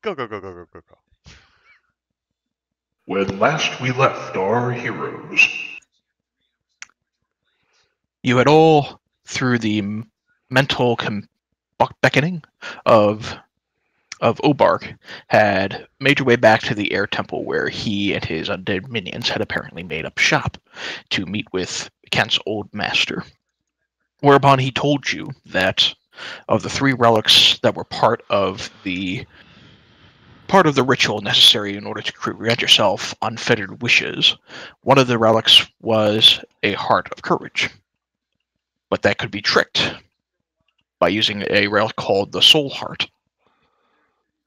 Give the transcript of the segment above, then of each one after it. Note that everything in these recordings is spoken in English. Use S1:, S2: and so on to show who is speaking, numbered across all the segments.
S1: Go, go, go, go, go, go, go.
S2: When last we left our heroes.
S3: You had all, through the mental beckoning of Obark, had made your way back to the Air Temple where he and his undead minions had apparently made up shop to meet with Kent's old master. Whereupon he told you that of the 3 relics that were part of the ritual necessary in order to grant yourself unfettered wishes, one of the relics was a heart of courage. But that could be tricked by using a relic called the Soul Heart.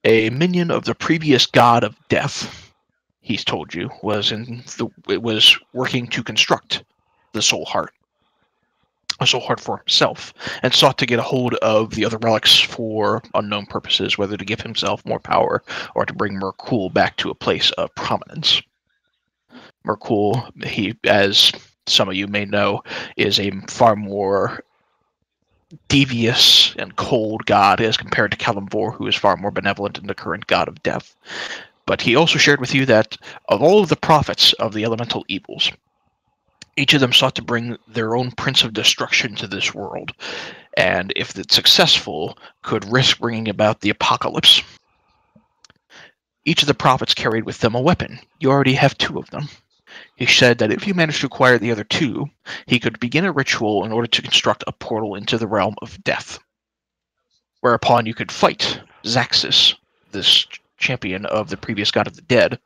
S3: A minion of the previous god of death, he's told you, was working to construct the Soul Heart. A Soul Heart for himself, and sought to get a hold of the other relics for unknown purposes, whether to give himself more power or to bring Merkul back to a place of prominence. Merkul, he, as some of you may know, is a far more devious and cold god as compared to Kalimvor, who is far more benevolent and the current god of death. But he also shared with you that of all of the prophets of the elemental evils, each of them sought to bring their own prince of destruction to this world, and if it's successful, could risk bringing about the apocalypse. Each of the prophets carried with them a weapon. You already have 2 of them. He said that if you managed to acquire the other 2, he could begin a ritual in order to construct a portal into the realm of death. Whereupon you could fight Zaxis, this champion of the previous god of the dead,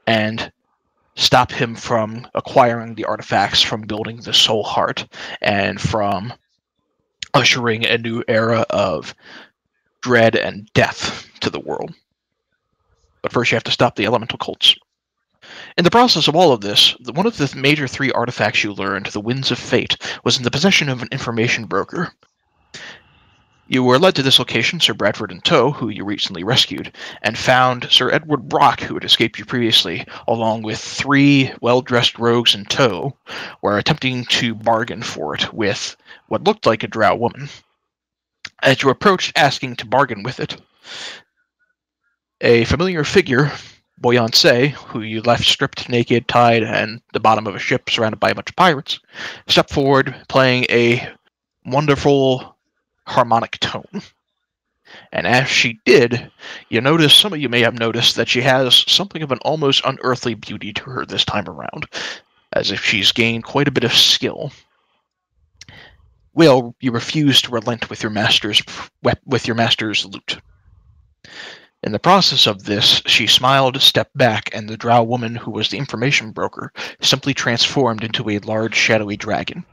S3: and stop him from acquiring the artifacts, from building the Soul Heart, and from ushering a new era of dread and death to the world. But first you have to stop the elemental cults. In the process of all of this, one of the major 3 artifacts you learned, the Winds of Fate, was in the possession of an information broker. You were led to this location, Sir Bradford in tow, who you recently rescued, and found Sir Edward Brock, who had escaped you previously, along with 3 well-dressed rogues in tow, were attempting to bargain for it with what looked like a drow woman. As you approached asking to bargain with it, a familiar figure, Boyance, who you left stripped, naked, tied, and the bottom of a ship surrounded by a bunch of pirates, stepped forward, playing a wonderful harmonic tone. And as she did, some of you may have noticed that she has something of an almost unearthly beauty to her this time around, as if she's gained quite a bit of skill. Will, you refuse to relent with your master's loot. In the process of this, she smiled, stepped back, and the drow woman who was the information broker simply transformed into a large shadowy dragon.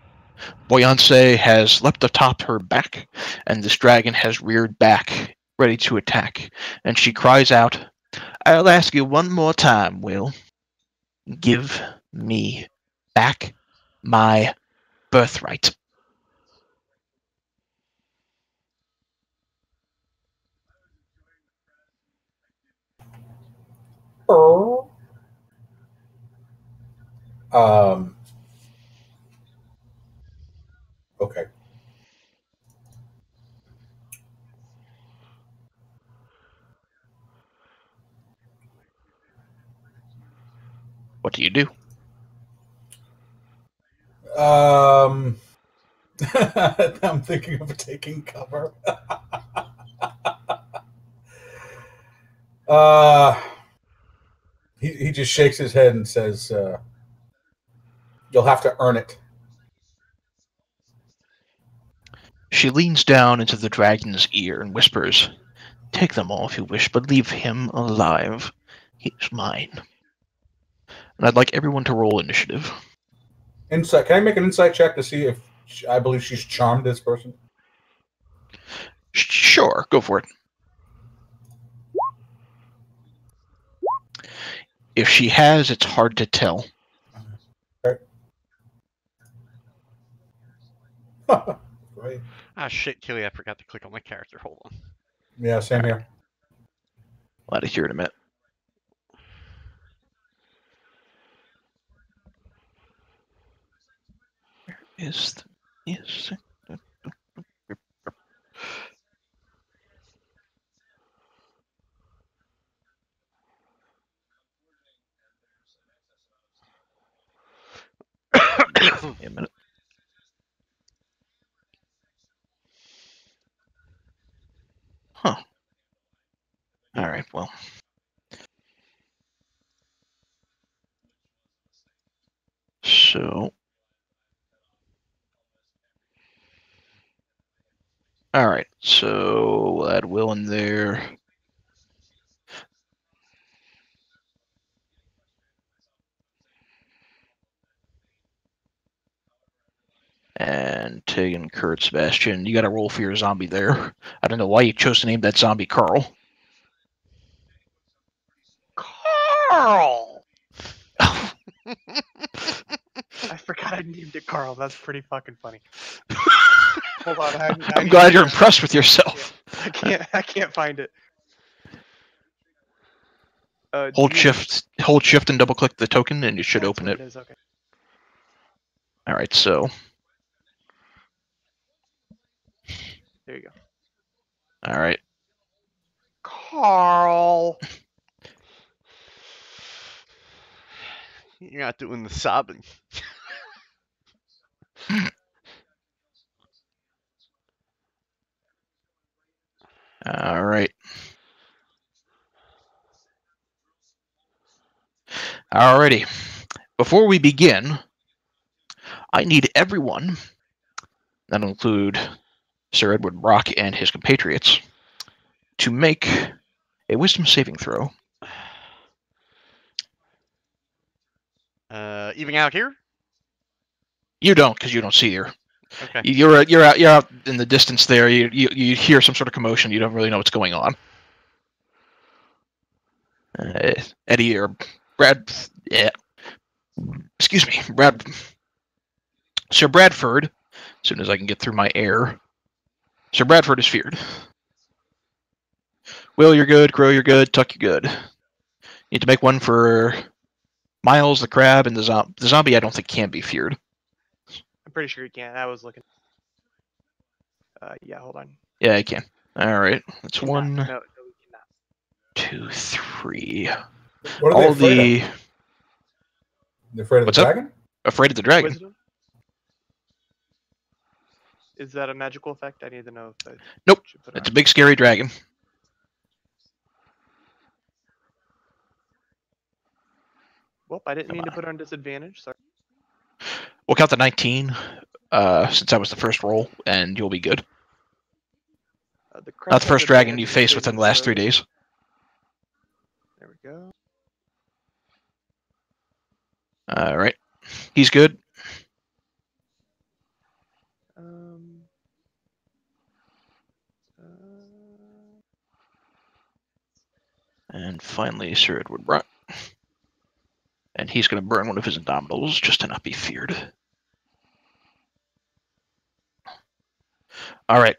S3: Boyance has leapt atop her back, and this dragon has reared back, ready to attack, and she cries out, "I'll ask you one more time, Will. Give me back my birthright."
S4: Um. Okay.
S3: What do you do?
S4: I'm thinking of taking cover. He just shakes his head and says, "You'll have to earn it."
S3: She leans down into the dragon's ear and whispers, "Take them all if you wish, but leave him alive. He's mine." And I'd like everyone to roll initiative.
S4: Insight. Can I make an insight check to see if I believe she's charmed this person?
S3: Sure, go for it. If she has, it's hard to tell.
S4: Okay. Great.
S1: Ah, shit, Killy, I forgot to click on my character. Hold on.
S4: Yeah, same here.
S3: Glad to hear it in a minute. Where is the music? Wait a minute. Huh. All right. Well. So. All right. So we'll add Will in there. And Tegan, Kurt, Sebastian, you got to roll for your zombie there. I don't know why you chose to name that zombie Carl.
S5: Carl! I forgot I named it Carl. That's pretty fucking funny. Hold on.
S3: I'm glad you're impressed with yourself.
S5: I can't find it.
S3: Hold shift and double click the token and you should open it.
S5: Is, okay.
S3: All right, so
S5: There you go.
S3: all right.
S5: Carl.
S1: You're not doing the sobbing.
S3: All right. Alrighty. Before we begin, I need everyone, that'll include Sir Edward Brock and his compatriots, to make a wisdom saving throw.
S1: Even out here?
S3: You don't, because you don't see her.
S1: Okay.
S3: You're out in the distance there. You hear some sort of commotion. You don't really know what's going on. Eddie or Brad, yeah. Excuse me, Brad. Sir Bradford. As soon as I can get through my air, Sir Bradford is feared. Will, you're good. Crow, you're good. Tuck, you're good. You need to make one for Miles, the crab, and the zombie. The zombie, I don't think can be feared.
S5: I'm pretty sure you can. I was looking. Yeah, hold on.
S3: Yeah, I can. All right, that's one,
S5: No, we cannot.
S3: 2, 3.
S4: What are
S3: All
S4: they afraid
S3: the
S4: of? They're afraid of
S3: What's
S4: the
S3: up?
S4: dragon?
S3: afraid of the dragon.
S5: Wisdom? Is that a magical effect? I need to know if I
S3: Nope.
S5: should put it
S3: It's a
S5: on.
S3: big scary dragon.
S5: Well, I didn't
S3: Come
S5: mean to
S3: on.
S5: put it on disadvantage. Sorry.
S3: We'll count the 19, since that was the first roll, and you'll be good.
S5: The crab
S3: Not the
S5: has
S3: first dragon
S5: advantage
S3: you
S5: on
S3: faced within the last 3
S5: saving
S3: days.
S5: throws. There we go.
S3: All right, he's good.
S5: Uh,
S3: And finally, Sir Edward Brock. And he's going to burn one of his Indomitables just to not be feared. All right.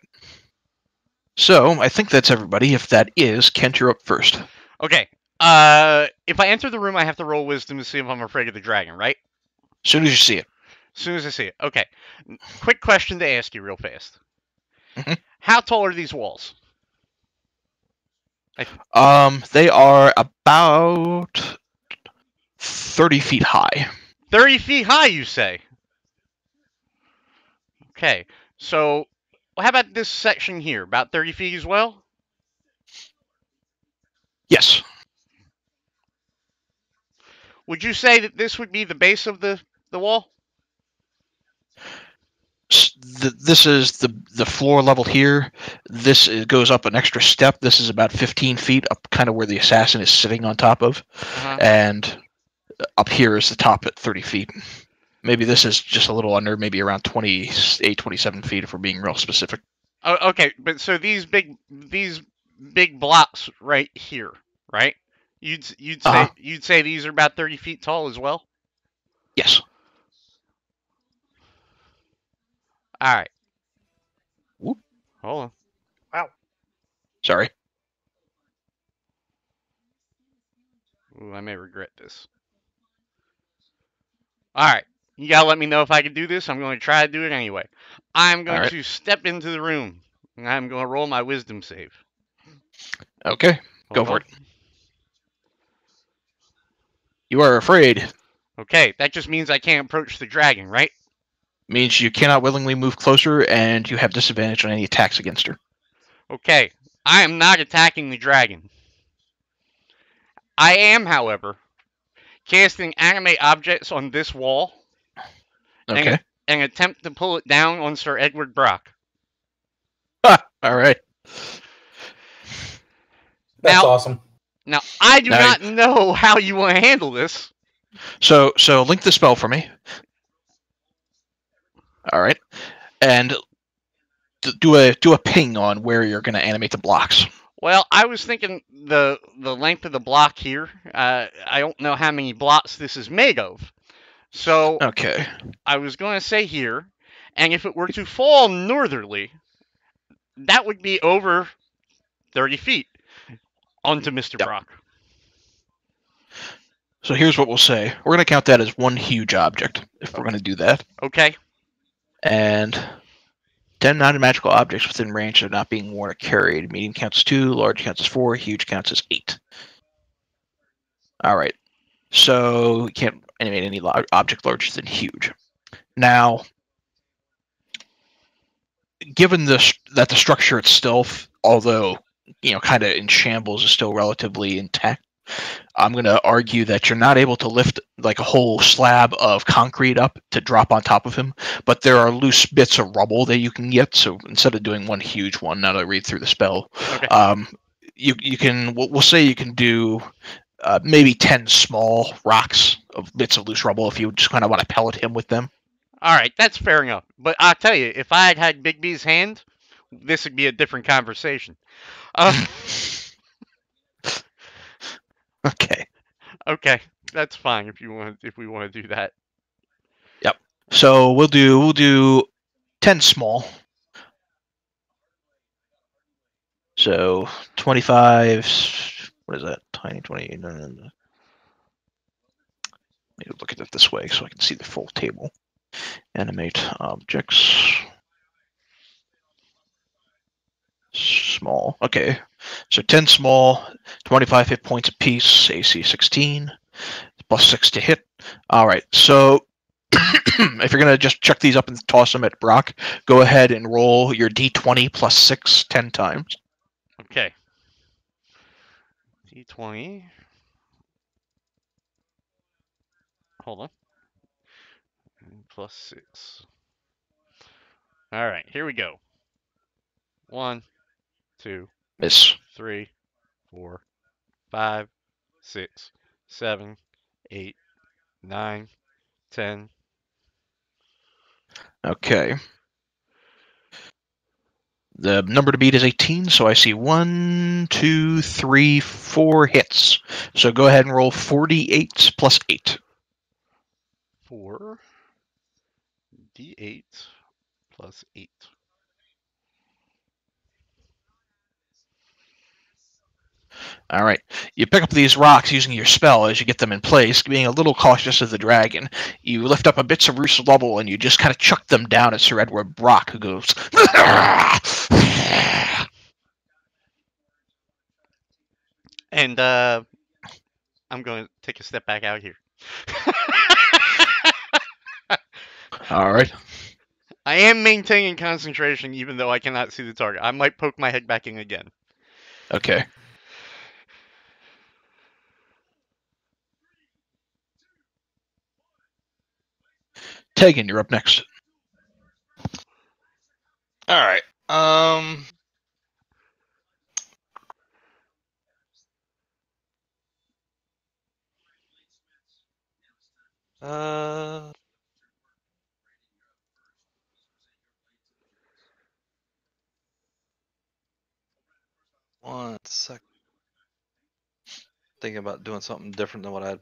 S3: So, I think that's everybody. If that is, Kent, you're up first.
S1: Okay. If I enter the room, I have to roll wisdom to see if I'm afraid of the dragon, right?
S3: As soon as you see it.
S1: As soon as I see it. Okay. Quick question to ask you real fast.
S3: Mhm.
S1: How tall are these walls?
S3: They are about 30 feet high.
S1: 30 feet high, you say? Okay. So, how about this section here? About 30 feet as well?
S3: Yes.
S1: Would you say that this would be the base of the wall?
S3: This is the floor level here. Goes up an extra step. This is about 15 feet up, kind of where the assassin is sitting on top of.
S1: Uh-huh.
S3: And up here is the top at 30 feet. Maybe this is just a little under, maybe around 28, 27 feet if we're being real specific.
S1: Oh, okay, but so these big blocks right here, right? You'd say these are about 30 feet tall as well?
S3: Yes.
S1: All right.
S3: Whoop.
S1: Hold on.
S5: wow.
S3: Sorry.
S1: Ooh, I may regret this. All right. You gotta let me know if I can do this. I'm going to try to do it anyway. I'm going
S3: Alright.
S1: to step into the room, and I'm going to roll my wisdom save.
S3: Okay. Go
S1: Hold
S3: for
S1: on.
S3: it. You are afraid.
S1: Okay, that just means I can't approach the dragon, right?
S3: Means you cannot willingly move closer, and you have disadvantage on any attacks against her.
S1: Okay, I am not attacking the dragon. I am, however, casting animate objects on this wall
S3: Okay.
S1: and attempt to pull it down on Sir Edward Brock.
S3: All right.
S4: That's
S1: Now-
S4: awesome.
S1: Now, I do
S3: Now-
S1: not know how you want to handle this.
S3: So link the spell for me. All right, and do a ping on where you're going to animate the blocks.
S1: Well, I was thinking the length of the block here. I don't know how many blocks this is made of. So
S3: Okay.
S1: I was going to say here, and if it were to fall northerly, that would be over 30 feet onto Mr.
S3: Yep.
S1: Brock.
S3: So here's what we'll say. We're going to count that as one huge object if we're going to do that.
S1: Okay.
S3: And 10 non-magical objects within range of not being worn or carried. Medium counts as 2, large counts as 4, huge counts as 8. All right. So you can't animate any object larger than huge. Now, given that the structure itself, although kind of in shambles, is still relatively intact, I'm going to argue that you're not able to lift like a whole slab of concrete up to drop on top of him, but there are loose bits of rubble that you can get. So instead of doing one huge one, now that I read through the spell,
S1: Okay.
S3: you can. We'll say you can do maybe 10 small rocks of bits of loose rubble if you just kind of want to pellet him with them.
S1: All right, that's fair enough. But I'll tell you, if I had Bigby's hand, this would be a different conversation.
S3: Okay.
S1: Okay, that's fine if we want to do that.
S3: So we'll do 10 small. So 25. What is that? Tiny 20. No. Let me look at it this way so I can see the full table. Animate objects. Small. Okay. So 10 small, 25 hit points apiece, AC 16, plus 6 to hit. All right. So if you're going to just chuck these up and toss them at Brock, go ahead and roll your d20 plus 6 10 times.
S1: Okay. D20. Hold on. Plus 6. All right, here we go. 1, 2,
S3: Miss.
S1: 3, 4, 5, 6, 7, 8, 9, 10.
S3: Okay. The number to beat is 18, so I see 1, 2, 3, 4 hits. So go ahead and roll 48 plus 8.
S1: 4 D8 plus 8.
S3: All right. You pick up these rocks using your spell as you get them in place, being a little cautious of the dragon. You lift up a bits of loose rubble and you just kind of chuck them down at Sir Edward Brock, who goes.
S1: And I'm going to take a step back out here.
S3: All right.
S1: I am maintaining concentration even though I cannot see the target. I might poke my head back in again.
S3: Okay. Tegan, you're up next.
S6: All right. One sec. Thinking about doing something different than what I had.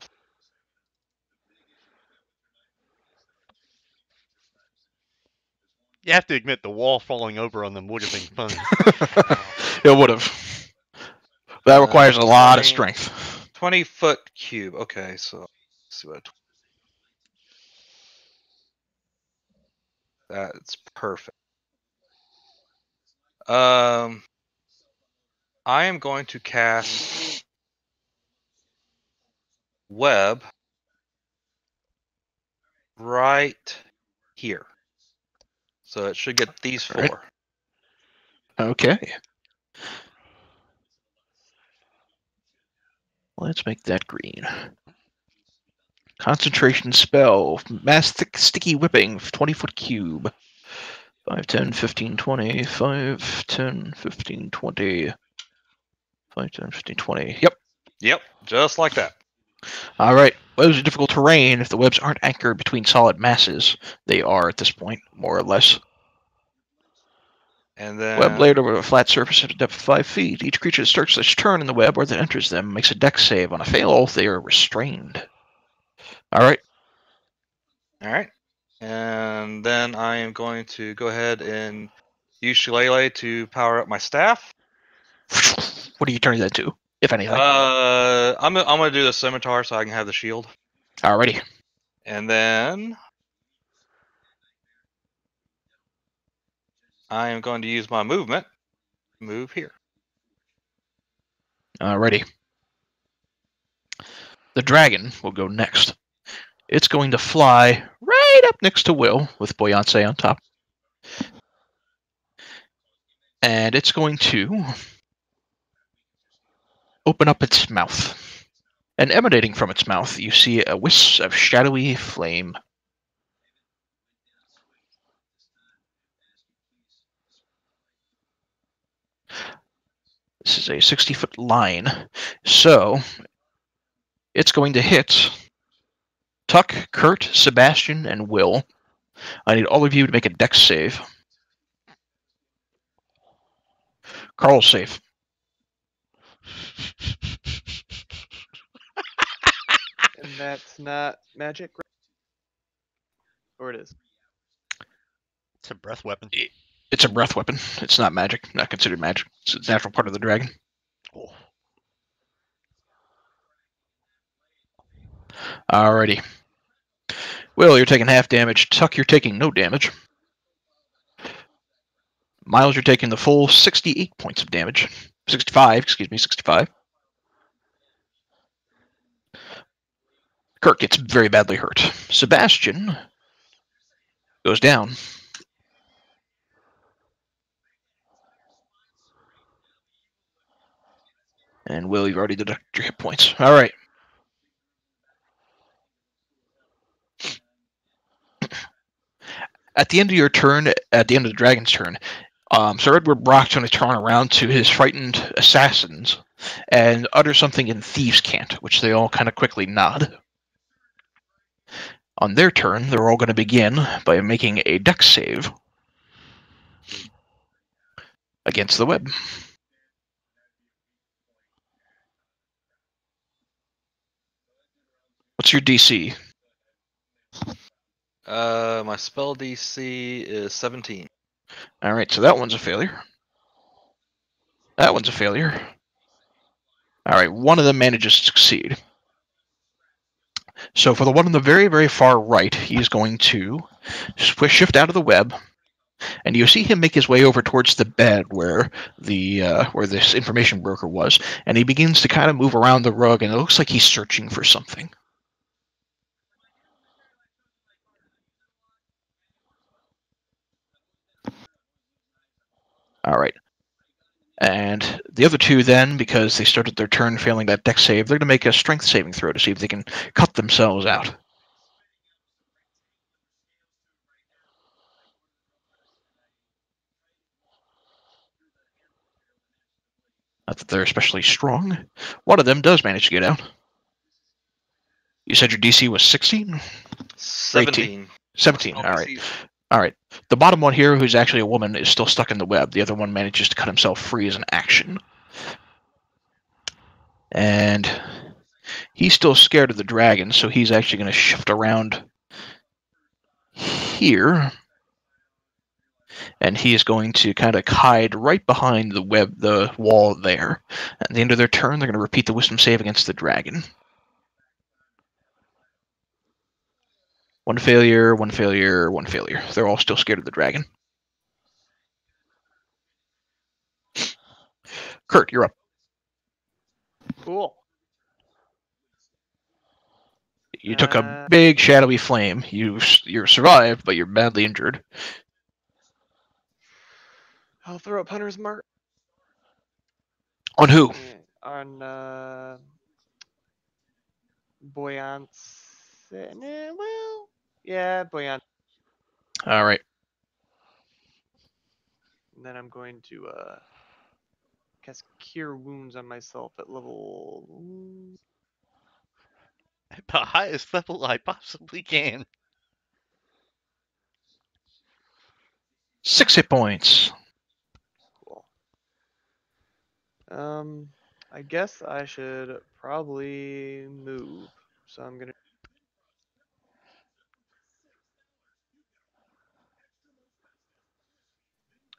S1: You have to admit the wall falling over on them would have been fun.
S3: It would have. That requires a lot of strength.
S6: 20-foot cube. Okay, so let's see what. That's perfect. I am going to cast web right here. So it should get these 4.
S3: Alright. Okay. Let's make that green. Concentration spell. Mass sticky whipping. 20-foot cube. 5, 10, 15, 20. 5, 10, 15, 20. 5, 10, 15, 20. Yep.
S6: Yep, just like that.
S3: Alright. Webs are difficult terrain. If the webs aren't anchored between solid masses, they are at this point, more or less.
S6: And then
S3: Web laid over a flat surface at a depth of 5 feet. Each creature that starts its turn in the web or that enters them makes a dex save. On a fail, they are restrained. Alright.
S6: Alright. And then I am going to go ahead and use Shillelagh to power up my staff.
S3: What are you turning that to, if anything?
S6: I'm gonna do the scimitar so I can have the shield.
S3: Alrighty.
S6: And then I am going to use my movement. Move here.
S3: Alrighty. The dragon will go next. It's going to fly right up next to Will with Boyance on top. And it's going to open up its mouth. And emanating from its mouth, you see a wisp of shadowy flame. This is a 60-foot line. So, it's going to hit Tuck, Kurt, Sebastian, and Will. I need all of you to make a dex save. Carl save.
S5: And that's not magic, right? Or it is.
S1: It's a breath weapon.
S3: It's a breath weapon. It's not magic. Not considered magic. It's a natural part of the dragon.
S1: Cool.
S3: Alrighty. Will, you're taking half damage. Tuck, you're taking no damage. Miles, you're taking the full 68 points of damage. 65, excuse me, 65. Kirk gets very badly hurt. Sebastian goes down. And Will, you've already deducted your hit points. Alright. At the end of your turn, at the end of the dragon's turn, Sir Edward Brock's going to turn around to his frightened assassins and utter something in Thieves' Cant, which they all kind of quickly nod. On their turn, they're all going to begin by making a dex save against the web. What's your DC?
S6: My spell DC is 17.
S3: Alright, so that one's a failure. That one's a failure. Alright, one of them manages to succeed. So for the one on the very, very far right, he's going to shift out of the web, and you see him make his way over towards the bed where this information broker was, and he begins to kind of move around the rug, and it looks like he's searching for something. Alright. And the other two then, because they started their turn failing that dex save, they're going to make a strength saving throw to see if they can cut themselves out. Not that they're especially strong. One of them does manage to get out. You said your DC was 16?
S6: 17.
S3: 17, alright. Alright. The bottom one here, who's actually a woman, is still stuck in the web. The other one manages to cut himself free as an action. And he's still scared of the dragon, so he's actually going to shift around here. And he is going to kind of hide right behind the wall there. At the end of their turn, they're going to repeat the wisdom save against the dragon. One failure, one failure, one failure. They're all still scared of the dragon. Kurt, you're up.
S5: Cool.
S3: You took a big shadowy flame. You survived, but you're badly injured.
S5: I'll throw up Hunter's Mark
S3: On who?
S5: on Boyance. Well, yeah, Boyance.
S3: All right.
S5: And then I'm going to cast Cure Wounds on myself at level.
S1: At the highest level I possibly can.
S3: 6 hit points.
S5: Cool. I guess I should probably move. So I'm gonna.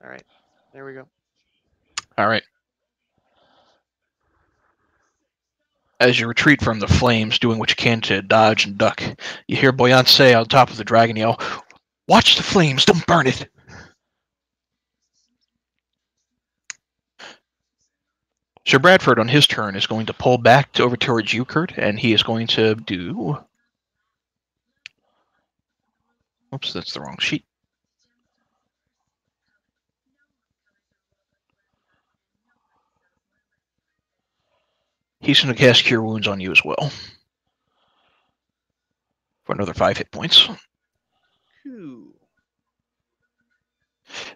S5: All right, there we go.
S3: All right. As you retreat from the flames, doing what you can to dodge and duck, you hear Boyant say on top of the dragon yell, "Watch the flames, don't burn it!" Sir Bradford, on his turn, is going to pull back over towards you, Kurt, and he is going to do... Oops, that's the wrong sheet. He's going to cast Cure Wounds on you as well. For another 5 hit points.
S5: Cool.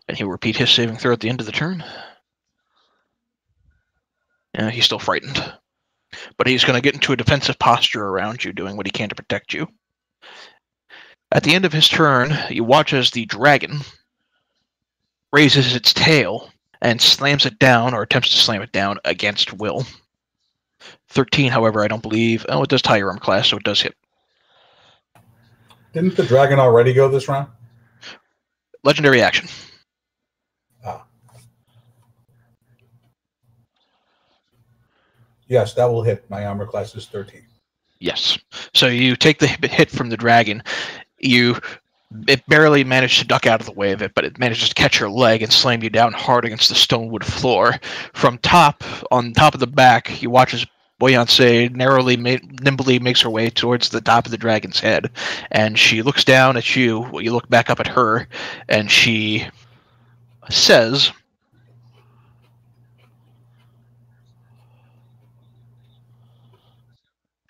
S3: And he'll repeat his saving throw at the end of the turn. Yeah, he's still frightened. But he's going to get into a defensive posture around you, doing what he can to protect you. At the end of his turn, you watch as the dragon raises its tail and slams it down, or attempts to slam it down, against Will. 13, however, I don't believe... Oh, it does tie your arm class, so it does hit.
S4: Didn't the dragon already go this round?
S3: Legendary action.
S4: Ah. Yes, that will hit. My armor class is 13.
S3: Yes. So you take the hit from the dragon. It barely managed to duck out of the way of it, but it manages to catch your leg and slam you down hard against the stonewood floor. From on top of the back, you watch as Boyance nimbly makes her way towards the top of the dragon's head, and she looks down at you. You look back up at her, and she says,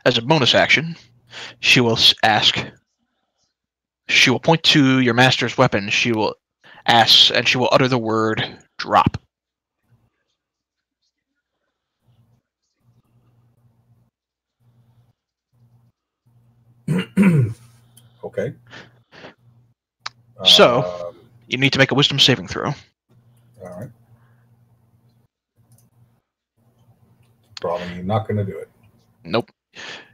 S3: as a bonus action, she will point to your master's weapon. She will ask, and she will utter the word "drop."
S4: Okay.
S3: So, you need to make a wisdom saving throw.
S4: All right. Probably not going to do it.
S3: Nope.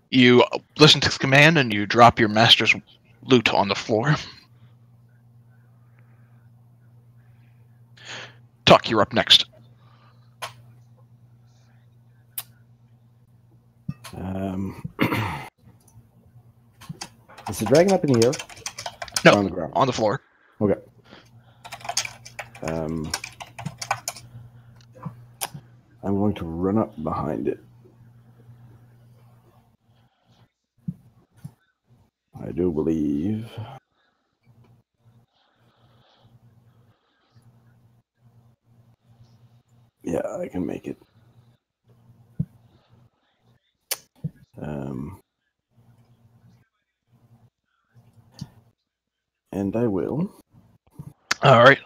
S3: You listen to the command and you drop your master's loot on the floor. Tuck, you're up next.
S7: Is the dragon up in the air?
S3: No,
S7: Or on the ground.
S3: on the floor.
S7: Okay. I'm going to run up behind it. I do believe. Yeah, I can make it. And I will.
S3: All right.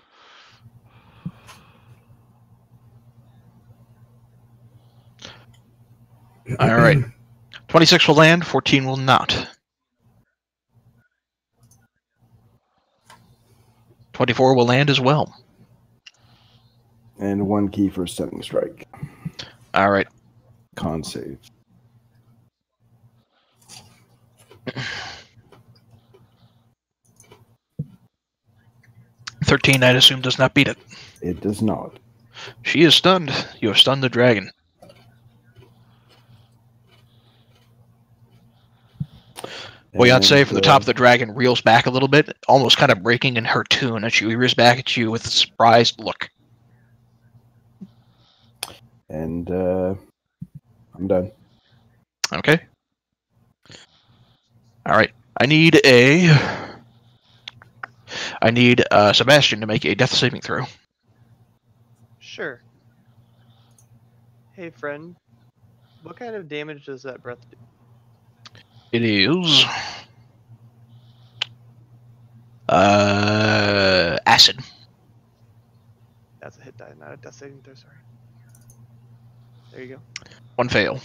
S3: All right. 26 will land, 14 will not. 24 will land as well.
S7: And 1 key for stunning strike.
S3: All right.
S7: Con save.
S3: $13, I assume, does not beat it.
S7: It does not.
S3: She is stunned. You have stunned the dragon. Boyance from the top of the dragon reels back a little bit, almost kind of breaking in her tune, and she rears back at you with a surprised look.
S7: And I'm done.
S3: Okay. All right. I need Sebastian to make a death saving throw.
S5: Sure. Hey, friend. What kind of damage does that breath do?
S3: It is acid.
S5: That's a hit die, not a death saving throw. Sorry. There you go.
S3: One fail.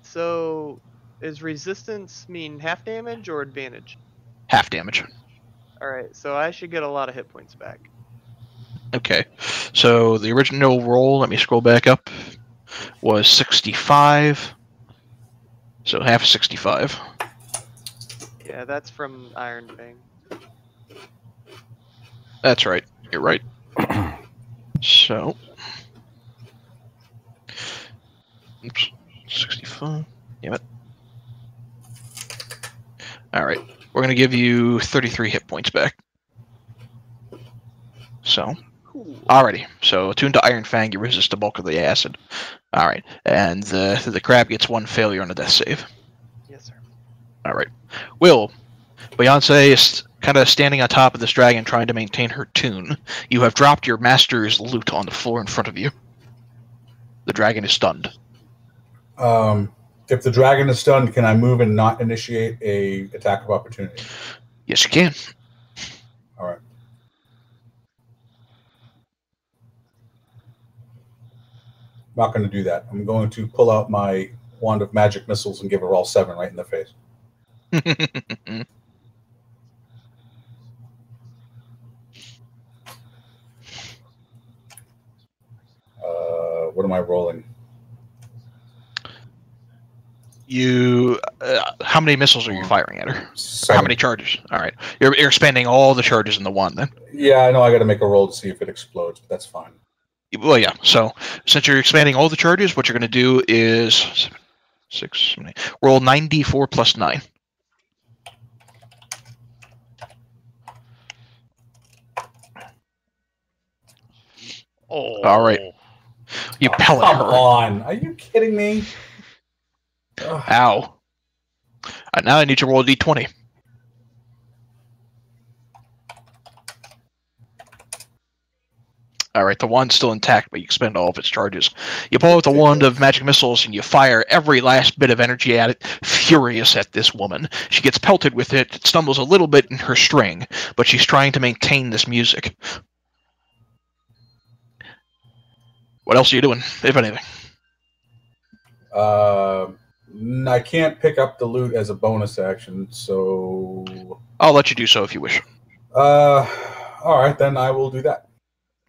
S5: So is resistance mean half damage or advantage?
S3: Half damage.
S5: Alright, so I should get a lot of hit points back.
S3: Okay. So the original roll, let me scroll back up, was 65. So half 65.
S5: Yeah, that's from Iron Fang.
S3: That's right. You're right. So. Oops. 65. Damn it. Alright. We're going to give you 33 hit points back. So.
S5: Cool.
S3: Alrighty. So, attuned to Iron Fang, you resist the bulk of the acid. Alright. And the crab gets one failure on a death save.
S5: Yes, sir.
S3: Alright. Will, Beyonce is kind of standing on top of this dragon trying to maintain her tune. You have dropped your master's loot on the floor in front of you. The dragon is stunned.
S4: If the dragon is stunned, can I move and not initiate a attack of opportunity?
S3: Yes, you can.
S4: All right. I'm not going to do that. I'm going to pull out my wand of magic missiles and give her all 7 right in the face. What am I rolling?
S3: How many missiles are you firing at her?
S4: 7.
S3: How many charges? All right. You're expanding all the charges in the one, then?
S4: Yeah, I know I got to make a roll to see if it explodes, but that's fine.
S3: Well, yeah. So, since you're expanding all the charges, what you're going to do is 6, 7, 8, roll 94 plus 9.
S1: Oh.
S3: All right. You pellet
S4: Come
S3: her.
S4: on. Are you kidding me? Ugh.
S3: Ow. Now I need to roll a d20. Alright, the wand's still intact, but you expend all of its charges. You pull out the wand of magic missiles and you fire every last bit of energy at it, furious at this woman. She gets pelted with it, it stumbles a little bit in her string, but she's trying to maintain this music. What else are you doing, if anything?
S4: I can't pick up the loot as a bonus action, so...
S3: I'll let you do so if you wish.
S4: Alright, then I will do that.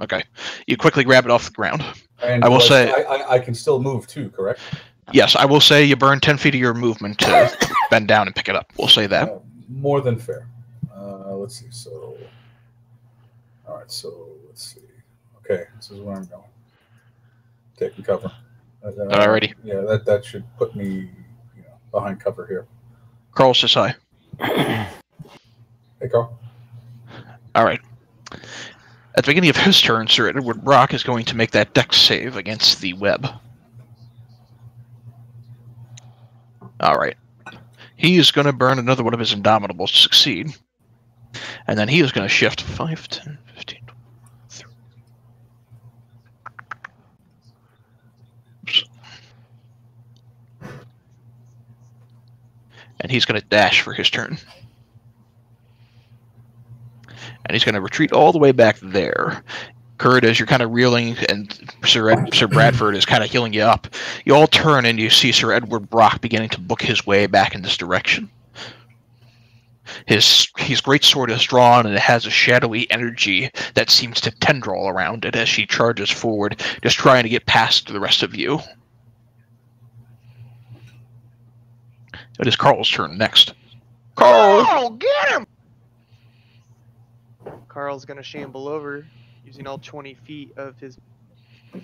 S3: Okay. You quickly grab it off the ground.
S4: And
S3: I will say...
S4: I can still move too, correct?
S3: Yes, I will say you burn 10 feet of your movement to bend down and pick it up. We'll say that.
S4: More than fair. Let's see, so... Alright, so let's see. Okay, this is where I'm going. Taking cover.
S3: Alrighty.
S4: Yeah, that should put me behind cover here.
S3: Carl says hi.
S4: Hey, Carl.
S3: Alright. At the beginning of his turn, Sir Edward Brock is going to make that dex save against the web. Alright. He is going to burn another one of his Indomitables to succeed. And then he is going to shift 5, 10, 15, 20, 30. Oops. And he's going to dash for his turn. And he's going to retreat all the way back there. Kurt, as you're kind of reeling, and Sir Bradford is kind of healing you up, you all turn and you see Sir Edward Brock beginning to book his way back in this direction. His great sword is drawn, and it has a shadowy energy that seems to tendril around it as she charges forward, just trying to get past the rest of you. It is Carl's turn next. Carl, get him!
S5: Carl's gonna shamble over, using all 20 feet of his... and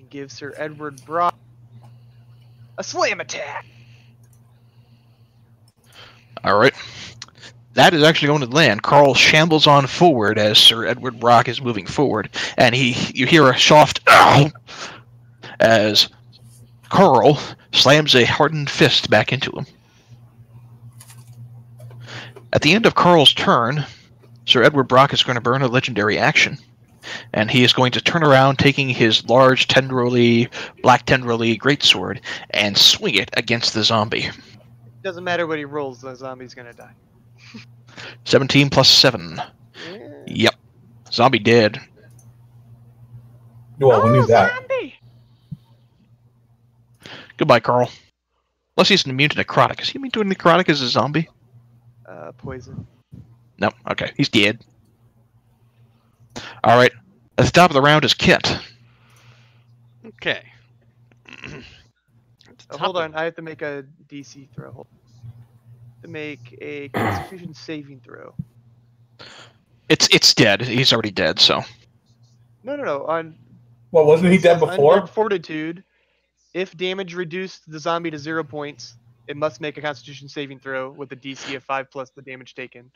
S5: give Sir Edward Brock a slam attack!
S3: Alright. That is actually going to land. Carl shambles on forward as Sir Edward Brock is moving forward, and you hear a soft "ow" as Carl slams a hardened fist back into him. At the end of Carl's turn, Sir Edward Brock is going to burn a legendary action. and he is going to turn around, taking his large black tendrily greatsword, and swing it against the zombie.
S5: Doesn't matter what he rolls, the zombie's gonna die.
S3: 17 plus 7.
S5: Yeah.
S3: Yep. Zombie dead.
S4: Well, we knew that.
S5: Zombie!
S3: Goodbye, Carl. Unless he's immune to necrotic. Is he immune to necrotic as a zombie?
S5: Poison.
S3: No. Okay. He's dead. All right. At the top of the round is Kent.
S1: Okay.
S5: Hold on, I have to make a DC throw. Hold on. To make a Constitution saving throw.
S3: It's dead. He's already dead. So.
S5: No. On
S4: Well, wasn't he dead before?
S5: Undead Fortitude, if damage reduced the zombie to 0 points, it must make a Constitution saving throw with a DC of 5 plus the damage taken.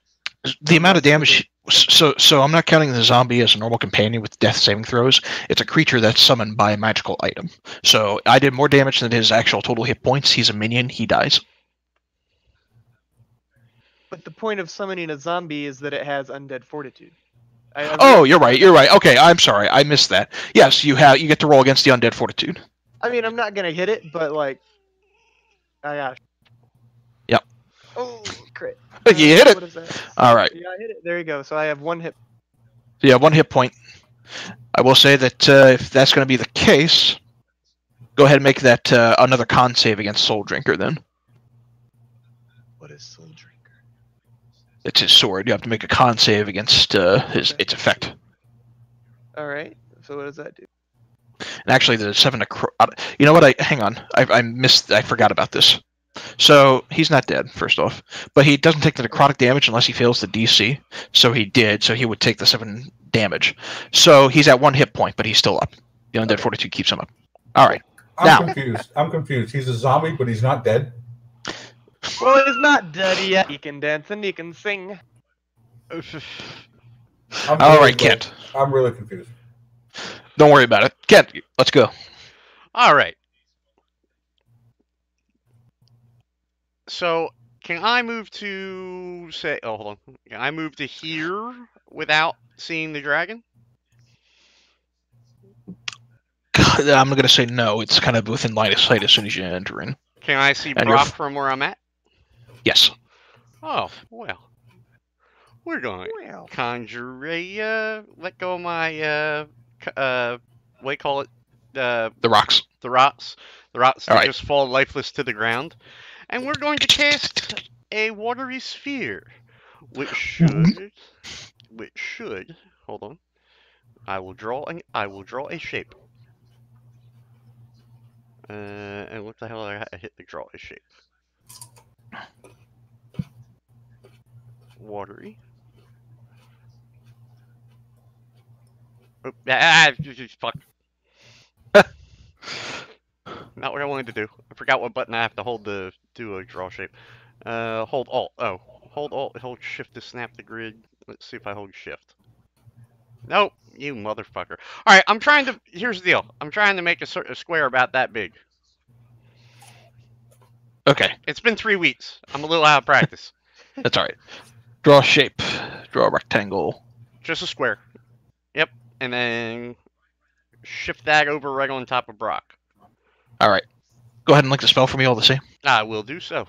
S3: The amount of damage. So I'm not counting the zombie as a normal companion with death saving throws. It's a creature that's summoned by a magical item. So I did more damage than his actual total hit points. He's a minion. He dies.
S5: But the point of summoning a zombie is that it has Undead Fortitude.
S3: Oh, you're right. You're right. Okay, I'm sorry. I missed that. Yes, you get to roll against the undead fortitude.
S5: I mean, I'm not gonna hit it, but like, I got.
S3: Yep.
S5: Oh, crit.
S3: You hit it.
S5: What is that?
S3: All right.
S5: Yeah, I hit it. There you go. So I have 1 hit.
S3: So yeah, 1 hit point. I will say that if that's going to be the case, go ahead and make that another con save against Soul Drinker then.
S5: What is Soul Drinker?
S3: It's his sword. You have to make a con save against its effect.
S5: All right. So what does that do?
S3: And actually, the 7 you know what? Hang on. I forgot about this. So he's not dead, first off, but he doesn't take the necrotic damage unless he fails the DC. So he did. So he would take the 7 damage. So he's at 1 hit point, but he's still up. The undead fortitude keeps him up. All right.
S4: I'm confused. He's a zombie, but he's not dead.
S5: Well, he's not dead yet. He can dance and he can sing.
S3: All right, Kent.
S4: I'm really confused.
S3: Don't worry about it. Kent, let's go.
S1: All right. So, can I move to say? Oh, hold on. Can I move to here without seeing the dragon?
S3: I'm going to say no. It's kind of within line of sight as soon as you enter in.
S1: Can I see
S3: And
S1: Brock from where I'm at?
S3: Yes.
S1: Oh, well. We're going to conjure a, let go of my, what do you call it?
S3: The rocks.
S1: The rots. The rots that
S3: All right.
S1: just fall lifeless to the ground. And we're going to cast a watery sphere, which should, hold on. I will draw a shape. And what the hell I hit the draw a shape? Watery. Oh, fuck. Not what I wanted to do. I forgot what button I have to hold to do a draw shape. Hold Alt. Oh, hold Alt. Hold Shift to snap the grid. Let's see if I hold Shift. Nope, you motherfucker. All right, I'm trying to. Here's the deal. I'm trying to make a square about that big.
S3: Okay.
S1: It's been 3 weeks. I'm a little out of practice.
S3: That's all right. Draw a shape. Draw a rectangle.
S1: Just a square. Yep. And then shift that over right on top of Brock.
S3: All right. Go ahead and link the spell for me all the same.
S1: I will do so.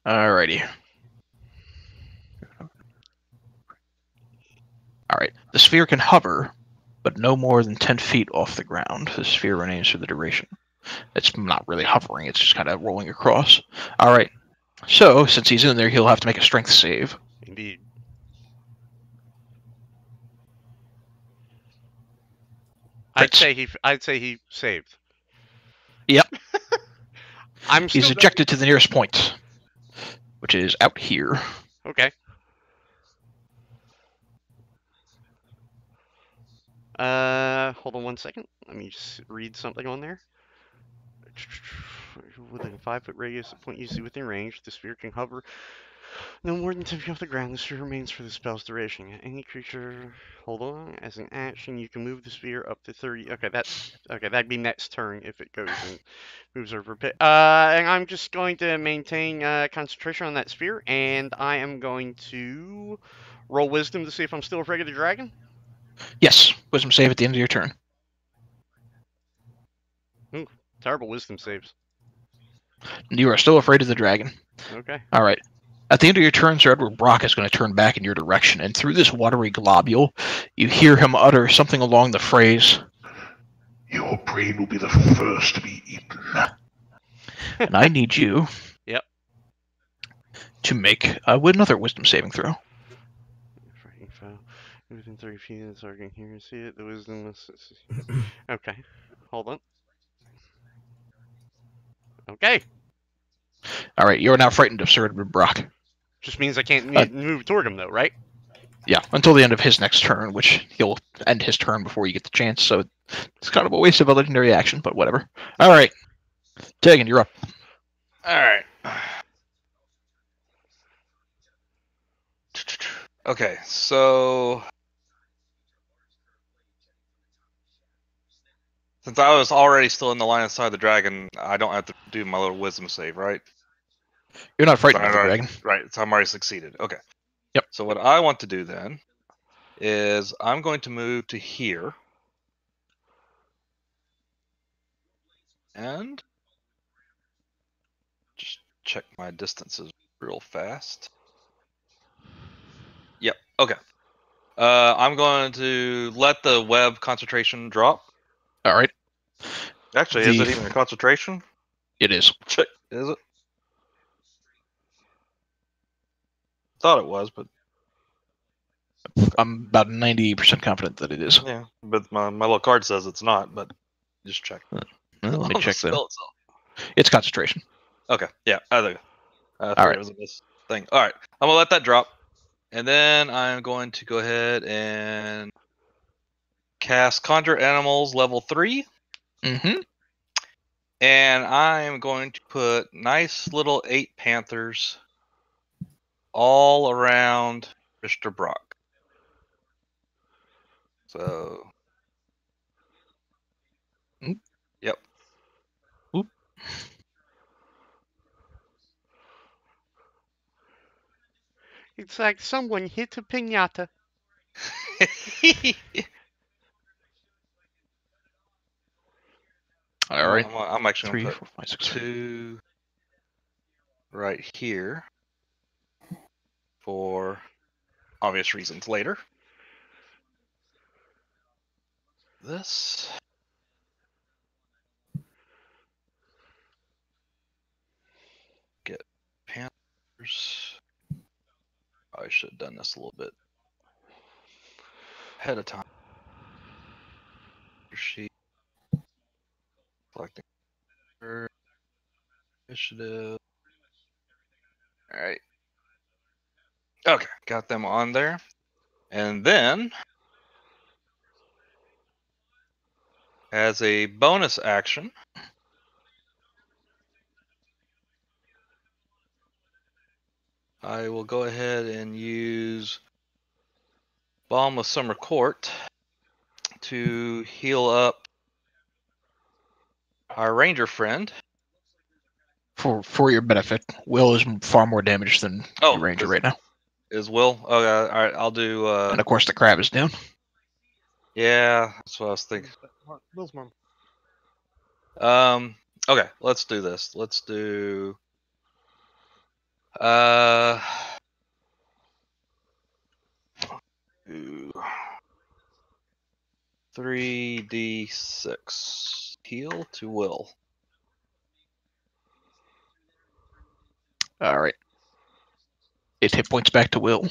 S3: Alrighty. Alright. The sphere can hover, but no more than 10 feet off the ground. The sphere remains for the duration. It's not really hovering, it's just kind of rolling across. Alright. So, since he's in there, he'll have to make a strength save.
S1: Indeed. I'd say he saved.
S3: Yep.
S1: He's
S3: ejected to the nearest point, which is out here.
S1: Okay. Hold on 1 second. Let me just read something on there. Within a 5-foot radius, the point usually within range, the sphere can hover No more than 10 feet off the ground, the sphere remains for the spell's duration. Any creature, hold on, as an action, you can move the sphere up to 30. Okay, that'd be next turn if it goes and moves over a bit. And I'm just going to maintain concentration on that sphere, and I am going to roll wisdom to see if I'm still afraid of the dragon.
S3: Yes, wisdom save at the end of your turn.
S1: Terrible wisdom saves.
S3: You are still afraid of the dragon.
S1: Okay.
S3: All right. At the end of your turn, Sir Edward Brock is going to turn back in your direction, and through this watery globule, you hear him utter something along the phrase,
S2: Your brain will be the first to be eaten.
S3: and I need you
S1: Yep.
S3: to make another wisdom saving throw.
S1: Frightening foe. Within 30 feet of the target can hear and see it. The wisdom is... Okay. Hold on. Okay.
S3: All right, you are now frightened of Sir Edward Brock.
S1: Just means I can't
S3: Uh,
S1: move toward him, though, right?
S3: Yeah, until the end of his next turn, which he'll end his turn before you get the chance, so it's kind of a waste of a legendary action, but whatever. All right. Tegan, you're up.
S6: All right. Okay, so since I was already still in the line of sight of the dragon, I don't have to do my little wisdom save, right?
S3: You're not frightened of the
S6: Alright,
S3: dragon.
S6: Right, so I'm already succeeded. Okay.
S3: Yep.
S6: So what I want to do then is I'm going to move to here. And just check my distances real fast. Yep, okay. I'm going to let the web concentration drop.
S3: All right,
S6: Actually, is
S3: The-
S6: it even a concentration?
S3: it is.
S6: Check. Is it? Thought it was, but
S3: I'm about 90% confident that it is.
S6: yeah. But my little card says it's not, but just check.
S3: Well, let
S6: On
S3: me
S6: the
S3: check then.
S6: spell itself.
S3: It's concentration.
S6: Okay, yeah, I think.
S3: All
S6: All
S3: right.
S6: It was this thing. All right, I'm gonna let that drop, and then I'm going to go ahead and cast Conjure Animals level 3,
S3: Mm-hmm.
S6: and I'm going to put nice little 8 panthers all around Mr. Brock. So,
S3: Mm.
S6: Yep.
S3: Oop.
S1: It's like someone hit a piñata.
S3: All right.
S6: I'm actually
S3: 3,
S6: gonna
S3: 4,
S6: put
S3: 5, 6, 7.
S6: 2 right here for obvious reasons later. This. Get Panthers. I should have done this a little bit ahead of time. Sheet. Selecting initiative. Alright. Okay, got them on there. And then, as a bonus action, I will go ahead and use Balm of Summer Court to heal up our ranger friend.
S3: For your benefit, Will is far more damaged than
S6: Oh,
S3: your ranger
S6: is-
S3: right now.
S6: Is Will? Okay, alright, I'll do
S3: And of course, the crab is down.
S6: yeah, that's what I was thinking.
S5: Will's mom.
S6: Okay, let's do this. Let's do 3d6 heal to Will.
S3: All right. 8 hit points back to Will.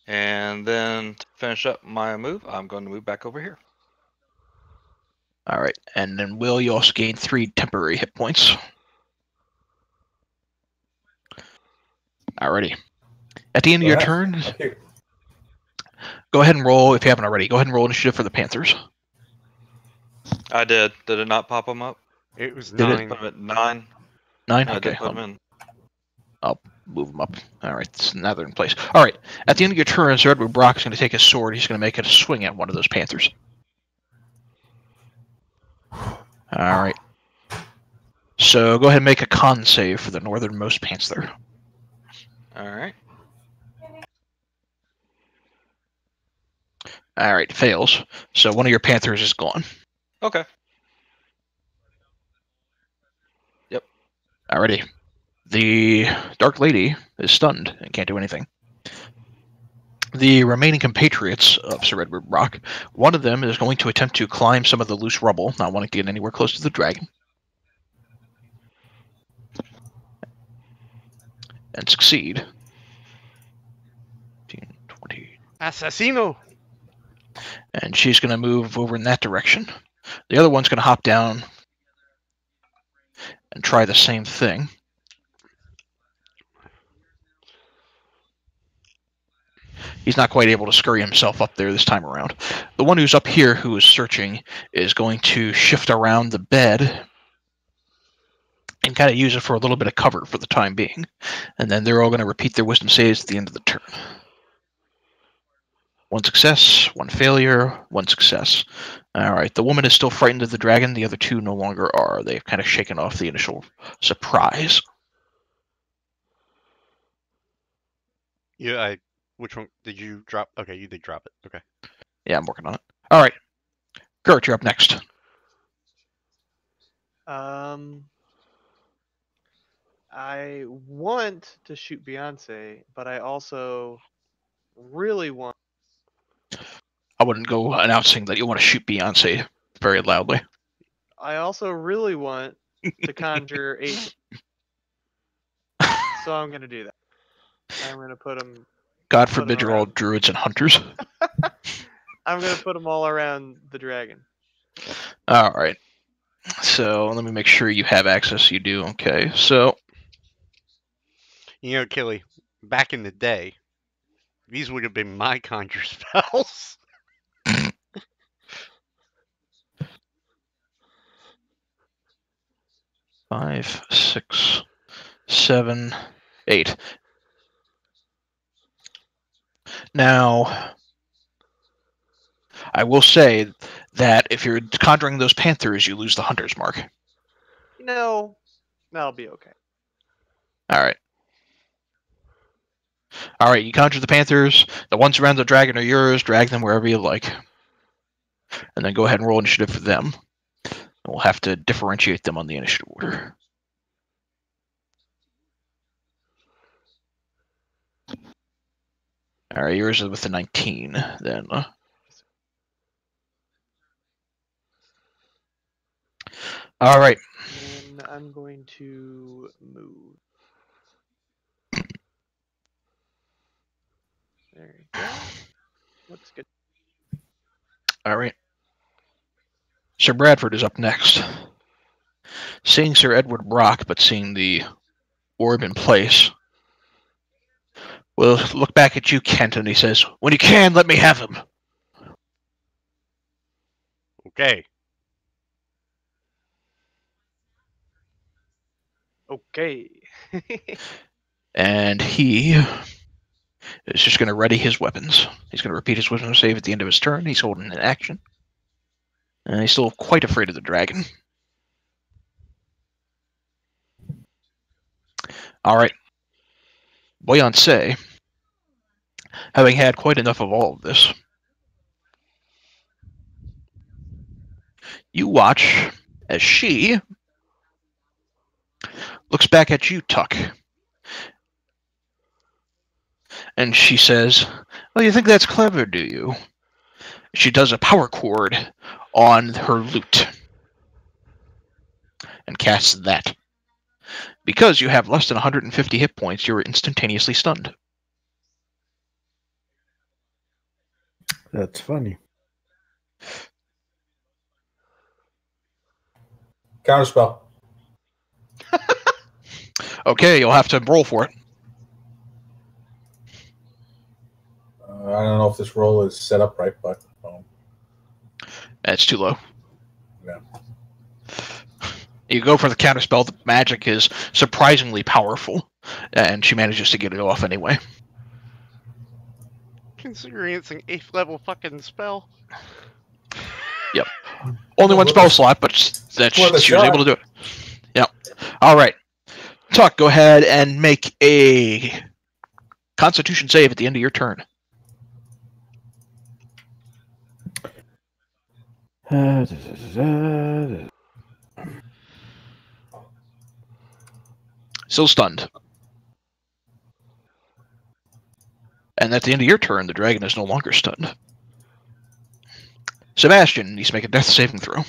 S6: And then to finish up my move, I'm going to move back over here.
S3: All right. And then Will, you also gain 3 temporary hit points. Alrighty. At the end of your turn, go ahead and roll, if you haven't already, go ahead and roll initiative for the Panthers.
S6: I did. Did it not pop them up?
S1: It was
S3: Did it?
S1: 9.
S6: Put them at 9.
S3: 9?
S6: I
S3: Okay.
S6: did put them in.
S3: I'll move him up. All right, now they're in place. All right, at the end of your turn, Sir Edward Brock is going to take his sword. He's going to make it a swing at one of those panthers. All right. So go ahead and make a con save for the northernmost panther.
S6: All right.
S3: All right, fails. So one of your panthers is gone.
S6: Okay.
S3: Alrighty. The Dark Lady is stunned and can't do anything. The remaining compatriots of Sir Edward Brock, one of them is going to attempt to climb some of the loose rubble, not wanting to get anywhere close to the dragon. And succeed. 15, 20.
S1: Assassino!
S3: And she's going to move over in that direction. The other one's going to hop down and try the same thing. He's not quite able to scurry himself up there this time around. The one who's up here who is searching is going to shift around the bed and kind of use it for a little bit of cover for the time being. And then they're all going to repeat their wisdom saves at the end of the turn. One success, one failure, one success. All right, the woman is still frightened of the dragon. The other two no longer are. They've kind of shaken off the initial surprise.
S1: Yeah, which one did you drop? Okay, you did drop it. Okay.
S3: Yeah, I'm working on it. All right, Gert, you're up next.
S5: I want to shoot Beyonce, but I also really want.
S3: I wouldn't go announcing that you want to shoot Beyonce very loudly.
S5: I also really want to conjure 8. So I'm gonna do that. I'm gonna put them.
S3: God forbid you're all druids and hunters.
S5: I'm gonna put them all around the dragon.
S3: All right. So let me make sure you have access. You do. Okay. So.
S1: You know, Killy, back in the day, these would have been my conjure spells.
S3: 5, 6, 7, 8. Now, I will say that if you're conjuring those panthers, you lose the hunter's mark.
S5: No, that'll be okay.
S3: All right. All right, you conjure the panthers. The ones around the dragon are yours. Drag them wherever you like. And then go ahead and roll initiative for them. And we'll have to differentiate them on the initiative order. All right, yours is with the 19 then. All right.
S5: And I'm going to move. There you go. Looks good.
S3: All right. Sir Bradford is up next. Seeing Sir Edward Brock, but seeing the orb in place, will look back at you, Kent, and he says, "When you can, let me have him."
S1: Okay.
S5: Okay.
S3: And he is just going to ready his weapons. He's going to repeat his wisdom save at the end of his turn. He's holding an action. And he's still quite afraid of the dragon. All right. Beyonce, having had quite enough of all of this, you watch as she looks back at you, Tuck. And she says, "Oh, you think that's clever, do you?" She does a power chord on her lute and casts that. Because you have less than 150 hit points, you're instantaneously stunned.
S7: That's funny.
S4: Counterspell.
S3: Okay, you'll have to roll for it.
S4: I don't know if this roll is set up right, but
S3: That's too low.
S4: yeah.
S3: You go for the counterspell. The magic is surprisingly powerful. and she manages to get it off anyway.
S1: Considering it's an 8th level fucking spell.
S3: Only
S4: Yeah,
S3: one
S4: well,
S3: spell slot, but that
S4: worth a
S3: she was able
S4: shot.
S3: to do it. Yep. All right. Tuck, go ahead and make a Constitution save at the end of your turn. Still stunned. And at the end of your turn, the dragon is no longer stunned. Sebastian needs to make a death saving throw.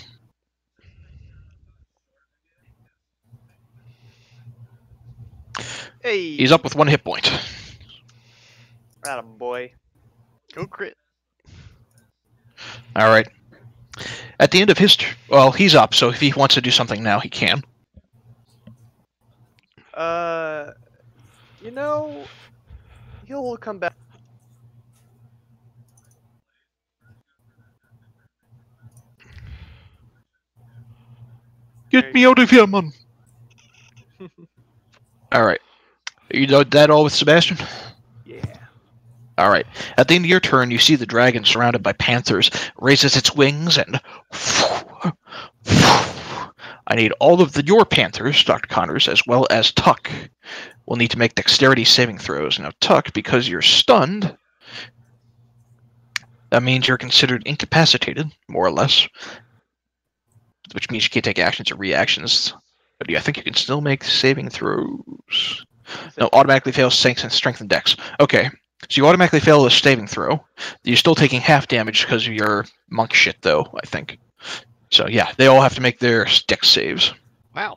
S5: Hey.
S3: He's up with 1 hit point.
S5: Attaboy.
S1: Go crit.
S3: All right. At the end of his well, he's up, so if he wants to do something now, he can.
S5: You know, he'll come back.
S3: Get me out of here, man. All right. You know that all with Sebastian?
S5: Yeah.
S3: All right. At the end of your turn, you see the dragon surrounded by panthers raises its wings and I need all of your panthers, Dr. Connors, as well as Tuck, will need to make dexterity saving throws. Now, Tuck, because you're stunned, that means you're considered incapacitated, more or less, which means you can't take actions or reactions. But I think you can still make saving throws. No, automatically fails strength and dex. Okay, so you automatically fail a saving throw. You're still taking half damage because of your monk shit, though, I think. So, yeah, they all have to make their dex saves.
S1: Wow.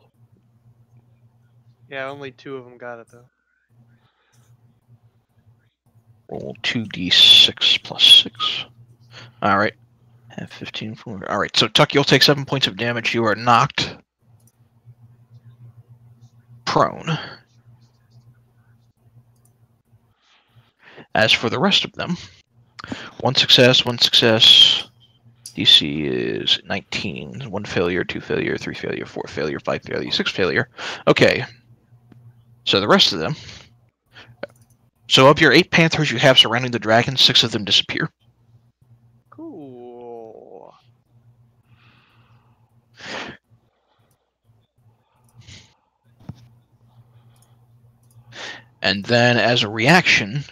S5: Yeah, only 2 of them got it though.
S3: Roll 2d6 plus 6. All right. Have 15 for. All right, so Tuck, you'll take 7 points of damage. You are knocked prone. As for the rest of them, 1 success, 1 success. DC is 19. 1 failure, 2 failure, 3 failure, 4 failure, 5 failure, 6 failure. Okay. So the rest of them. So of your 8 panthers you have surrounding the dragon, 6 of them disappear.
S5: Cool.
S3: And then as a reaction,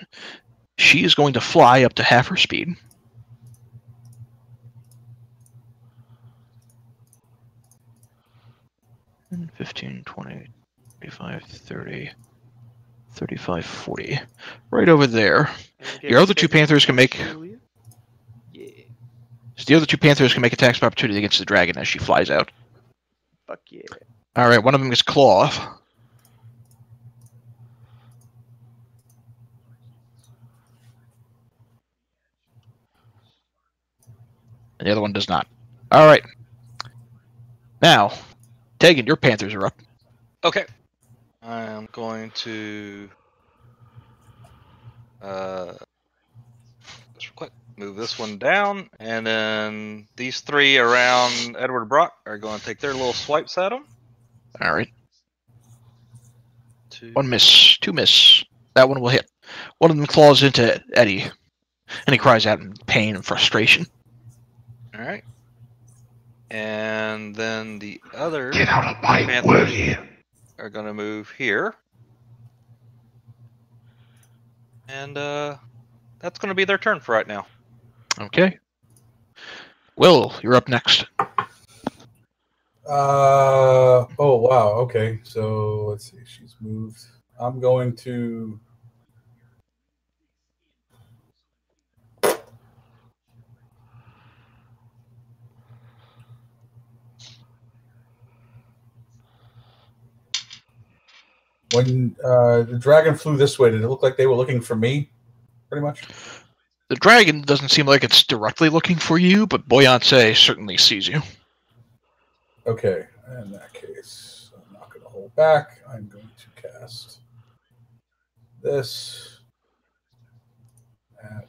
S3: she is going to fly up to half her speed. And 15, 20, 25, 30, 35, 40. Right over there.
S5: And
S3: Your other 2
S5: saving
S3: panthers can make...
S5: throw. Yeah.
S3: So the other 2 panthers can make attacks of opportunity against the dragon as she flies out.
S5: Fuck yeah.
S3: Alright, one of them is claw off. And the other one does not. Alright. Now, Tegan, your panthers are up.
S6: Okay. I am going to just real quick move this one down, and then these 3 around Edward Brock are going to take their little swipes at him.
S3: Alright.
S6: 2.
S3: 1 miss. 2 miss. That one will hit. One of them claws into Eddie, and he cries out in pain and frustration.
S6: All right. And then the other
S2: Get out of my
S6: panthers
S2: way.
S6: are going to move here. And that's going to be their turn for right now.
S3: Okay. Will, you're up next.
S4: Oh wow. Okay. So let's see. She's moved. I'm going to. When the dragon flew this way, did it look like they were looking for me? Pretty much.
S3: The dragon doesn't seem like it's directly looking for you, but Boyance certainly sees you.
S4: Okay. In that case, I'm not going to hold back. I'm going to cast this at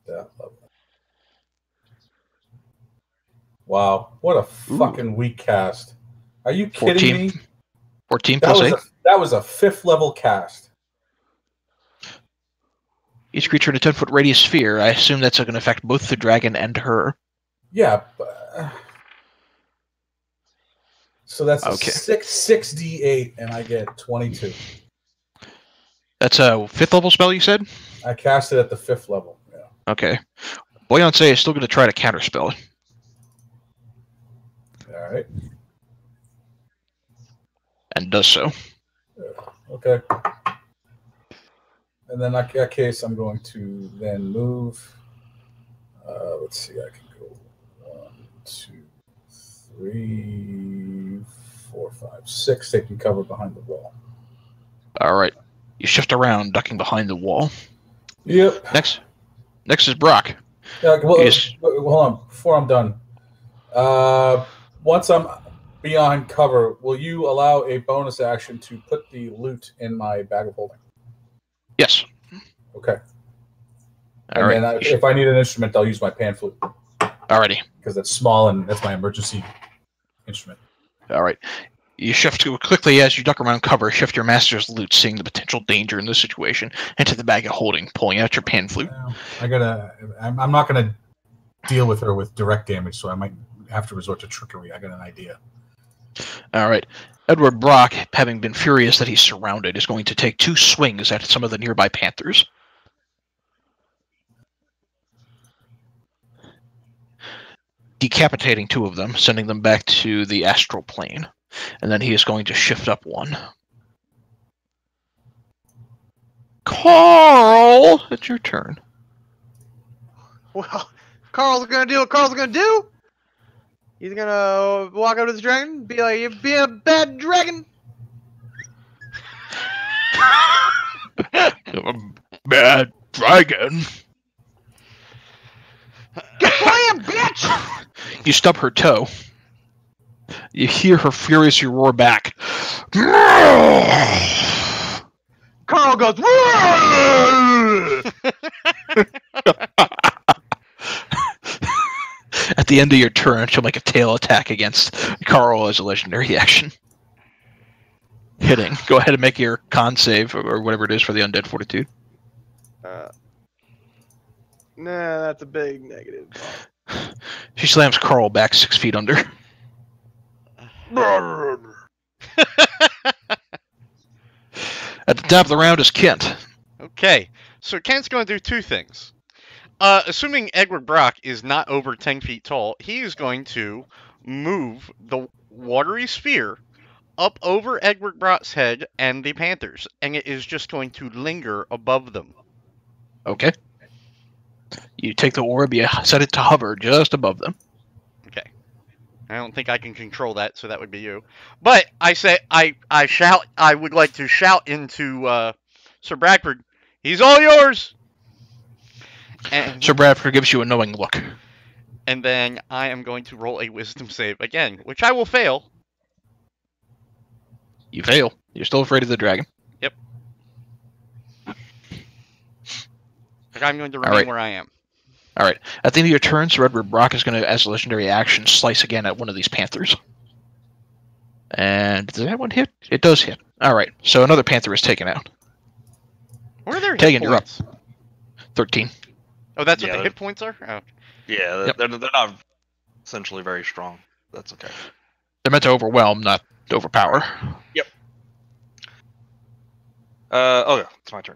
S4: that level. Wow, what a fucking weak cast! Are you kidding
S3: 14.
S4: me?
S3: 14 plus 8.
S4: That was a 5th level cast.
S3: Each creature in a 10-foot radius sphere. I assume that's going to affect both the dragon and her.
S4: Yeah. So that's a
S3: Okay.
S4: 6d8, and I get 22.
S3: That's a 5th level spell, you said?
S4: I cast it at the 5th level. Yeah.
S3: Okay. Buoyancy is still going to try to counterspell it.
S4: All right.
S3: And does so.
S4: Okay. And then in that case, I'm going to then move. Let's see. I can go 1, 2, 3, 4, 5, 6. Taking cover behind the wall.
S3: All right. You shift around, ducking behind the wall.
S4: Yep.
S3: Next is Brock.
S4: Yeah, well,
S3: Yes.
S4: hold on. Before I'm done, once I'm beyond cover, will you allow a bonus action to put the loot in my bag of holding?
S3: Yes.
S4: Okay.
S3: All
S4: And
S3: right.
S4: then if I need an instrument, I'll use my pan flute
S3: Alrighty.
S4: because it's small and that's my emergency instrument.
S3: All right. You shift quickly as you duck around cover. Shift your master's loot, seeing the potential danger in this situation, into the bag of holding, pulling out your pan flute.
S4: I'm not gonna deal with her with direct damage, so I might have to resort to trickery. I got an idea.
S3: All right. Edward Brock, having been furious that he's surrounded, is going to take 2 swings at some of the nearby panthers. Decapitating 2 of them, sending them back to the astral plane. And then he is going to shift up 1. Carl, it's your turn.
S5: Well, Carl's gonna do what Carl's gonna do. He's gonna walk up to the dragon, be like, "You be a bad dragon."
S3: Bad dragon.
S5: Get playing, bitch!
S3: You stub her toe. You hear her furiously roar back.
S5: Carl goes, "Woo!"
S3: At the end of your turn, she'll make a tail attack against Carl as a legendary action. Hitting. Go ahead and make your con save, or whatever it is for the undead fortitude.
S5: Nah, that's a big negative.
S3: She slams Carl back 6 feet under. At the top of the round is Kent.
S1: Okay, so Kent's going to do 2 things. Assuming Edward Brock is not over 10 feet tall, he is going to move the watery sphere up over Edward Brock's head and the panthers, and it is just going to linger above them.
S3: Okay. You take the orb, you set it to hover just above them.
S1: Okay. I don't think I can control that, so that would be you. But I say, I would like to shout into Sir Bradford, he's all yours! And,
S3: Sir Bradford gives you a knowing look.
S1: and then I am going to roll a wisdom save again, which I will fail.
S3: You fail. You're still afraid of the dragon.
S1: But I'm going to
S3: All
S1: remain
S3: right.
S1: where I am.
S3: All right. At the end of your turn, Sir Edward Brock is going to, as a legendary action, slice again at one of these panthers. And does that one hit? It does hit. All right. So another panther is taken out.
S1: Where are their hit
S3: Tegan, you're up.
S1: points?
S3: 13.
S1: Oh, that's what
S6: Yeah,
S1: the
S6: they're-
S1: hit points are? Oh.
S6: Yeah,
S3: Yep.
S6: they're not essentially very strong. That's okay.
S3: They're meant to overwhelm, not to overpower.
S6: Okay, it's my turn.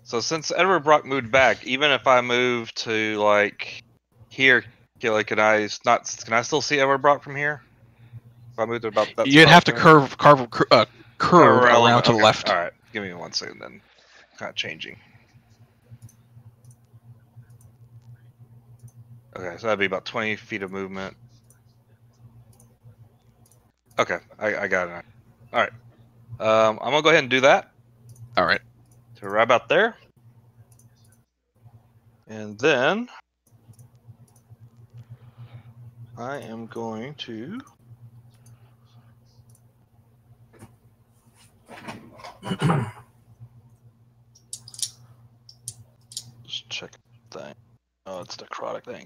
S6: So since Edward Brock moved back, even if I move to like here, can I still see Edward Brock from here? If I move to about that.
S3: You'd
S6: spot
S3: have to
S6: there?
S3: curve around to the
S6: Okay,
S3: left.
S6: All right, give me 1 second then. Kind of changing. Okay, so that'd be about 20 feet of movement. Okay, I got it. All right. I'm gonna go ahead and do that.
S3: All right.
S6: To right about there. And then I am going to just check the thing. Oh, it's necrotic thing.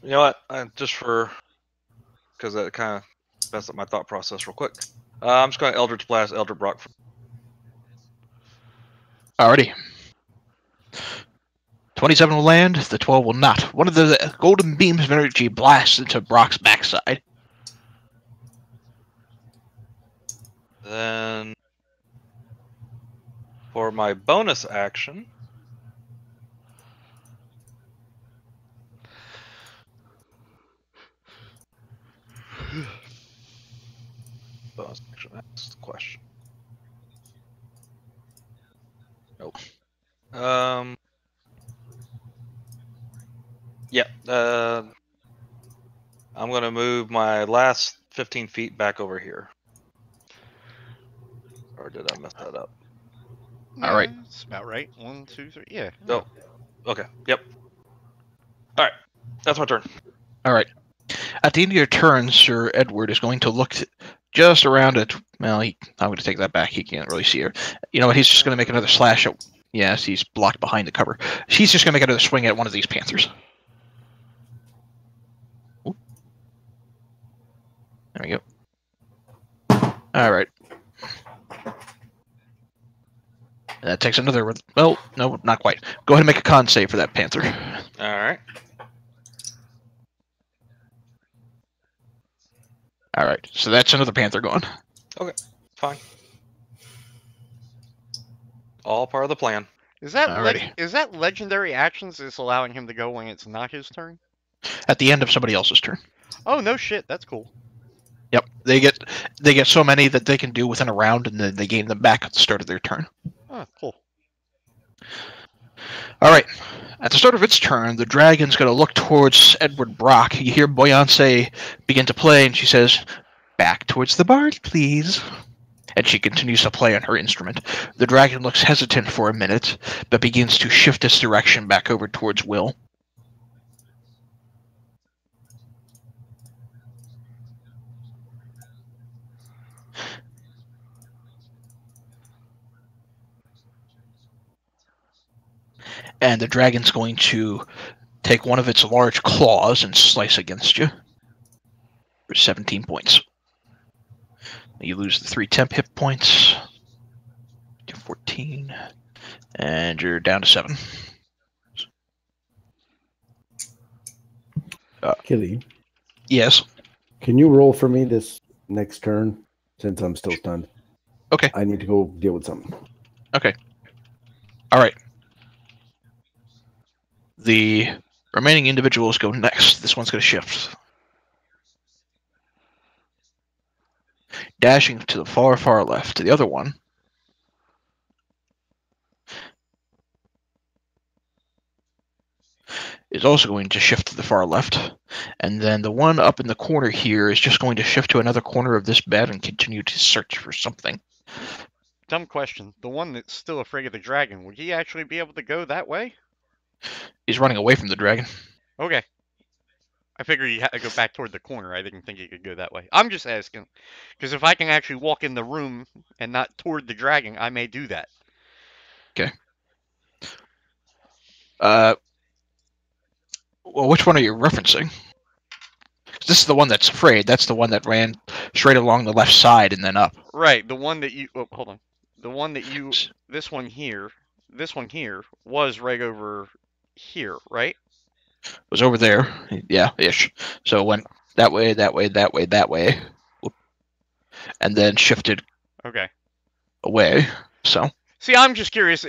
S6: You know what? Just for because that kind of messed up my thought process real quick. I'm just going to Eldritch Blast Elder Brock.
S3: Alrighty. 27 will land, the 12 will not. One of the golden beams of energy blasts into Brock's backside.
S6: Then for my bonus action, that's the question. Nope. Yeah. I'm gonna move my last 15 feet back over here. Or did I mess that up?
S3: All right.
S1: It's about right. 1, 2, 3. Yeah.
S6: Oh. Okay. Yep. All right. That's my turn.
S3: Alright. At the end of your turn, Sir Edward is going to look just around it. Well, I'm going to take that back. He can't really see her. You know what? He's just going to make another slash at... Yes, he's blocked behind the cover. She's just going to make another swing at one of these panthers. Ooh. There we go. Alright. That takes another... Well, no, not quite. Go ahead and make a con save for that panther.
S6: All right.
S3: Alright, so that's another panther gone.
S6: Fine. All part of the plan.
S1: Is that
S3: Alrighty.
S1: is that legendary actions is allowing him to go when it's not his turn?
S3: At the end of somebody else's turn.
S1: Oh no shit, that's cool.
S3: Yep, they get so many that they can do within a round, and then they gain them back at the start of their turn.
S1: Oh, cool.
S3: All right, at the start of its turn, the dragon's going to look towards Edward Brock. You hear Beyonce begin to play, and she says, "Back towards the bard, please." And she continues to play on her instrument. The dragon looks hesitant for a minute, but begins to shift its direction back over towards Will. And the dragon's going to take one of its large claws and slice against you for 17 points. You lose the 3 temp hit points to 14, and you're down to 7.
S7: Killy,
S3: Yes.
S7: can you roll for me this next turn since I'm still stunned?
S3: Okay.
S7: I need to go deal with something.
S3: Okay. All right. The remaining individuals go next. This one's going to shift. Dashing to the far, far left. To the other one. Is also going to shift to the far left. And then the one up in the corner here is just going to shift to another corner of this bed and continue to search for something.
S1: Dumb question. The one that's still afraid of the dragon, would he actually be able to go that way?
S3: He's running away from the dragon.
S1: Okay. I figured he had to go back toward the corner. I didn't think he could go that way. I'm just asking. Because if I can actually walk in the room and not toward the dragon, I may do that.
S3: Well, which one are you referencing? This is the one that's afraid. That's the one that ran straight along the left side and then up.
S1: Right, the one that you... Oh, hold on. The one that you... This one here was right over here, right?
S3: Was over there. Yeah, ish. So it went that way, that way, that way, that way. And then shifted
S1: Okay.
S3: away. So...
S1: See, I'm just curious,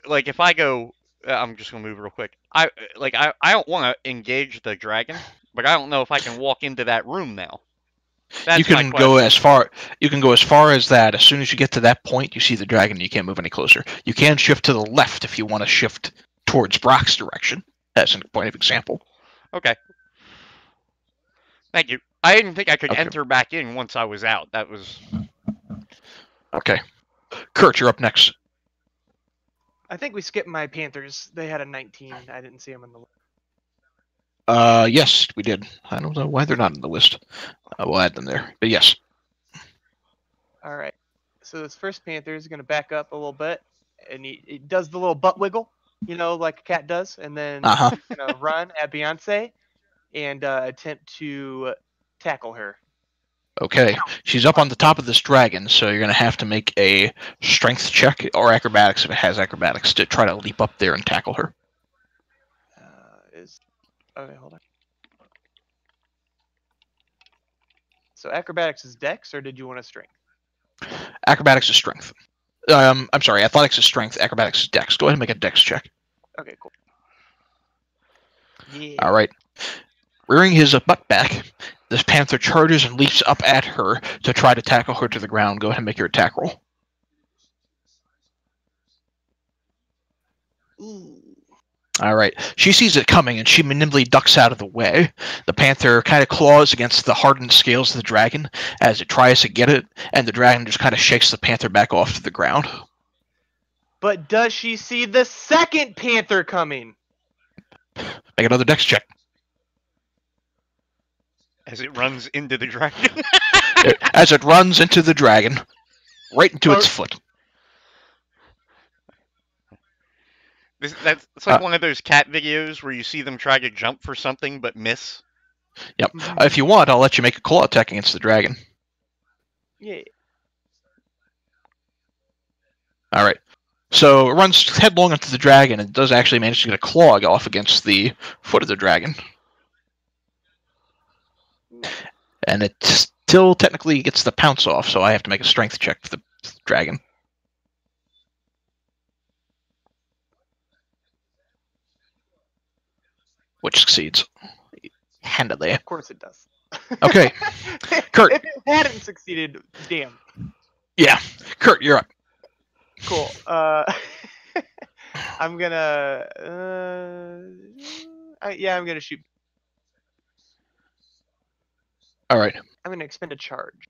S1: like, if I go... I'm just going to move real quick. I don't want to engage the dragon, but I don't know if I can walk into that room now. That's
S3: you can go as far. You can go as far as that. As soon as you get to that point, you see the dragon. You can't move any closer. You can shift to the left if you want to shift towards Brock's direction. As a point of example.
S1: Okay. Thank you. I didn't think I could
S3: Okay.
S1: enter back in once I was out. That was...
S3: Okay. Kurt, you're up next.
S5: I think we skipped my Panthers. They had a 19. I didn't see them in the list.
S3: Yes, we did. I don't know why they're not in the list. We'll add them there. But yes.
S5: All right. So this first Panther is going to back up a little bit, and he does the little butt wiggle, you know, like a cat does, and then
S3: Uh-huh.
S5: he's going to run at Beyonce. and attempt to tackle her.
S3: Okay, she's up on the top of this dragon, so you're going to have to make a strength check or acrobatics if it has acrobatics to try to leap up there and tackle her.
S5: Okay, hold on. So acrobatics is dex, or did you want a strength?
S3: Acrobatics is strength. I'm sorry, athletics is strength, acrobatics is dex. Go ahead and make a dex check.
S5: Okay, cool. Yeah.
S3: All right. Rearing his butt back, this panther charges and leaps up at her to try to tackle her to the ground. Go ahead and make your attack roll.
S5: Ooh.
S3: All right. She sees it coming and she nimbly ducks out of the way. The panther kind of claws against the hardened scales of the dragon as it tries to get it, and the dragon just kind of shakes the panther back off to the ground.
S5: But does she see the second panther coming?
S3: Make another dex check.
S1: As it runs into the dragon.
S3: As it runs into the dragon, right into its foot.
S1: It's like one of those cat videos where you see them try to jump for something but miss.
S3: Yep. If you want, I'll let you make a claw attack against the dragon.
S5: Yeah.
S3: All right. So it runs headlong into the dragon and does actually manage to get a claw off against the foot of the dragon. And it still technically gets the pounce off, so I have to make a strength check for the dragon. Which succeeds. Handedly.
S5: Of course it does.
S3: Okay. Kurt.
S5: If it hadn't succeeded, damn.
S3: Yeah. Kurt, you're up.
S5: Cool. I'm gonna. I'm gonna shoot.
S3: All right.
S5: I'm gonna expend a charge.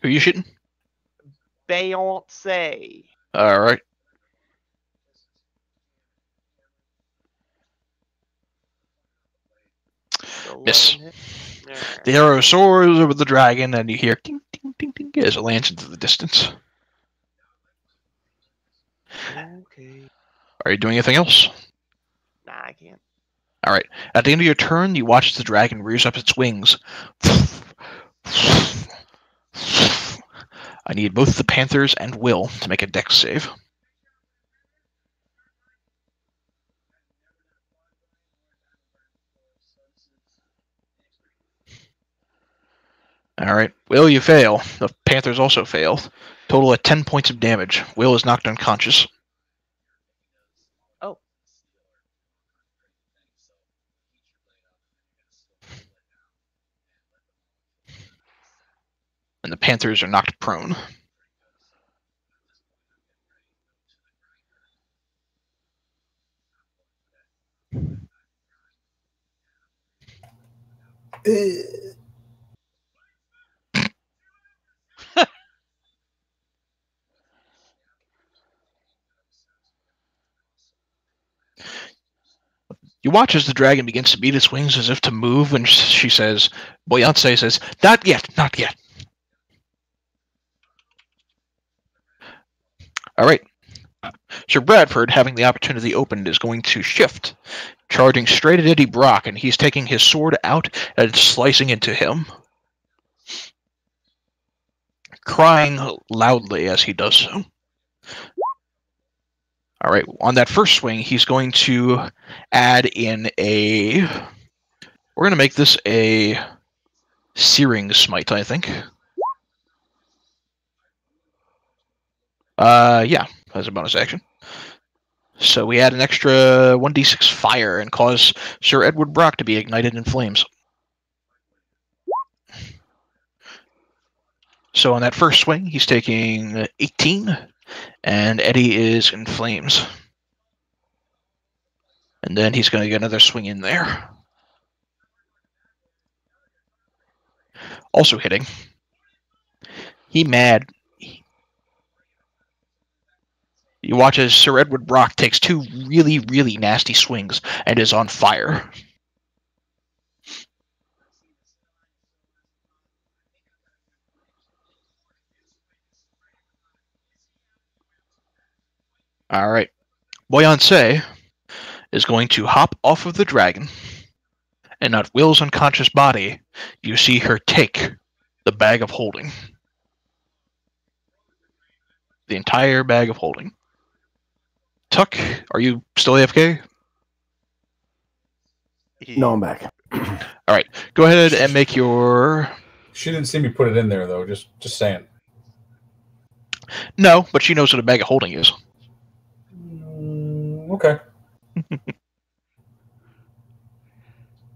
S3: Who are you shooting?
S5: Beyonce.
S3: All right. Miss. The arrow soars over the dragon, and you hear ding, ding, ding, ding as it lands into the distance.
S5: Okay.
S3: Are you doing anything else?
S5: Nah, I can't.
S3: All right. At the end of your turn, you watch the dragon rears up its wings. I need both the Panthers and Will to make a dex save. All right. Will, you fail. The Panthers also fail. Total at 10 points of damage. Will is knocked unconscious.
S5: Oh.
S3: And the Panthers are knocked prone. You watch as the dragon begins to beat its wings as if to move, and she says, Beyonce says, not yet, not yet. All right. Sir Bradford, having the opportunity opened, is going to shift, charging straight at Eddie Brock, and he's taking his sword out and slicing into him, crying loudly as he does so. All right, on that first swing, he's going to add in a... We're going to make this a Searing Smite, I think. Yeah, as a bonus action. So we add an extra 1d6 fire and cause Sir Edward Brock to be ignited in flames. So on that first swing, he's taking 18, and Eddie is in flames. And then he's going to get another swing in there. Also hitting. He mad. You watch as Sir Edward Brock takes two really, really nasty swings and is on fire. All right. Beyonce is going to hop off of the dragon and at Will's unconscious body, you see her take the bag of holding. The entire bag of holding. Tuck, are you still AFK?
S7: No, I'm back.
S3: Alright, go ahead and make your...
S4: She didn't see me put it in there, though. Just saying.
S3: No, but she knows what a bag of holding is.
S4: Okay.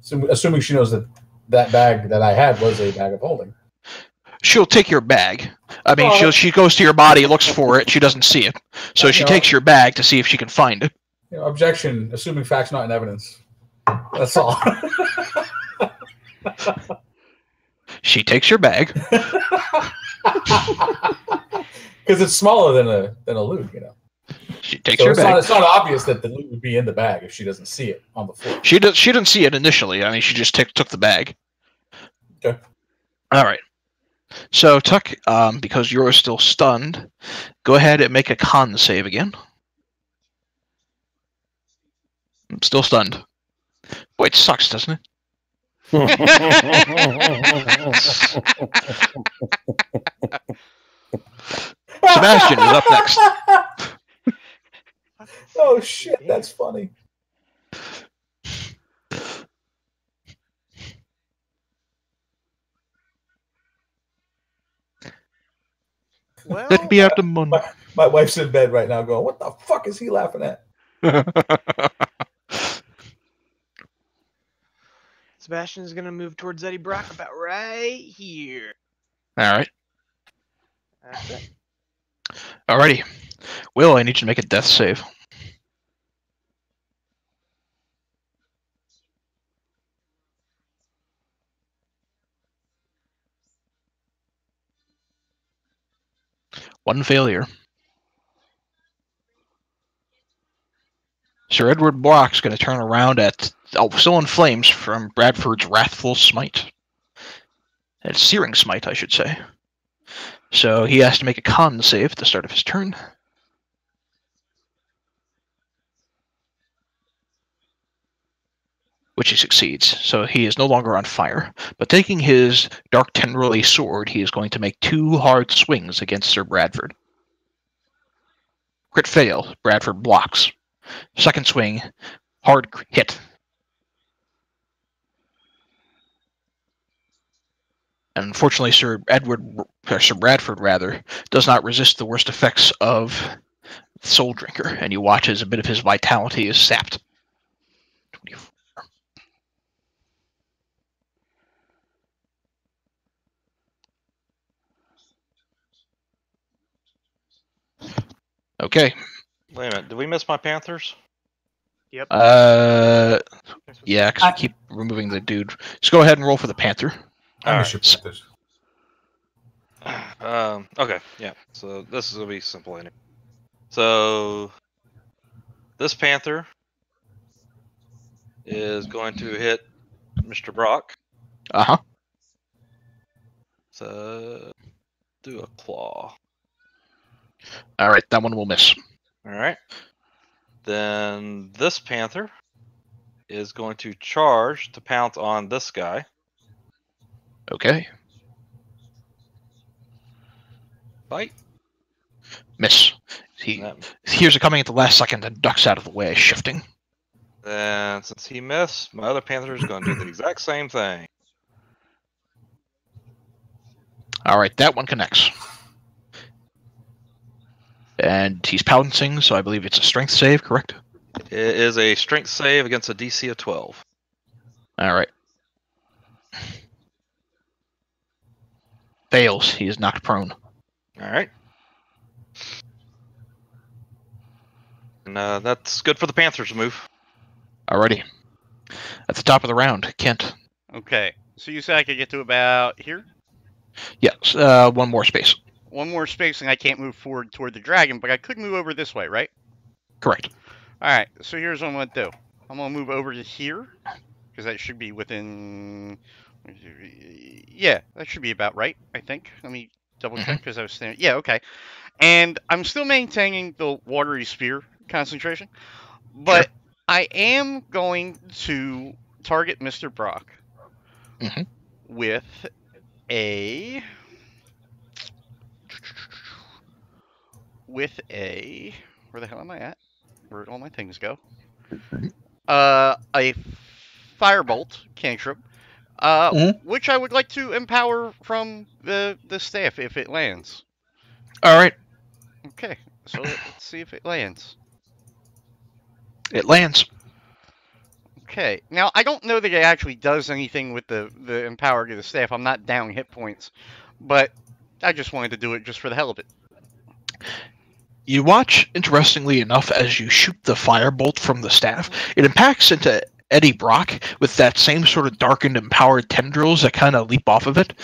S4: So, assuming she knows that bag that I had was a bag of holding.
S3: She'll take your bag. I mean,
S4: Oh.
S3: she goes to your body, looks for it, she doesn't see it. So she takes your bag to see if she can find it.
S4: Objection. Assuming facts not in evidence. That's all.
S3: She takes your bag.
S4: Because it's smaller than a loot, you know.
S3: She takes
S4: So
S3: your
S4: it's
S3: bag.
S4: not obvious that the loot would be in the bag if she doesn't see it on the floor.
S3: She didn't see it initially. I mean, she just took the bag.
S4: Okay.
S3: All right. So Tuck, because you're still stunned, go ahead and make a con save again. I'm still stunned. Boy, it sucks, doesn't it? Sebastian is up next.
S4: Oh shit, that's funny.
S5: Well,
S3: Let me out the money.
S4: My wife's in bed right now going, what the fuck is he laughing at?
S5: Sebastian's gonna move towards Eddie Brock about right here.
S3: All right.
S5: That's it.
S3: Alrighty. Will, I need you to make a death save. One failure. Sir Edward Block's going to turn around at... Oh, still in flames from Bradford's Wrathful Smite. It's Searing Smite, I should say. So he has to make a con save at the start of his turn. Which he succeeds. So he is no longer on fire. But taking his Dark Tenderly sword, he is going to make 2 hard swings against Sir Bradford. Crit fail. Bradford blocks. Second swing, hard hit. And unfortunately, Sir Bradford does not resist the worst effects of Soul Drinker, and you watch as a bit of his vitality is sapped. 24. Okay.
S6: Wait a minute. Did we miss my Panthers?
S5: Yep.
S3: Yeah, because we keep removing the dude. Just go ahead and roll for the Panther.
S4: I miss your Panthers.
S6: Okay, yeah. So this is gonna be simple anyway. So this Panther is going to hit Mr. Brock.
S3: Uh-huh.
S6: So do a claw.
S3: Alright, that one will miss.
S6: Alright. Then this Panther is going to charge to pounce on this guy.
S3: Okay.
S6: Bite.
S3: Miss. He hears it coming at the last second and ducks out of the way, shifting.
S6: And since he missed, my other Panther is going to do the exact same thing.
S3: Alright, that one connects. And he's pouncing, so I believe it's a strength save, correct?
S6: It is a strength save against a DC of 12.
S3: Alright. Fails. He is knocked prone.
S6: Alright. And that's good for the Panthers' move.
S3: Alrighty. At the top of the round, Kent.
S1: Okay, so you said I could get to about here?
S3: Yes, one more space.
S1: One more space and I can't move forward toward the dragon, but I could move over this way, right?
S3: Correct.
S1: Alright, so here's what I'm going to do. I'm going to move over to here, because that should be within... Yeah, that should be about right, I think. Let me double check, because I was standing... Yeah, okay. And I'm still maintaining the watery spear concentration, but I am going to target Mr. Brock
S3: Mhm.
S1: with a where the hell am I at? Where'd all my things go? A firebolt cantrip, which I would like to empower from the staff if it lands.
S3: All right,
S1: Okay, so let's see if it lands.
S3: it lands.
S1: Okay, now I don't know that it actually does anything with the empower to the staff. I'm not down hit points, but I just wanted to do it just for the hell of it.
S3: You watch, interestingly enough, as you shoot the firebolt from the staff. It impacts into Eddie Brock with that same sort of darkened, empowered tendrils that kind of leap off of it.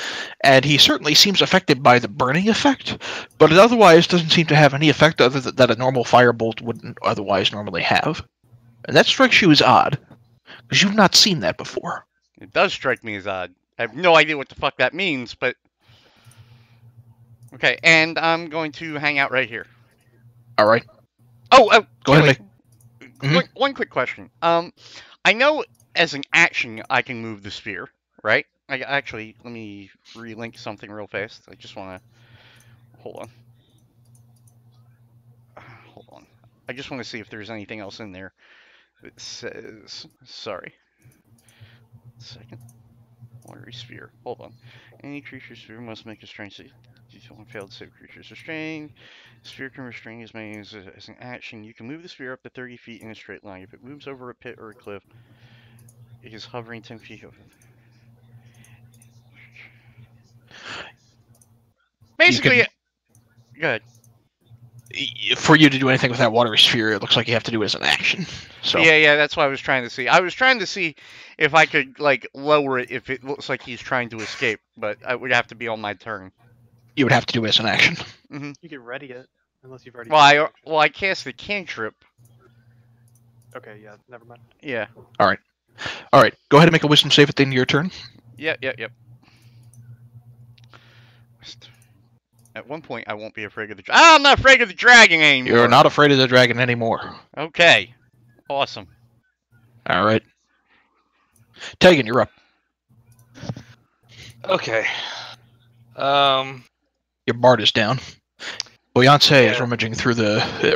S3: And he certainly seems affected by the burning effect, but it otherwise doesn't seem to have any effect other than that a normal firebolt wouldn't otherwise normally have. And that strikes you as odd, because you've not seen that before.
S1: It does strike me as odd. I have no idea what the fuck that means, but... Okay, and I'm going to hang out right here.
S3: All right.
S1: Oh,
S3: Go ahead,
S1: wait. One quick question. I know as an action I can move the sphere, right? Actually, let me relink something real fast. I just want to... Hold on. I just want to see if there's anything else in there that says... Sorry. Second. Watery sphere. Hold on. Any creature sphere must make a strength save. One failed save creatures restrained. Sphere can restrain as many as an action. You can move the sphere up to 30 feet in a straight line. If it moves over a pit or a cliff, it is hovering 10 feet over. Basically, go ahead.
S3: For you to do anything with that watery sphere, it looks like you have to do it as an action. So
S1: Yeah, that's what I was trying to see. I was trying to see if I could, like, lower it if it looks like he's trying to escape, but it would have to be on my turn.
S3: you would have to do it as an action.
S1: Mm-hmm.
S5: You can ready it, unless you've already...
S1: Well, I cast the cantrip.
S5: Okay, yeah, never mind.
S1: Yeah.
S3: All right. Go ahead and make a wisdom save at the end of your turn.
S1: Yep. At one point, I won't be afraid of the... I'm not afraid of the dragon anymore!
S3: You're not afraid of the dragon anymore.
S1: Okay. Awesome.
S3: All right. Tegan, you're up.
S6: Okay.
S3: Your bard is down. Boyance is
S6: Yeah.
S3: rummaging through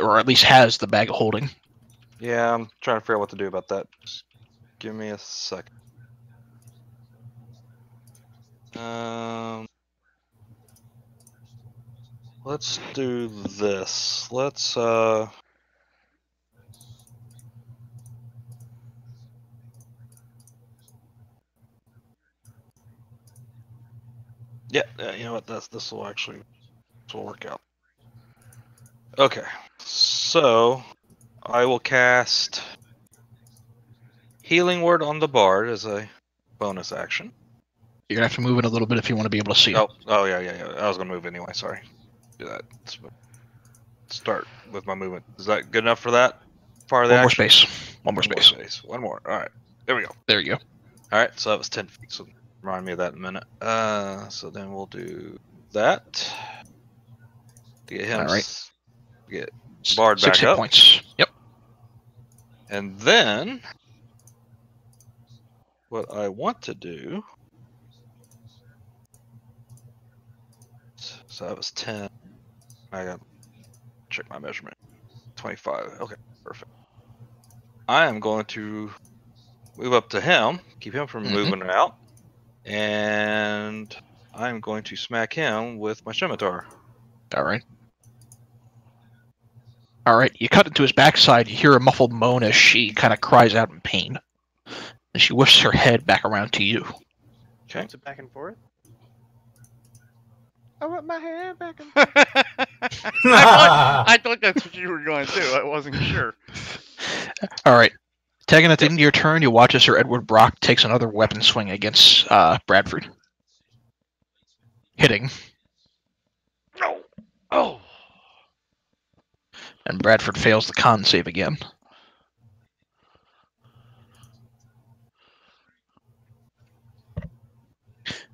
S3: or at least has the bag of holding.
S6: Yeah, I'm trying to figure out what to do about that. Just give me a second. Let's do this. Let's Yeah, you know what? This will work out. Okay, so I will cast Healing Word on the Bard as a bonus action.
S3: You're gonna have to move it a little bit if you want to be able to see it.
S6: Oh yeah. I was gonna move anyway. Sorry. Do that. Start with my movement. Is that good enough for that? Part of the
S3: One more
S6: action?
S3: space. One more space.
S6: One more. All right. There we go.
S3: There you go.
S6: All right. So that was 10 feet. So remind me of that in a minute. So then we'll do that. To get him.
S3: All right.
S6: Get Bard
S3: 6
S6: back
S3: hit
S6: up.
S3: points. Yep.
S6: And then what I want to do. So that was 10. I got to check my measurement. 25. Okay, perfect. I am going to move up to him, keep him from moving out, and I'm going to smack him with my scimitar.
S3: All right. All right. You cut into his backside. You hear a muffled moan as she kind of cries out in pain, and she whisks her head back around to you.
S6: Okay.
S5: So back and forth. I want my hair back and forth.
S1: I thought that's what you were going to do. I wasn't sure.
S3: All right. Tegan, at the end of your turn, you watch as Sir Edward Brock takes another weapon swing against Bradford. Hitting.
S1: Oh.
S3: And Bradford fails the con save again.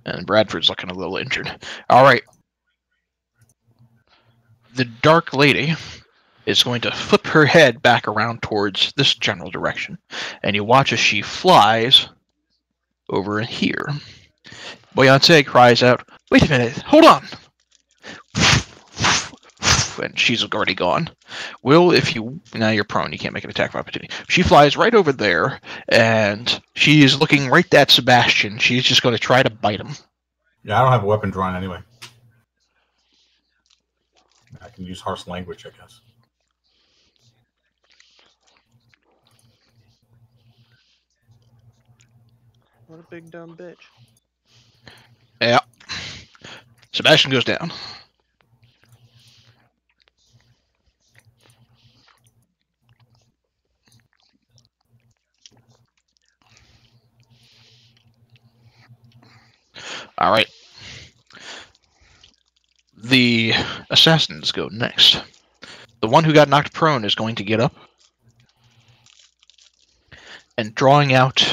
S3: And Bradford's looking a little injured. All right. The Dark Lady is going to flip her head back around towards this general direction. And you watch as she flies over here. Boyante cries out, "Wait a minute, hold on!" And she's already gone. Will, if you... Now you're prone, you can't make an attack of opportunity. She flies right over there, and she's looking right at Sebastian. She's just going to try to bite him.
S4: Yeah, I don't have a weapon drawn anyway. I can use harsh language, I guess.
S5: What a big dumb bitch.
S3: Yeah. Sebastian goes down. All right. The assassins go next. The one who got knocked prone is going to get up. And drawing out...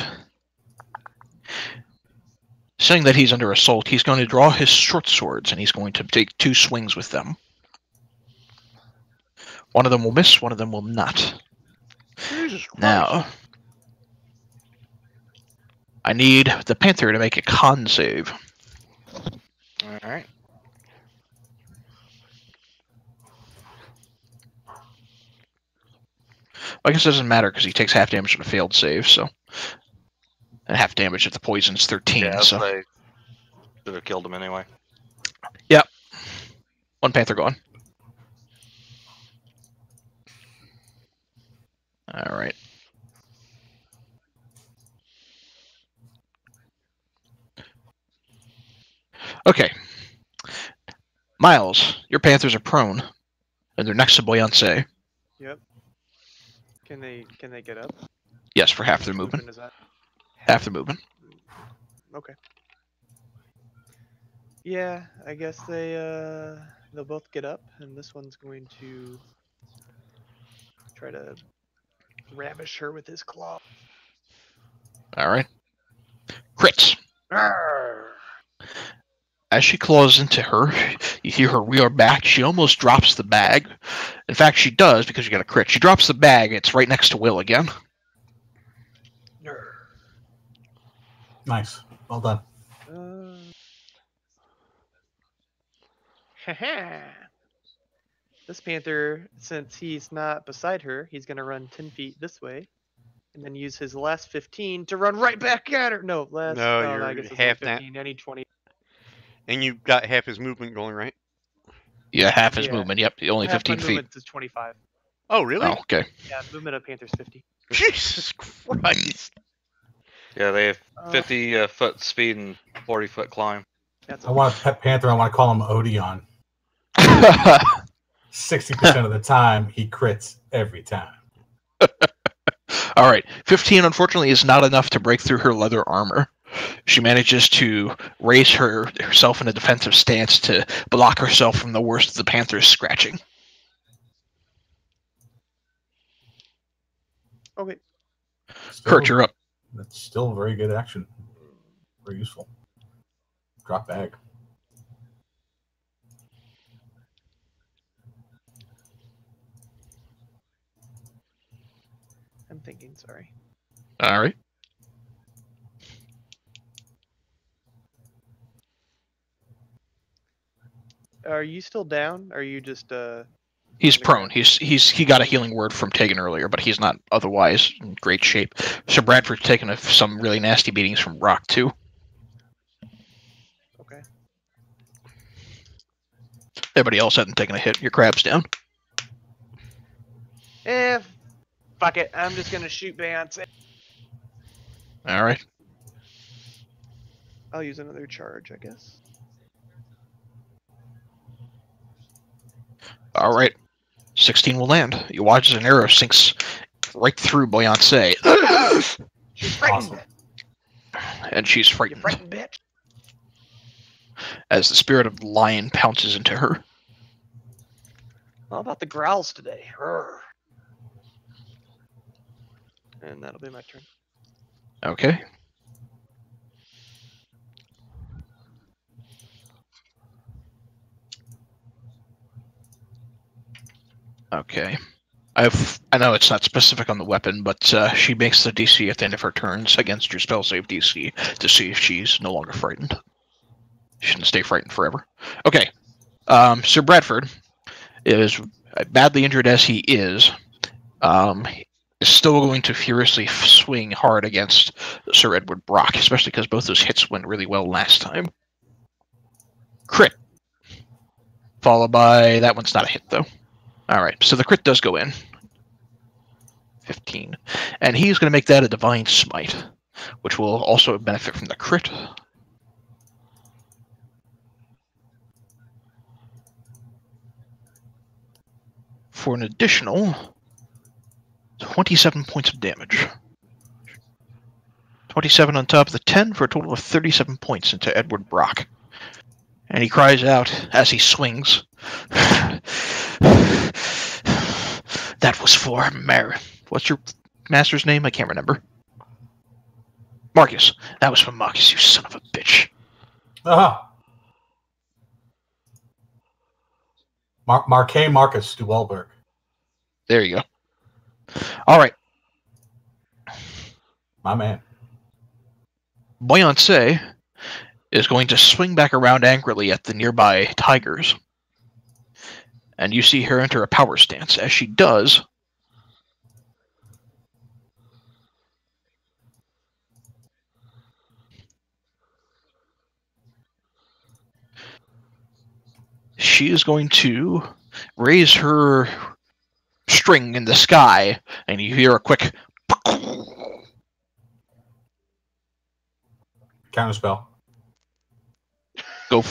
S3: Saying that he's under assault, he's going to draw his short swords, and he's going to take 2 swings with them. One of them will miss, one of them will not.
S1: Jesus Christ.
S3: Now, I need the Panther to make a con save.
S6: Alright.
S3: I guess it doesn't matter because he takes half damage on a failed save, so... And half damage if the poison's 13,
S6: Yeah,
S3: so...
S6: they should have killed him anyway.
S3: Yep. 1 Panther gone. Alright. Okay. Miles, your Panthers are prone, and they're next to Boyance.
S5: Yep. Can they get up?
S3: Yes, for half their movement.
S5: Is that?
S3: Half their movement.
S5: Okay. Yeah, I guess they'll both get up, and this one's going to try to ravish her with his claw.
S3: Alright. Crits.
S5: Arrgh!
S3: As she claws into her, you hear her rear back. She almost drops the bag. In fact, she does because you got a crit. She drops the bag. It's right next to Will again.
S4: Nice. Well done.
S5: This Panther, since he's not beside her, he's going to run 10 feet this way. And then use his last 15 to run right back at her. No, last...
S1: No,
S5: oh,
S1: you're
S5: I guess it's
S1: half
S5: only 15. I need 20.
S1: And you got half his movement going, right?
S3: Yeah, half his
S5: Yeah.
S3: movement. Yep, only
S5: Half my
S3: 15 feet.
S5: movement is 25.
S1: Oh, really?
S3: Oh, okay.
S5: Yeah, movement of Panther's 50.
S1: Jesus Christ.
S6: Yeah, they have
S5: Uh,
S6: 50 foot speed and 40 foot climb.
S5: That's
S4: I want a pet panther. I want to call him Odeon. 60% of the time, he crits every time.
S3: All right, 15 unfortunately is not enough to break through her leather armor. She manages to raise herself in a defensive stance to block herself from the worst of the Panther's scratching.
S5: Okay.
S3: Kurt, you're up.
S4: That's still very good action. Very useful. Drop bag.
S5: I'm thinking, sorry.
S3: All right.
S5: Are you still down? Are you just
S3: He's prone. He got a healing word from Tegan earlier, but he's not otherwise in great shape. Sir Bradford's taken some really nasty beatings from Brock too.
S5: okay?
S3: Everybody else hasn't taken a hit. Your crab's down.
S5: Fuck it. I'm just gonna shoot Beyonce.
S3: All right.
S5: I'll use another charge, I guess.
S3: All right. 16 will land. You watch as an arrow sinks right through Boyance.
S5: She's frightened.
S4: Awesome.
S3: And she's
S5: You
S3: frightened
S5: frightened bitch.
S3: as the spirit of the lion pounces into her.
S5: How about the growls today? Rrr. And that'll be my turn.
S3: Okay. Okay. I know it's not specific on the weapon, but she makes the DC at the end of her turns against your spell save DC to see if she's no longer frightened. She shouldn't stay frightened forever. Okay, Sir Bradford is badly injured as he is still going to furiously swing hard against Sir Edward Brock, especially because both those hits went really well last time. Crit. Followed by... that one's not a hit, though. Alright, so the crit does go in. 15. And he's going to make that a Divine Smite, which will also benefit from the crit. For an additional 27 points of damage. 27 on top of the 10 for a total of 37 points into Edward Brock. And he cries out as he swings. That was for what's your master's name? I can't remember. Marcus. That was for Marcus, you son of a bitch.
S4: Aha. Marcus Stuelberg.
S3: There you go. All right.
S4: My man.
S3: Beyonce is going to swing back around angrily at the nearby tigers. And you see her enter a power stance. As she does, she is going to raise her string in the sky, and you hear a quick
S4: Counterspell.
S3: go.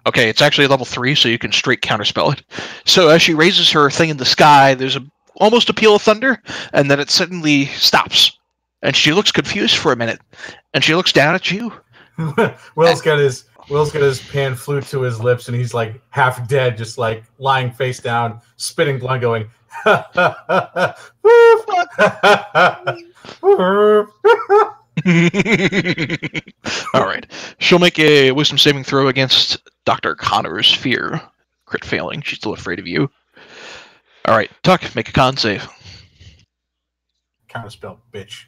S3: Okay, it's actually a level 3, so you can straight counterspell it. So as she raises her thing in the sky, there's almost a peal of thunder, and then it suddenly stops. And she looks confused for a minute, and she looks down at you.
S4: Will's got his pan flute to his lips, and he's like half dead, just like lying face down, spitting blood, going.
S3: All right. She'll make a wisdom saving throw against Dr. Connor's fear. Crit failing. She's still afraid of you. All right. Tuck, make a con save.
S4: Counterspell, bitch.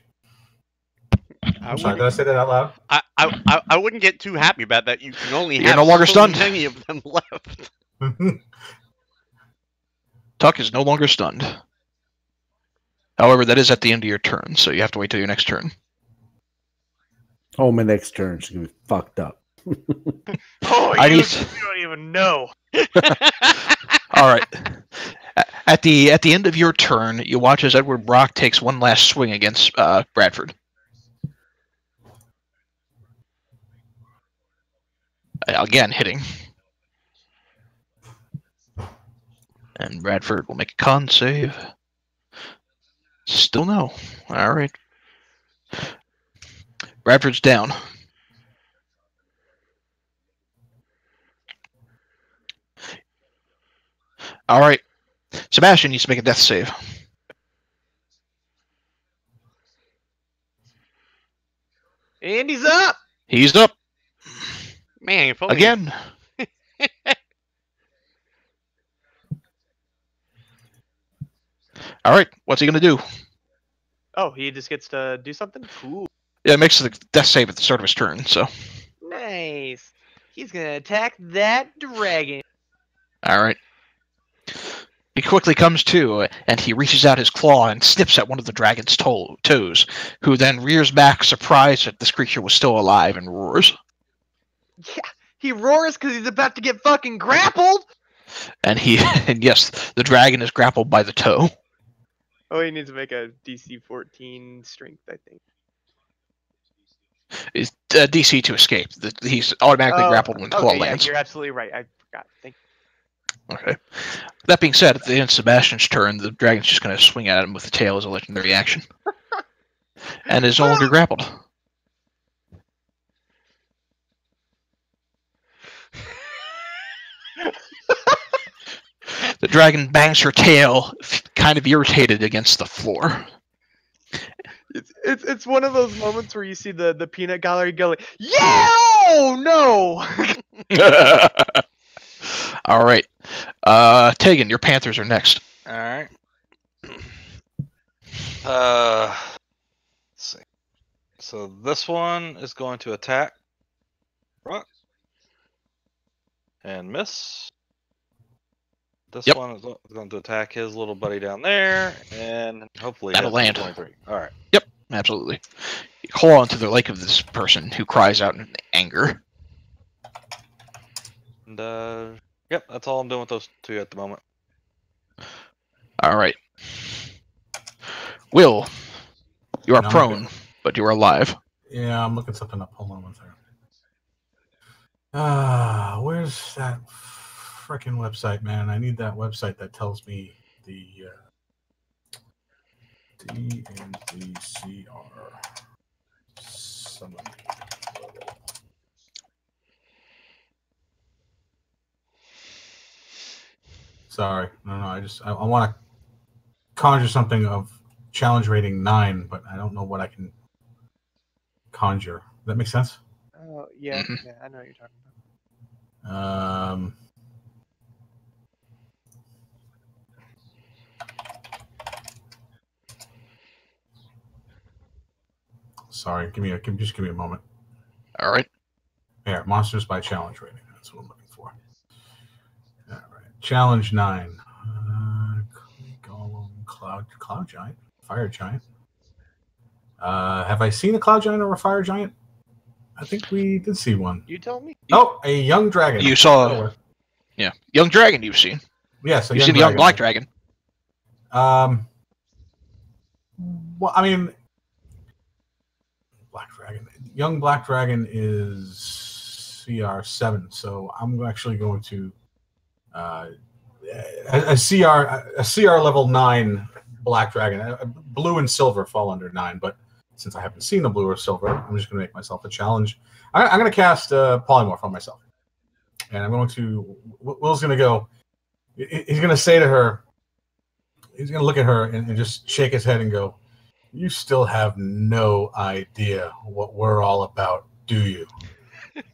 S4: I'm sorry, did I say that out loud?
S1: I wouldn't get too happy about that. You can only
S3: You're
S1: have
S3: no longer
S1: so
S3: stunned.
S1: many of them left.
S3: Tuck is no longer stunned. However, that is at the end of your turn, so you have to wait till your next turn.
S7: Oh, my next turn's gonna be fucked up.
S5: Oh, you don't even know.
S3: All right. At the end of your turn, you watch as Edward Brock takes one last swing against Bradford. Again, hitting. And Bradford will make a con save. Still no. All right. Bradford's down. All right. Sebastian needs to make a death save.
S5: And he's up.
S3: He's up.
S1: Man, if only
S3: Again. All right. What's he going to do?
S5: Oh, he just gets to do something? Cool.
S3: Yeah, it makes the death save at the start of his turn, so.
S5: Nice. He's going to attack that dragon.
S3: All right. He quickly comes to, and he reaches out his claw and snips at one of the dragon's toes, who then rears back, surprised that this creature was still alive, and roars.
S5: Yeah, he roars because he's about to get fucking grappled.
S3: And and yes, the dragon is grappled by the toe.
S5: Oh, he needs to make a DC 14 strength, I think.
S3: It's DC to escape. He's automatically grappled when claw
S5: okay,
S3: lands.
S5: Yeah, you're absolutely right. I forgot. Thank you.
S3: Okay. That being said, at the end of Sebastian's turn, the dragon's just going to swing at him with the tail as a legendary action. And is no longer grappled. The dragon bangs her tail, kind of irritated, against the floor.
S5: It's one of those moments where you see the peanut gallery go like, yeah, oh no.
S3: All right. Tegan, your Panthers are next.
S6: All right. Let's see. So this one is going to attack Rock and miss. This
S3: Yep.
S6: one is going to attack his little buddy down there, and hopefully
S3: That'll
S6: hit for
S3: land.
S6: 23. All right.
S3: Absolutely. You hold on to the leg of this person who cries out in anger.
S6: And yep, that's all I'm doing with those two at the moment.
S3: All right. Will, you are
S4: No, I'm
S3: prone,
S4: good.
S3: but you are alive.
S4: Yeah, I'm looking something up. Hold on one second. Where's that freaking website, man? I need that website that tells me the DNVCR summon level. Sorry, no, I want to conjure something of challenge rating 9, but I don't know what I can conjure. Does that make sense?
S5: Oh, yeah,
S3: Mhm.
S5: yeah, I know what you're talking about.
S4: Sorry, just give me a moment.
S3: All right.
S4: Yeah, monsters by challenge rating. That's what I'm looking for. All right, challenge 9. Golem, cloud giant, fire giant. Have I seen a cloud giant or a fire giant? I think we did see one.
S5: You tell me.
S4: Oh, a young dragon.
S3: You saw-
S4: That'll work.
S3: Yeah. Young dragon you've seen.
S4: Yes,
S3: You've seen the young black dragon.
S4: Well, I mean, black dragon. Young black dragon is CR7, so I'm actually going to a CR level 9 black dragon. Blue and silver fall under 9, but since I haven't seen the blue or silver, I'm just going to make myself a challenge. I'm going to cast polymorph on myself, and I'm going to. Will's going to go. He's going to say to her. He's going to look at her and just shake his head and go, "You still have no idea what we're all about, do you?"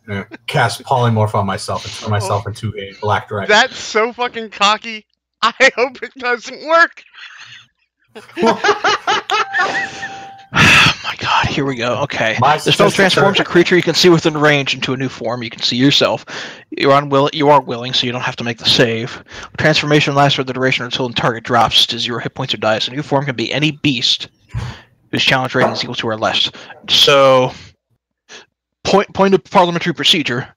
S4: And cast polymorph on myself and turn myself into a black dragon.
S1: That's so fucking cocky. I hope it doesn't work.
S3: Oh my god, here we go. Okay.
S4: My
S3: The spell
S4: statistics
S3: transforms
S4: are-
S3: a creature you can see within range into a new form. You can see yourself. You are willing, so you don't have to make the save. Transformation lasts for the duration until the target drops to 0 hit points or dies. A new form can be any beast whose challenge rating is equal to or less. So, point of parliamentary procedure: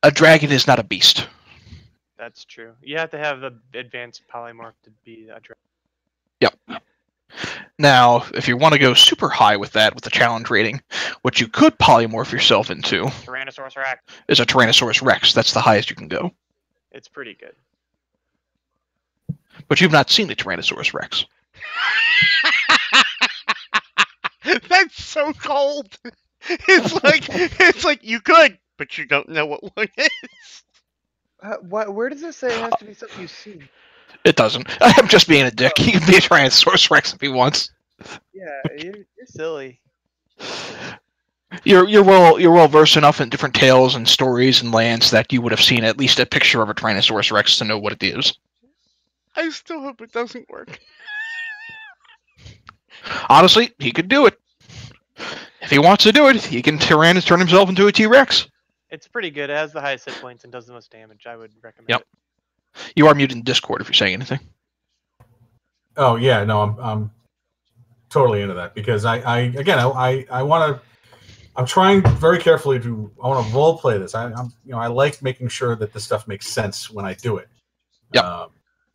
S3: a dragon is not a beast.
S5: That's true. You have to have the advanced polymorph to be a dragon.
S3: Yep. Now, if you want to go super high with that, with the challenge rating, what you could polymorph yourself into
S5: Tyrannosaurus Rex.
S3: is a Tyrannosaurus Rex. That's the highest you can go.
S5: It's pretty good.
S3: But you've not seen the Tyrannosaurus Rex.
S1: That's so cold. It's like you could, but you don't know what one is.
S5: Where does it say it has to be something you've seen?
S3: It doesn't. I'm just being a dick. He can be a Tyrannosaurus Rex if he wants.
S5: Yeah, you're silly.
S3: You're well versed enough in different tales and stories and lands that you would have seen at least a picture of a Tyrannosaurus Rex to know what it is.
S1: I still hope it doesn't work.
S3: Honestly, he could do it. If he wants to do it, he can turn himself into a T-Rex.
S5: It's pretty good. It has the highest hit points and does the most damage. I would recommend
S3: Yep.
S5: it.
S3: You are muted in Discord if you're saying anything.
S4: Oh yeah, no, I'm totally into that because I want to. I'm trying very carefully to. I want to role play this. I like making sure that this stuff makes sense when I do it.
S3: Yep.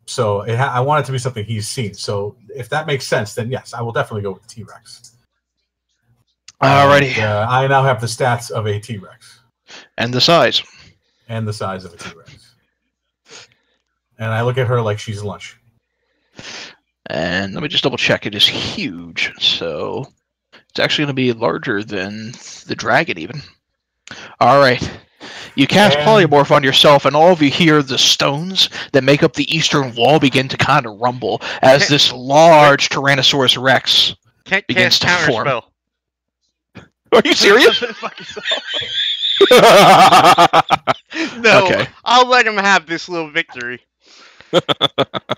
S4: So I want it to be something he's seen. So if that makes sense, then yes, I will definitely go with the T-Rex.
S3: Alrighty.
S4: And, I now have the stats of a T-Rex
S3: And the size.
S4: and the size of a T-Rex. And I look at her like she's lunch.
S3: And let me just double check. It is huge, so it's actually going to be larger than the dragon, even. All right. You cast
S4: And-
S3: polymorph on yourself, and all of you hear the stones that make up the eastern wall begin to kind of rumble as this large Tyrannosaurus Rex.
S1: Can't
S3: Begins
S1: cast
S3: to form.
S1: counterspell.
S3: Are you serious?
S5: Fuck yourself.
S1: No,
S3: Okay.
S1: I'll let him have this little victory.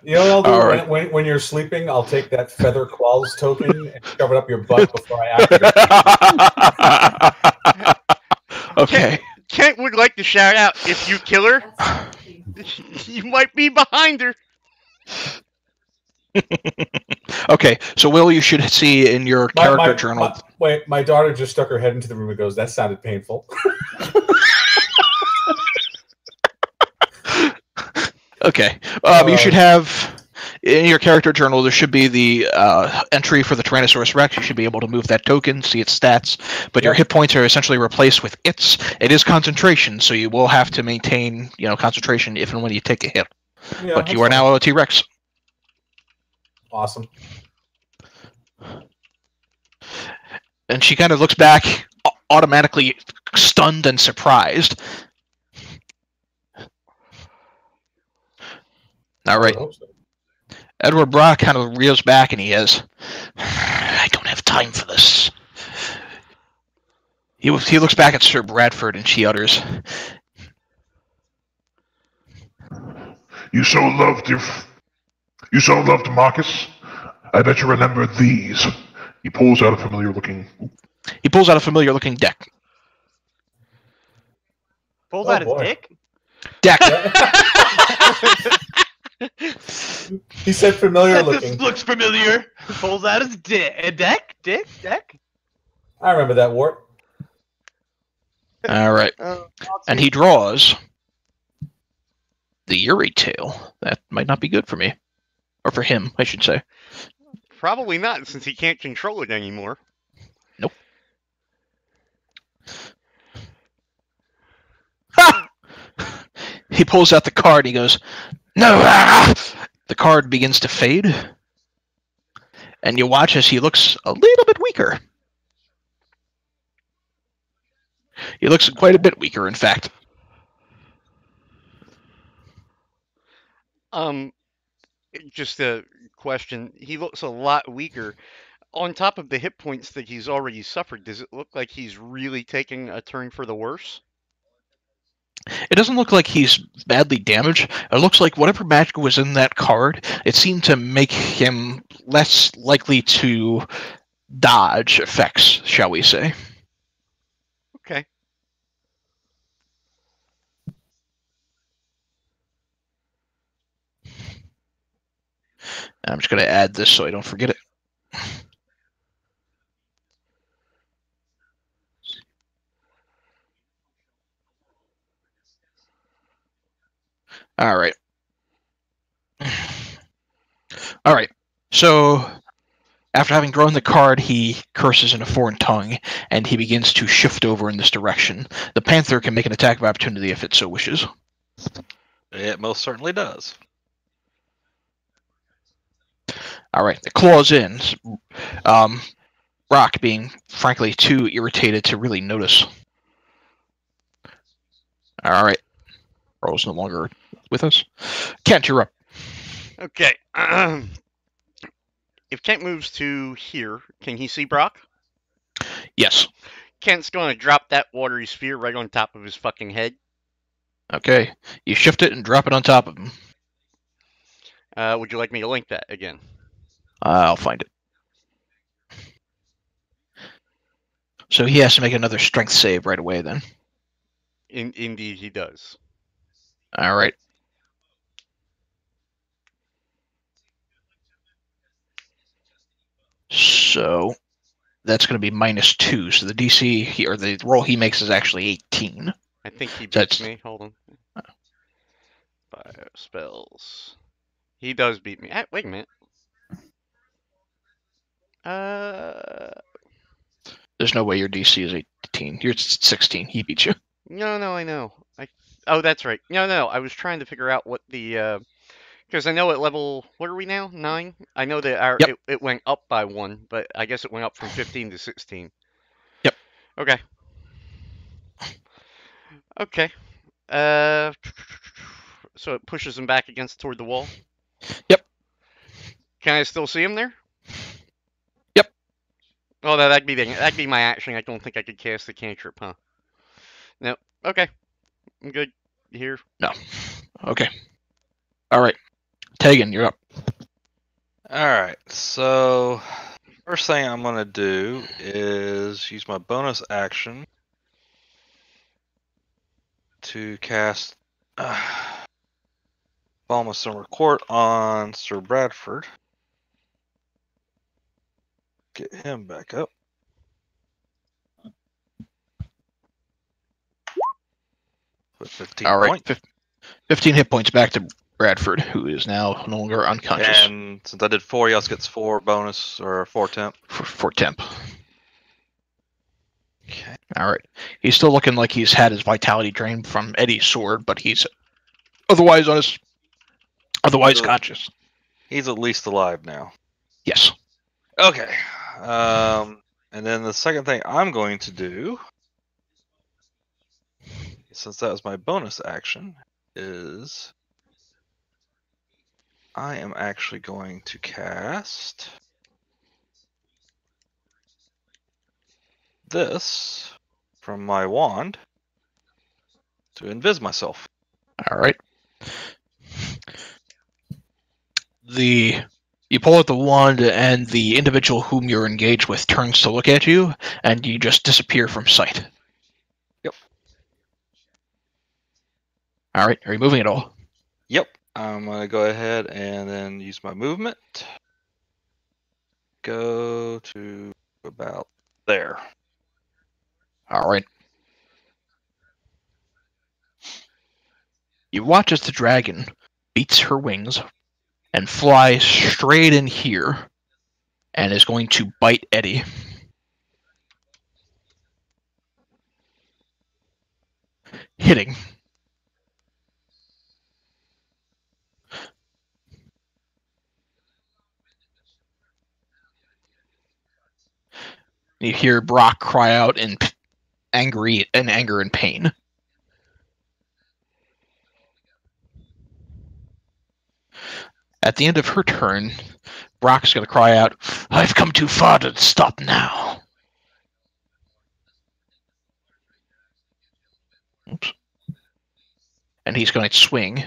S4: You know what I'll do
S3: All right.
S4: when you're sleeping? I'll take that feather qualls token and shove it up your butt before I activate.
S3: Okay.
S1: Kent would like to shout out, if you kill her, you might be behind her.
S3: Okay, so Will, you should see in your character journal.
S4: My daughter just stuck her head into the room and goes, "That sounded painful."
S3: Okay, you should have in your character journal. There should be the entry for the Tyrannosaurus Rex. You should be able to move that token, see its stats, but your hit points are essentially replaced with its. It is concentration, so you will have to maintain, concentration if and when you take a hit.
S4: Yeah,
S3: but you are now a T-Rex.
S4: Awesome.
S3: And she kind of looks back, automatically stunned and surprised. All right. Edward Brock kind of reels back and he says, I don't have time for this. He looks back at Sir Bradford and she utters,
S2: You so loved Marcus? I bet you remember these. He pulls out a familiar looking
S3: deck.
S5: Pulls out his dick?
S3: Deck.
S4: He said familiar looking.
S5: This looks familiar. Pulls out his dick. A deck? Deck?
S4: I remember that, Wart.
S3: All right. And he draws the Yuri tail. That might not be good for me. Or for him, I should say.
S1: Probably not, since he can't control it anymore.
S3: Nope. He pulls out the card. He goes, no! The card begins to fade. And you watch as he looks a little bit weaker. He looks quite a bit weaker, in fact.
S1: Just a question. He looks a lot weaker. On top of the hit points that he's already suffered, does it look like he's really taking a turn for the worse?
S3: It doesn't look like he's badly damaged. It looks like whatever magic was in that card, it seemed to make him less likely to dodge effects, shall we say.
S1: Okay.
S3: I'm just going to add this so I don't forget it. All right. All right. So, after having drawn the card, he curses in a foreign tongue, and he begins to shift over in this direction. The Panther can make an attack of opportunity if it so wishes.
S6: It most certainly does.
S3: All right. The claws in. Rock being, frankly, too irritated to really notice. All right. Roll's no longer with us. Kent, you're up.
S1: Okay. If Kent moves to here, can he see Brock?
S3: Yes.
S1: Kent's going to drop that watery sphere right on top of his fucking head.
S3: Okay. You shift it and drop it on top of him.
S1: Would you like me to link that again?
S3: I'll find it. So he has to make another strength save right away then.
S1: Indeed, he does.
S3: All right. So that's going to be -2. So the DC or the roll he makes is actually 18.
S1: I think he beats me. Hold on. Fire spells. He does beat me. Wait a minute.
S3: There's no way your DC is 18. You're 16. He beats you.
S1: No, I know. Oh, that's right. No. I was trying to figure out what the because I know at level, what are we now? 9? I know that it went up by 1, but I guess it went up from 15 to 16.
S3: Yep.
S1: Okay. Okay. So it pushes him back toward the wall?
S3: Yep.
S1: Can I still see him there?
S3: Yep.
S1: Oh, that'd be my action. I don't think I could cast the cantrip, huh? No. Okay. I'm good here.
S3: No. Okay. All right. Tegan, you're up.
S6: Alright, so first thing I'm going to do is use my bonus action to cast Balm of Summer Court on Sir Bradford. Get him back up. With 15
S3: All right,
S6: points.
S3: 15 hit points back to Bradford, who is now no longer unconscious
S6: And since I did 4, he also gets 4 bonus or 4 temp.
S3: for temp.
S6: Okay.
S3: All right, he's still looking like he's had his vitality drained from Eddie's sword, but he's otherwise
S6: So-
S3: conscious.
S6: He's at least alive now.
S3: Yes.
S6: Okay. And then the second thing I'm going to do, since that was my bonus action, is I am actually going to cast this from my wand to invis myself.
S3: All right. You pull out the wand, and the individual whom you're engaged with turns to look at you, and you just disappear from sight.
S6: Yep.
S3: All right. Are you moving at all?
S6: Yep. I'm going to go ahead and then use my movement. Go to about there.
S3: All right. You watch as the dragon beats her wings and flies straight in here and is going to bite Eddie. Hitting. You hear Brock cry out in anger and pain. At the end of her turn, Brock's going to cry out, "I've come too far to stop now." Oops. And he's going to swing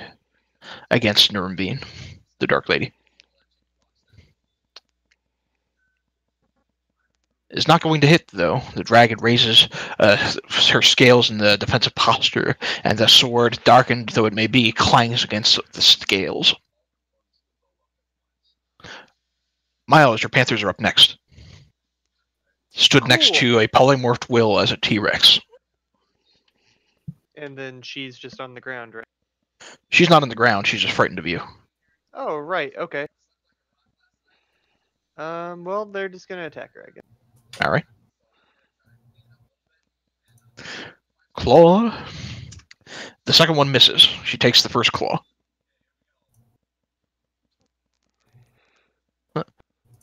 S3: against Nuremberg, the Dark Lady. Is not going to hit, though. The dragon raises her scales in the defensive posture, and the sword, darkened though it may be, clangs against the scales. Miles, your Panthers are up next. Stood next
S5: Cool.
S3: to a polymorphed Will as a T-Rex.
S5: And then she's just on the ground, right?
S3: She's not on the ground, she's just frightened of you.
S5: Oh, right. Okay. Well, they're just gonna attack her, I guess.
S3: Alright. Claw. The second one misses. She takes the first claw.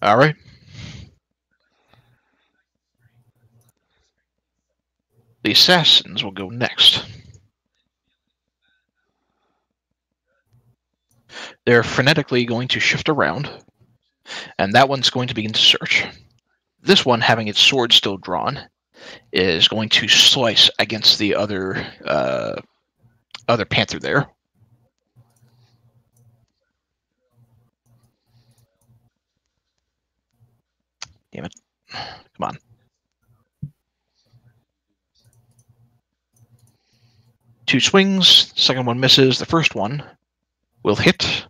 S3: Alright. The assassins will go next. They're frenetically going to shift around, and that one's going to begin to search. This one, having its sword still drawn, is going to slice against the other panther there. Damn it. Come on. Two swings. Second one misses. The first one will hit.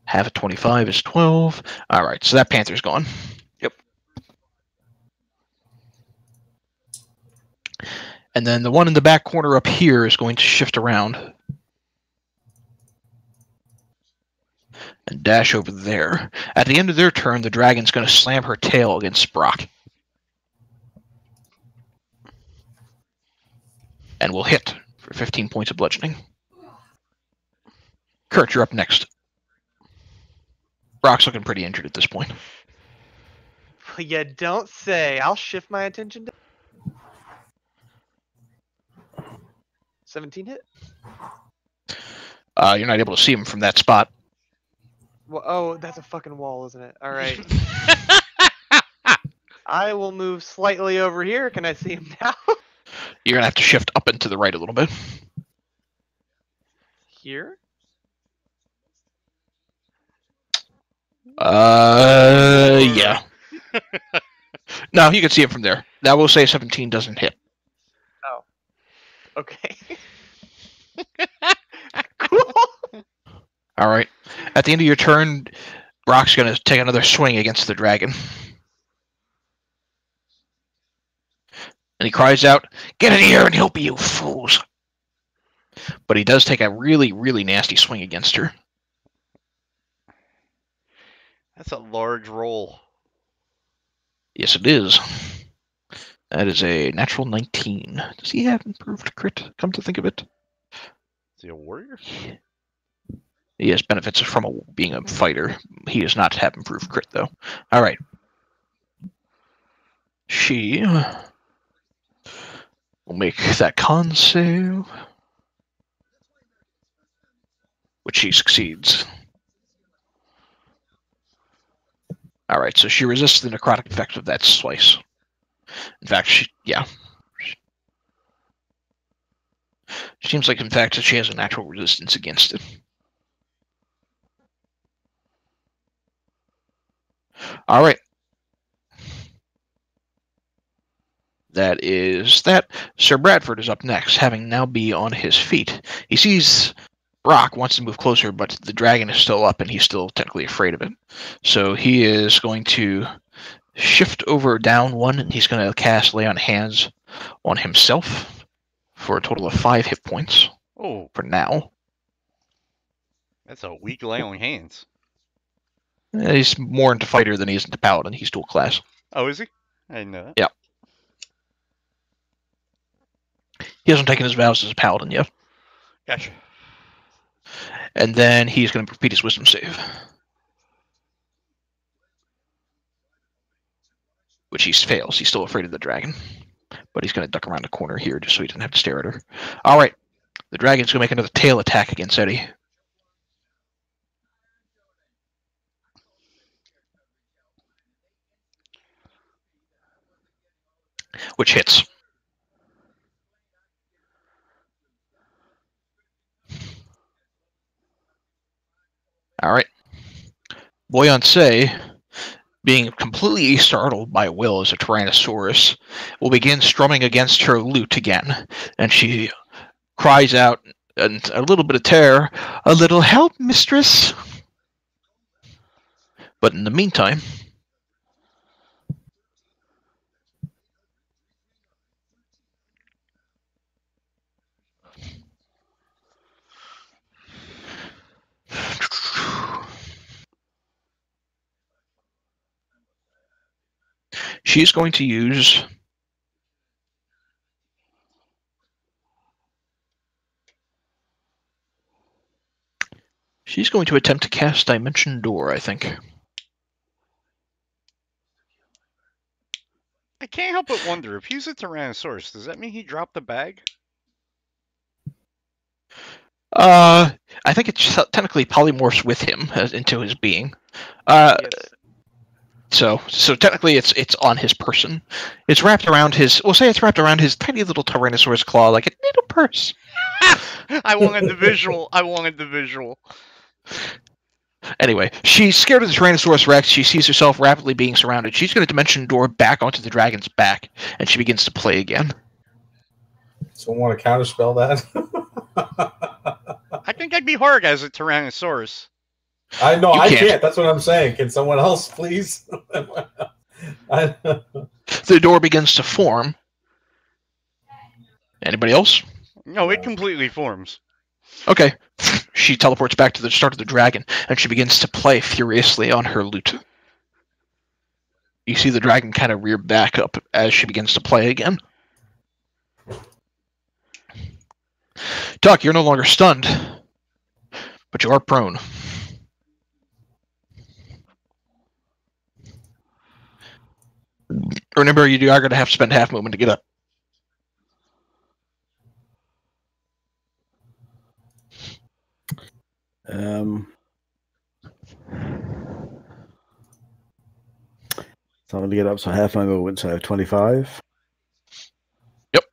S3: Half of 25 is 12. All right, so that panther's gone.
S6: Yep.
S3: And then the one in the back corner up here is going to shift around and dash over there. At the end of their turn, the dragon's going to slam her tail against Brock. And will hit for 15 points of bludgeoning. Kurt, you're up next. Brock's looking pretty injured at this point.
S5: You don't say. I'll shift my attention to 17 hit.
S3: You're not able to see him from that spot.
S5: Well, oh, that's a fucking wall, isn't it? All right. I will move slightly over here. Can I see him now?
S3: You're going to have to shift up and to the right a little bit.
S5: Here?
S3: Yeah. No, you can see it from there. That will say 17 doesn't hit.
S5: Okay. Cool.
S3: All right. At the end of your turn, Brock's going to take another swing against the dragon. And he cries out, "Get in here and help me, you fools!" But he does take a really, really nasty swing against her.
S1: That's a large roll.
S3: Yes, it is. That is a natural 19. Does he have improved crit, come to think of it?
S1: Is he a warrior?
S3: He has benefits from being a fighter. He does not have improved crit, though. All right. She will make that con save, which she succeeds. All right, so she resists the necrotic effect of that slice. In fact, seems like, in fact, that she has a natural resistance against it. All right. That is that. Sir Bradford is up next, having now be on his feet. He sees Brock, wants to move closer, but the dragon is still up, and he's still technically afraid of it. So he is going to shift over down one, and he's going to cast Lay on Hands on himself for a total of 5 hit points
S1: Oh,
S3: for now.
S1: that's a weak lay on hands.
S3: He's more into fighter than he is into paladin. He's dual class.
S1: Oh, is he? I didn't know that.
S3: Yeah. He hasn't taken his vows as a paladin yet.
S1: Gotcha.
S3: And then he's going to repeat his wisdom save, which he fails. He's still afraid of the dragon, but he's going to duck around the corner here just so he doesn't have to stare at her. All right. The dragon's going to make another tail attack against Eddie, which hits. All right. Boyance, being completely startled by Will as a Tyrannosaurus, will begin strumming against her lute again, and she cries out in a little bit of terror, "A little help, mistress!" But in the meantime, she's going to use She's going to attempt to cast Dimension Door, I think.
S1: I can't help but wonder, if he's a Tyrannosaurus, does that mean he dropped the bag?
S3: I think it technically polymorphs with him into his being.
S5: Yes.
S3: So technically it's on his person. It's wrapped around his, we'll say it's wrapped around his tiny little Tyrannosaurus claw like a little purse.
S1: I wanted the visual. I wanted the visual.
S3: Anyway, she's scared of the Tyrannosaurus Rex. She sees herself rapidly being surrounded. She's going to Dimension Door back onto the dragon's back, and she begins to play again.
S4: Someone want to counterspell that?
S1: I think I'd be hard as a Tyrannosaurus.
S4: I know,
S3: You
S4: I
S3: can't.
S4: can't. That's what I'm saying. Can someone else, please?
S3: The door begins to form. Anybody else?
S1: No, it completely forms.
S3: Okay. She teleports back to the start of the dragon, and she begins to play furiously on her lute. You see the dragon kind of rear back up as she begins to play again. Tuck, you're no longer stunned, but you are prone. Remember, you are going to have to spend half movement to get up.
S7: So I'm going to get up, so half my movement, so I have 25.
S3: Yep.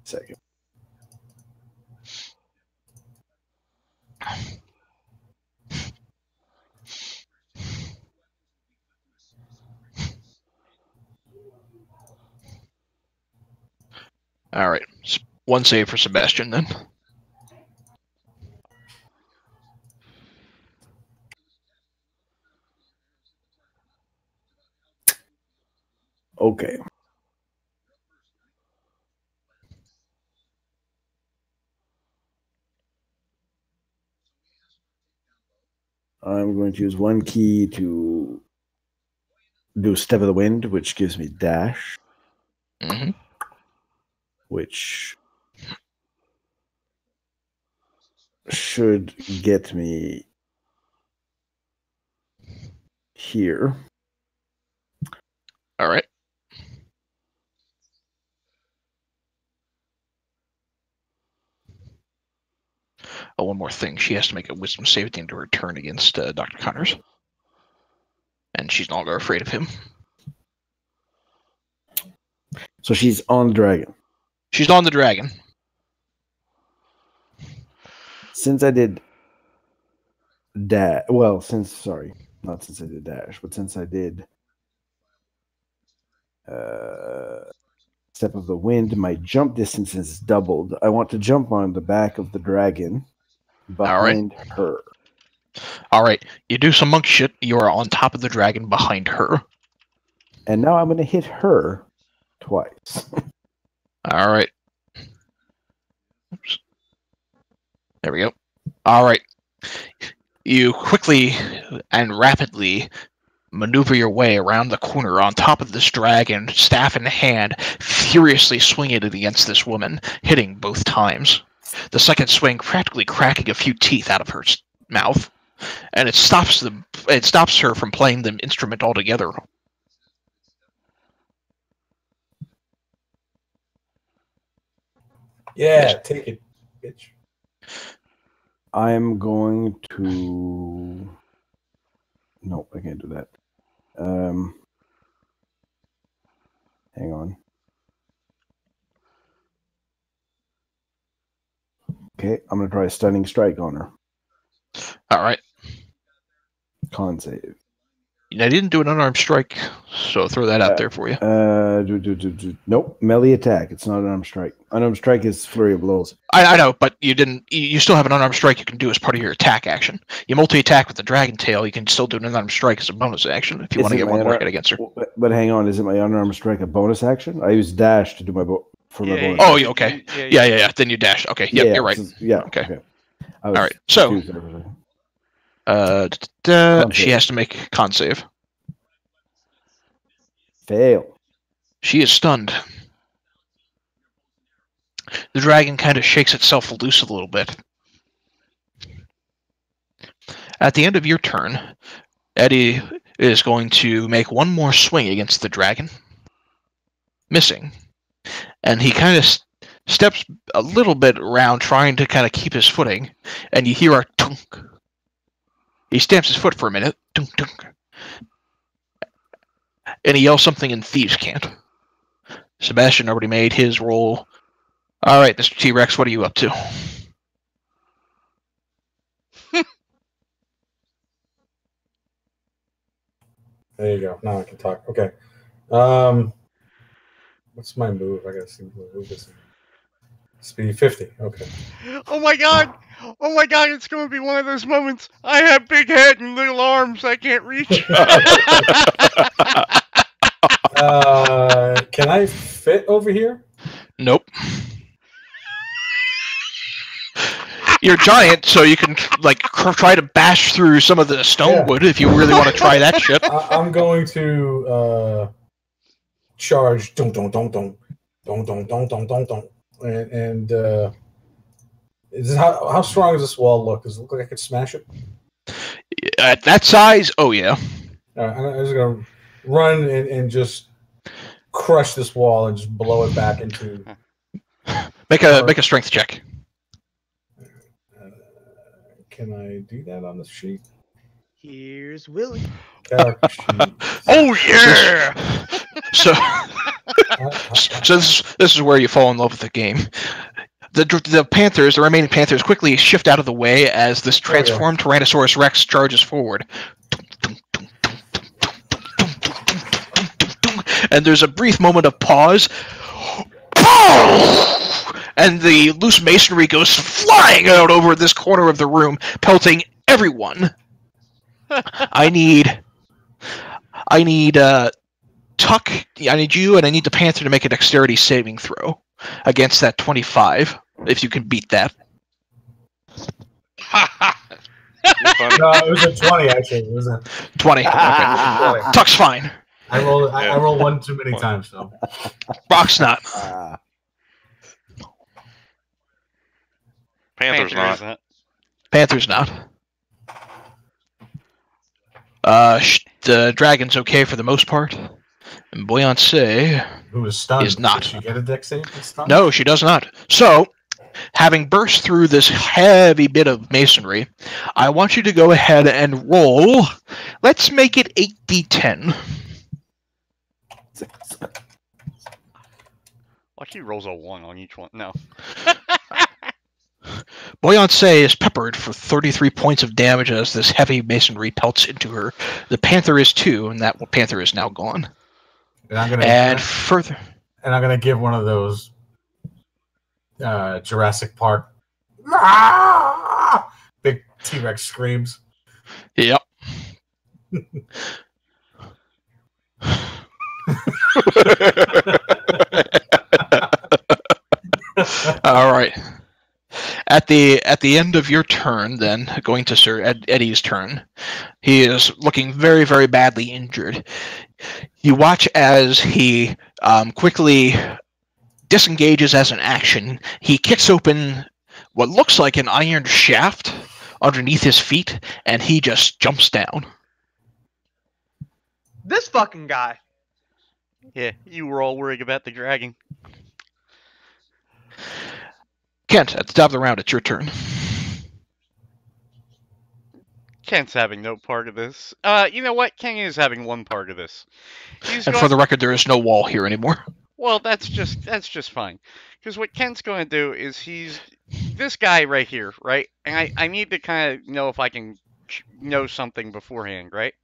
S7: Second.
S3: All right. One save for Sebastian then.
S7: Okay. I'm going to use one key to do Step of the Wind, which gives me dash,
S3: Mm-hmm.
S7: which should get me here.
S3: All right. Oh, one more thing. She has to make a wisdom save at the end of her turn against Dr. Connors. And she's no longer afraid of him.
S7: So she's on the dragon.
S3: She's on the dragon.
S7: Since I did dash, well, sorry, not since I did dash, but since I did Step of the Wind, my jump distance is doubled. I want to jump on the back of the dragon behind her.
S3: All right. You do some monk shit. You are on top of the dragon behind her.
S7: And now I'm going to hit her twice.
S3: All right. Oops. There we go. All right. You quickly and rapidly maneuver your way around the corner on top of this dragon, staff in hand, furiously swinging it against this woman, hitting both times. The second swing practically cracking a few teeth out of her mouth, and it stops her from playing the instrument altogether.
S4: Yeah, take it, bitch.
S7: I'm going to... No, I can't do that. Hang on. Okay, I'm going to try a stunning strike on her.
S3: All right.
S7: Con save.
S3: I didn't do an unarmed strike, so throw that out there for you.
S7: Nope, melee attack. It's not an unarmed strike. Unarmed strike is flurry of blows.
S3: I know, but you didn't. You still have an unarmed strike you can do as part of your attack action. You multi-attack with the dragon tail. You can still do an unarmed strike as a bonus action if you want to get one more hit against her.
S7: But hang on, isn't my unarmed strike a bonus action? I use dash to do my bonus.
S3: Oh, okay. Yeah. Then you dash. Okay. Yep, you're right.
S7: Okay.
S3: All right. So, she has to make con save.
S7: Fail.
S3: She is stunned. The dragon kind of shakes itself loose a little bit. At the end of your turn, Eddie is going to make one more swing against the dragon, missing. And he kind of steps a little bit around, trying to kind of keep his footing, and you hear a tunk. He stamps his foot for a minute, tunk, tunk, and he yells something in Thieves' Cant. Sebastian already made his roll. All right, Mr. T-Rex, what are you up to?
S4: There you go. Now I can talk. Okay. What's my move? I gotta see what move is. Speed 50. Okay.
S1: Oh my god! Oh my god, it's going to be one of those moments. I have big head and little arms I can't reach.
S4: Can I fit over here?
S3: Nope. You're giant, so you can try to bash through some of the stone wood if you really want to try that shit.
S4: I'm going to charge. Dun dun dun dun dun dun dun dun dun dun. And is this, how strong does this wall look? Does it look like I could smash it?
S3: At that size, oh yeah.
S4: All right, I'm just gonna run and just crush this wall and just blow it back into.
S3: Make a strength check.
S4: Can I do that on the sheet?
S5: Here's Willie.
S4: Character sheet.
S3: Oh yeah! So this is where you fall in love with the game. The Panthers, the remaining Panthers, quickly shift out of the way as this transformed Tyrannosaurus Rex charges forward. And there's a brief moment of pause. And the loose masonry goes flying out over this corner of the room, pelting everyone. I need Tuck. I need you, and I need the Panther to make a dexterity saving throw against that 25. If you can beat that.
S4: No, it was a 20 actually. It was a
S3: 20. Okay.
S4: 20.
S3: Tuck's fine.
S4: I rolled one too many times, so.
S3: Brock's not.
S6: Panthers
S1: Panther
S6: not.
S1: isn't.
S3: Panther's not. The dragon's okay for the most part. And Boyansé,
S4: Who is stunned?
S3: Is not.
S4: Did she get a dex save? That's stunned?
S3: no, she does not. So, having burst through this heavy bit of masonry, I want you to go ahead and roll. Let's make it 8d10.
S1: Like he rolls a 1 on each one. No.
S3: Boyansé is peppered for 33 points of damage as this heavy masonry pelts into her. The Panther is too, and that Panther is now gone.
S4: And I'm gonna
S3: And further,
S4: and I'm gonna give one of those Jurassic Park "Ah!" big T-Rex screams.
S3: yep. All right. At the end of your turn, then going to Sir Eddie's turn, he is looking very, very badly injured. You watch as he quickly disengages as an action. He kicks open what looks like an iron shaft underneath his feet, and he just jumps down.
S5: This fucking guy.
S1: Yeah, you were all worried about the dragon.
S3: Kent, at the top of the round, it's your turn.
S1: Kent's having no part of this. You know what? Ken is having one part of this. He's
S3: And
S1: going-
S3: for the record, there is no wall here anymore.
S1: Well, that's just fine. Because what Ken's going to do is he's this guy right here, right? And I need to kind of know if I can know something beforehand, right?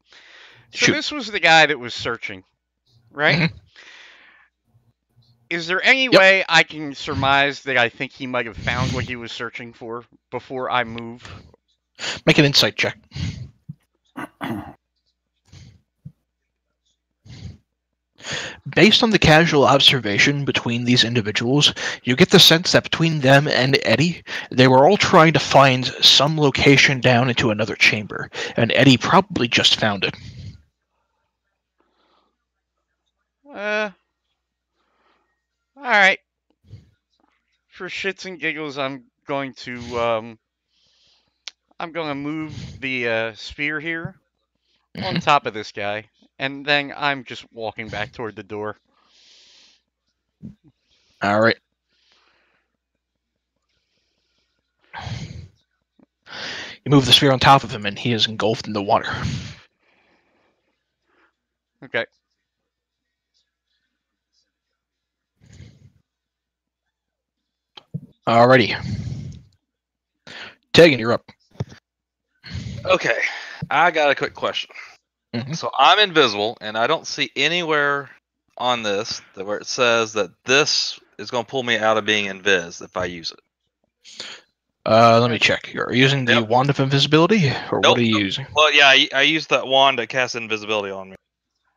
S1: So
S3: Shoot.
S1: this was the guy that was searching, right?
S3: Mhm.
S1: Is there any
S3: Yep.
S1: way I can surmise that I think he might have found what he was searching for before I move?
S3: Make an insight check. Based on the casual observation between these individuals, you get the sense that between them and Eddie, they were all trying to find some location down into another chamber, and Eddie probably just found it.
S1: Alright. For shits and giggles, I'm going to move the spear here on top of this guy, and then I'm just walking back toward the door.
S3: All right. You move the spear on top of him, and he is engulfed in the water.
S1: Okay.
S3: Alrighty. Tegan, you're up.
S6: Okay, I got a quick question.
S3: Mhm.
S6: So I'm invisible, and I don't see anywhere on this where it says that this is going to pull me out of being invis if I use it.
S3: Let me check. You're using the
S6: Yep.
S3: Wand of Invisibility, or
S6: Nope,
S3: what are you using?
S6: Well, yeah, I used that wand to cast invisibility on me.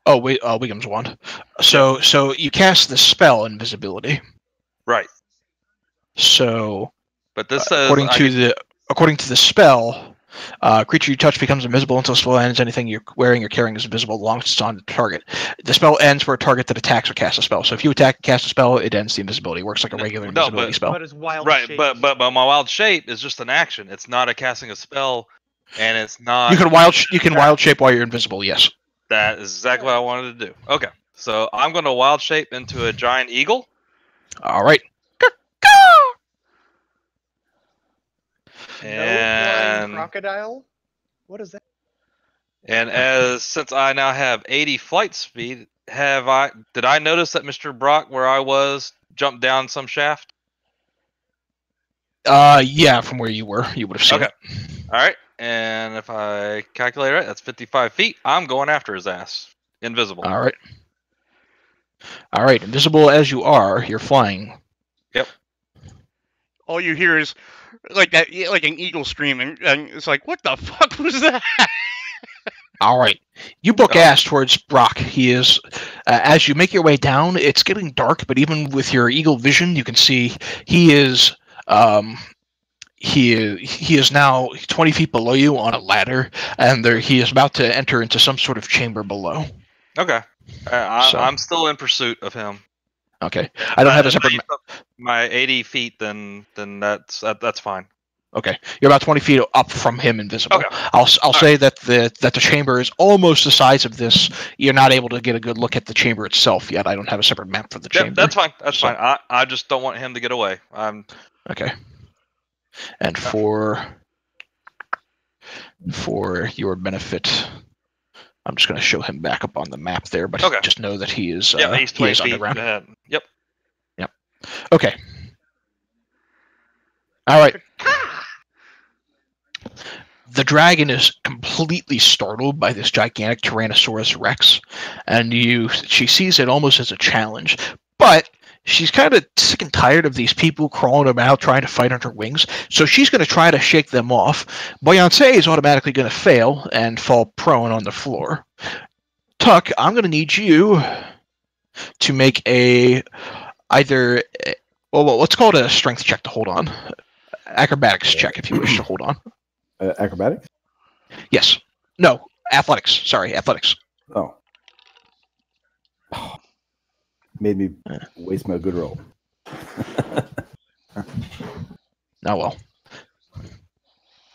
S3: Oh, wait, Wiggum's Wand. So you cast the spell Invisibility.
S6: Right,
S3: So
S6: but this says
S3: according to the spell, creature you touch becomes invisible until the spell ends. Anything you're wearing or carrying is invisible as long as it's on the target. The spell ends for a target that attacks or casts a spell. So if you attack and cast a spell, it ends the invisibility. It works like a regular
S6: No,
S3: invisibility spell.
S5: But his wild
S6: right,
S5: shape.
S6: but my wild shape is just an action. It's not a casting a spell, and it's not.
S3: You can wild shape while you're invisible. Yes.
S6: That is exactly what I wanted to do. Okay, so I'm going to wild shape into a giant eagle.
S3: All right.
S5: No
S6: And
S5: flying crocodile? What is that?
S6: And since I now have 80 flight speed, did I notice that Mr. Brock, where I was, jumped down some shaft?
S3: Yeah, from where you were, you would have seen
S6: Okay.
S3: it.
S6: All right. And if I calculate right, that's 55 feet. I'm going after his ass. Invisible.
S3: All right. All right. Invisible as you are, you're flying.
S1: All you hear is like that, like an eagle screaming, and it's like, what the fuck was that?
S3: All right. You book
S6: Oh.
S3: ass towards Brock. He is, as you make your way down, it's getting dark, but even with your eagle vision, you can see he is, he is now 20 feet below you on a ladder, and he is about to enter into some sort of chamber below.
S6: Okay.
S3: So-
S6: I'm still in pursuit of him.
S3: Okay. I don't have a
S6: If
S3: separate.
S6: I use up my 80 feet, then that's fine.
S3: Okay, you're about 20 feet up from him, invisible.
S6: Okay.
S3: I'll say that the chamber is almost the size of this. You're not able to get a good look at the chamber itself yet. I don't have a separate map for the
S6: Yep,
S3: chamber.
S6: that's fine. That's
S3: So-
S6: fine. I just don't want him to get away.
S3: Okay. And for your benefit, I'm just going to show him back up on the map there, but
S6: Okay.
S3: just know that he is
S6: yeah, he's
S3: he
S6: 20
S3: is
S6: feet
S3: underground.
S6: ahead. Yep.
S3: Okay. All right. The dragon is completely startled by this gigantic Tyrannosaurus Rex, and she sees it almost as a challenge. But she's kind of sick and tired of these people crawling about trying to fight on her wings, so she's going to try to shake them off. Boyance is automatically going to fail and fall prone on the floor. Tuck, I'm going to need you to make let's call it a strength check to hold on. Acrobatics check if you wish to hold on.
S7: Acrobatics?
S3: Yes. No. Athletics. Sorry, athletics.
S7: Oh. Made me waste my good roll.
S3: Oh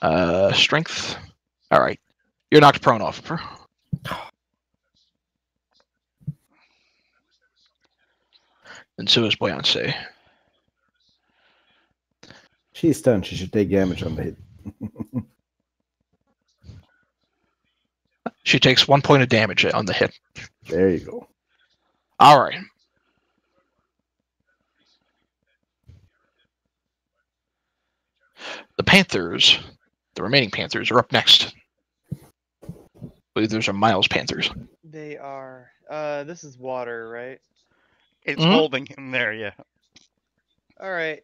S3: well. Strength. All right. You're knocked prone off of her. And so is Boyance.
S7: She's stunned. She should take damage on the hit.
S3: She takes 1 point of damage on the hit.
S7: There you go.
S3: All right. The remaining Panthers, are up next. I believe those are Miles Panthers.
S5: They are. This is water, right?
S1: It's
S3: Mhm.
S1: holding him there, yeah.
S5: All right.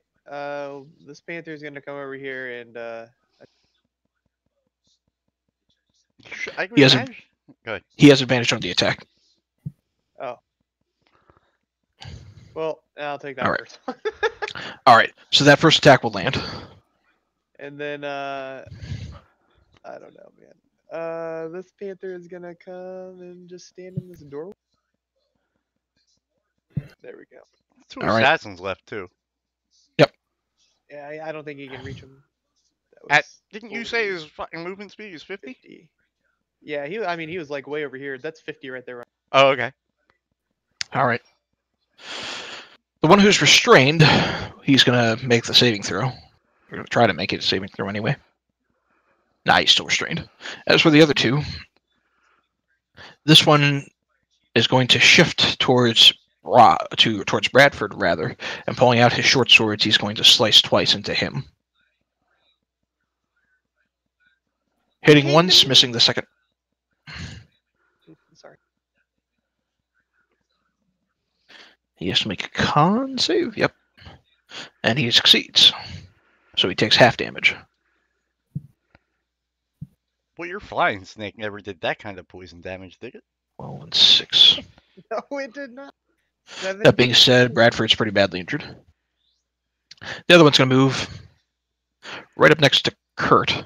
S5: This panther is gonna come over here and
S1: I can
S3: He has a-
S1: imagine. Go ahead.
S3: He has advantage on the attack.
S5: well, I'll take that
S3: All right.
S5: first.
S3: All right. So that first attack will land.
S5: And then I don't know, man. This panther is gonna come and just stand in this doorway. There we go.
S1: Two
S3: All right.
S1: assassins left too.
S5: Yeah, I don't think he can reach him.
S1: Didn't you say his fucking movement speed is 50?
S5: 50? Yeah, he was like way over here. That's 50 right there.
S1: Oh, okay.
S3: All right. The one who's restrained, he's going to make the saving throw. We're going to try to make it a saving throw anyway. Nah, he's still restrained. As for the other two, this one is going to shift towards Bradford, rather, and pulling out his short swords, he's going to slice twice into him. Hitting once, missing the second.
S5: Sorry.
S3: He has to make a con save. Yep. And he succeeds. So he takes half damage.
S1: Well, your flying snake never did that kind of poison damage, did it?
S3: 12 and 6.
S5: No, it did not. 7.
S3: That being said, Bradford's pretty badly injured. The other one's going to move right up next to Kurt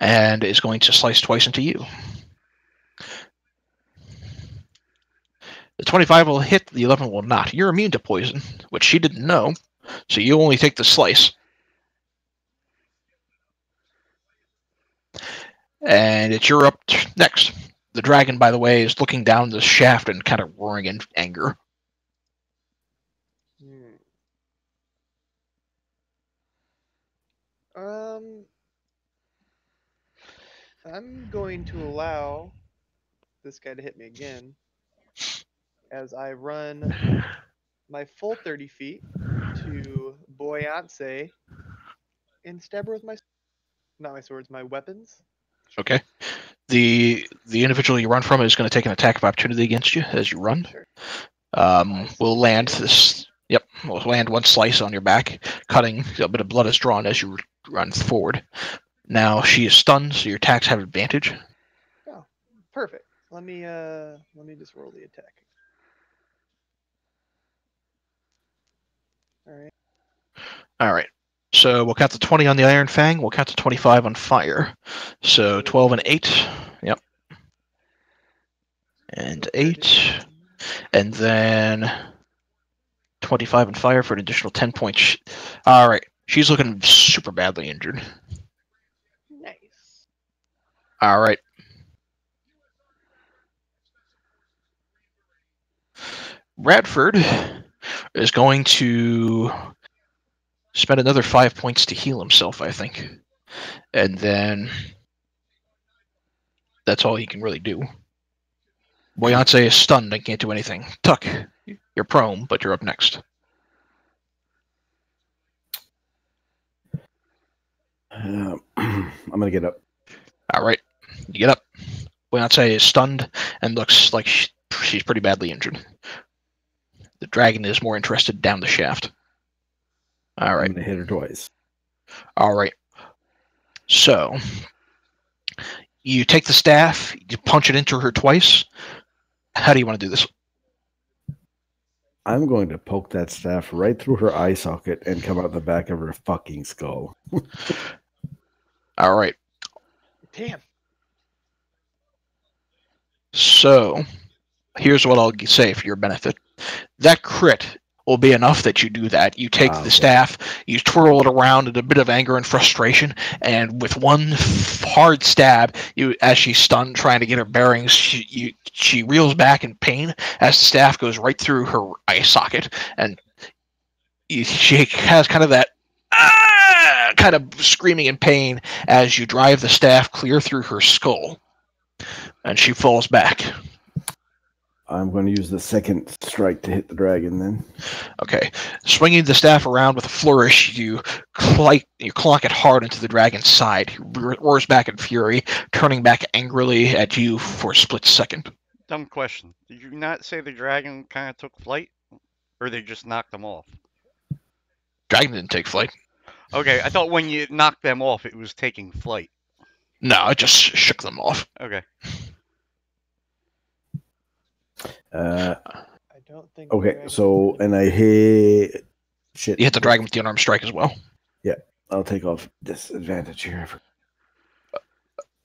S3: and is going to slice twice into you. The 25 will hit, the 11 will not. You're immune to poison, which she didn't know, so you only take the slice. And it's your up next. The dragon, by the way, is looking down the shaft and kind of roaring in anger.
S5: I'm going to allow this guy to hit me again as I run my full 30 feet to Boyance and stab her with my, not my swords, my weapons.
S3: Okay. The individual you run from is going to take an attack of opportunity against you as you run.
S5: Sure.
S3: We'll land this. Yep, we'll land one slice on your back, cutting. A bit of blood is drawn as you run forward. Now she is stunned, so your attacks have advantage.
S5: Oh, perfect. Let me just roll the attack. All right.
S3: All right. So we'll count the 20 on the Iron Fang. We'll count the 25 on fire. So 12 and 8. Yep. And 8. And then 25 and fire for an additional 10 points. All right. She's looking super badly injured.
S5: Nice.
S3: All right. Radford is going to spend another 5 points to heal himself, I think. And then that's all he can really do. Boyance is stunned and can't do anything. Tuck, you're prone, but you're up next.
S7: I'm going to get up.
S3: All right. You get up. Boyance is stunned and looks like she's pretty badly injured. The dragon is more interested down the shaft. All right.
S7: I'm going to hit her twice.
S3: All right. So you take the staff, you punch it into her twice. How do you want to do this?
S7: I'm going to poke that staff right through her eye socket and come out the back of her fucking skull.
S3: All right.
S5: Damn.
S3: So here's what I'll say for your benefit. That crit will be enough that you do that. You take the staff, you twirl it around in a bit of anger and frustration, and with one hard stab, as she's stunned trying to get her bearings, she reels back in pain as the staff goes right through her eye socket, and she has kind of that kind of screaming in pain as you drive the staff clear through her skull, and she falls back.
S7: I'm going to use the second strike to hit the dragon then.
S3: Okay. Swinging the staff around with a flourish, you clock it hard into the dragon's side. He roars back in fury, turning back angrily at you for a split second.
S1: Dumb question. Did you not say the dragon kind of took flight? Or they just knocked them off?
S3: Dragon didn't take flight.
S1: Okay, I thought when you knocked them off, it was taking flight.
S3: No, it just shook them off.
S1: Okay.
S5: I don't think.
S7: Okay, so, and I hit... Shit.
S3: You hit the dragon with the unarmed strike as well.
S7: Yeah, I'll take off disadvantage here.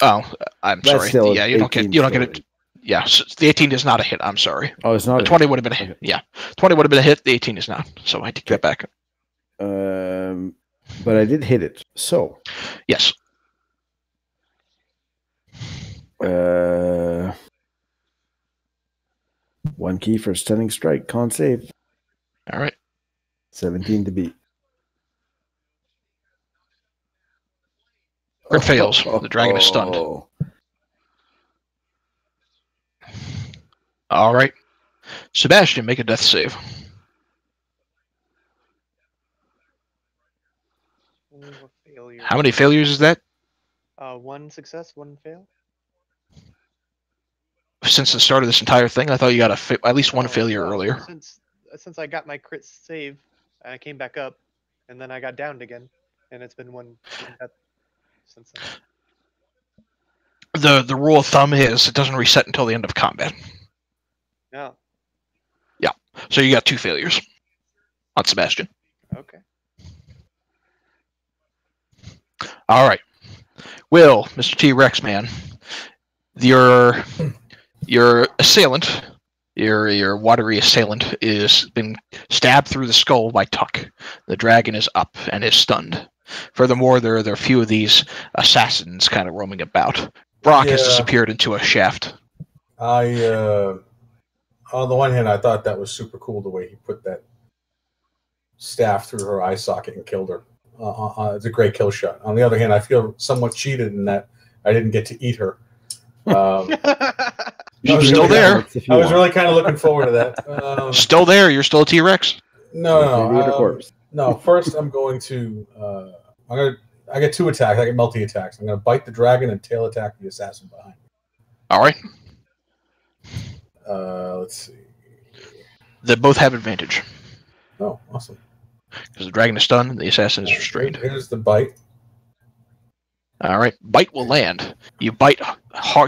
S3: Oh, I'm
S7: That's
S3: sorry. Yeah, you don't
S7: 18
S3: get it. Yeah, so the 18 is not a hit. I'm sorry.
S7: Oh, it's not.
S3: The 20 would have been a hit.
S7: Okay.
S3: Yeah, 20 would have been a hit. The 18 is not. So I take that back.
S7: But I did hit it. So.
S3: Yes.
S7: One key for stunning strike. Con save.
S3: All right.
S7: 17 to beat.
S3: Crit fails. The dragon is stunned. All right. Sebastian, make a death save.
S5: Failure.
S3: How many failures is that?
S5: One success, one fail.
S3: Since the start of this entire thing, I thought you got at least one failure
S5: No,
S3: earlier.
S5: Since I got my crit save, I came back up, and then I got downed again, and it's been one death since then.
S3: The rule of thumb is it doesn't reset until the end of combat.
S5: No.
S3: Yeah. So you got 2 failures on Sebastian.
S5: Okay.
S3: All right. Will, Mr. T-Rex man, your assailant, your watery assailant, is been stabbed through the skull by Tuck. The dragon is up and is stunned. Furthermore, there are a few of these assassins kind of roaming about. Brock has disappeared into a shaft.
S4: On the one hand, I thought that was super cool the way he put that staff through her eye socket and killed her. It's a great kill shot. On the other hand, I feel somewhat cheated in that I didn't get to eat her. I
S3: She's
S4: was
S3: still
S4: really-
S3: there.
S7: If you
S4: I was
S7: want.
S4: really kind of looking forward to that.
S3: Still there. You're still a T-Rex.
S4: No,
S7: Maybe with a corpse.
S4: no. First, I'm going to. I get 2 attacks. I get multi attacks. I'm going to bite the dragon and tail attack the assassin behind me.
S3: All right.
S4: Let's see.
S3: They both have advantage
S4: Oh, awesome.
S3: because the dragon is stunned and the assassin is restrained.
S4: Here's the bite.
S3: All right. Bite will land. You bite,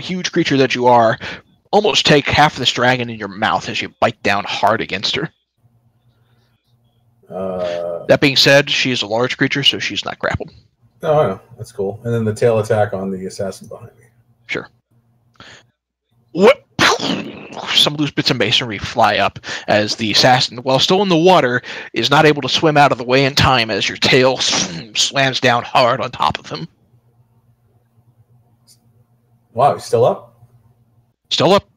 S3: huge creature that you are. Almost take half of this dragon in your mouth as you bite down hard against her. That being said, she is a large creature, so she's not grappled.
S4: Oh, I know. That's cool. And then the tail attack on the assassin behind me.
S3: Sure. What? Some loose bits of masonry fly up as the assassin, while still in the water, is not able to swim out of the way in time as your tail slams down hard on top of him.
S4: Wow, he's still up?
S3: Still up.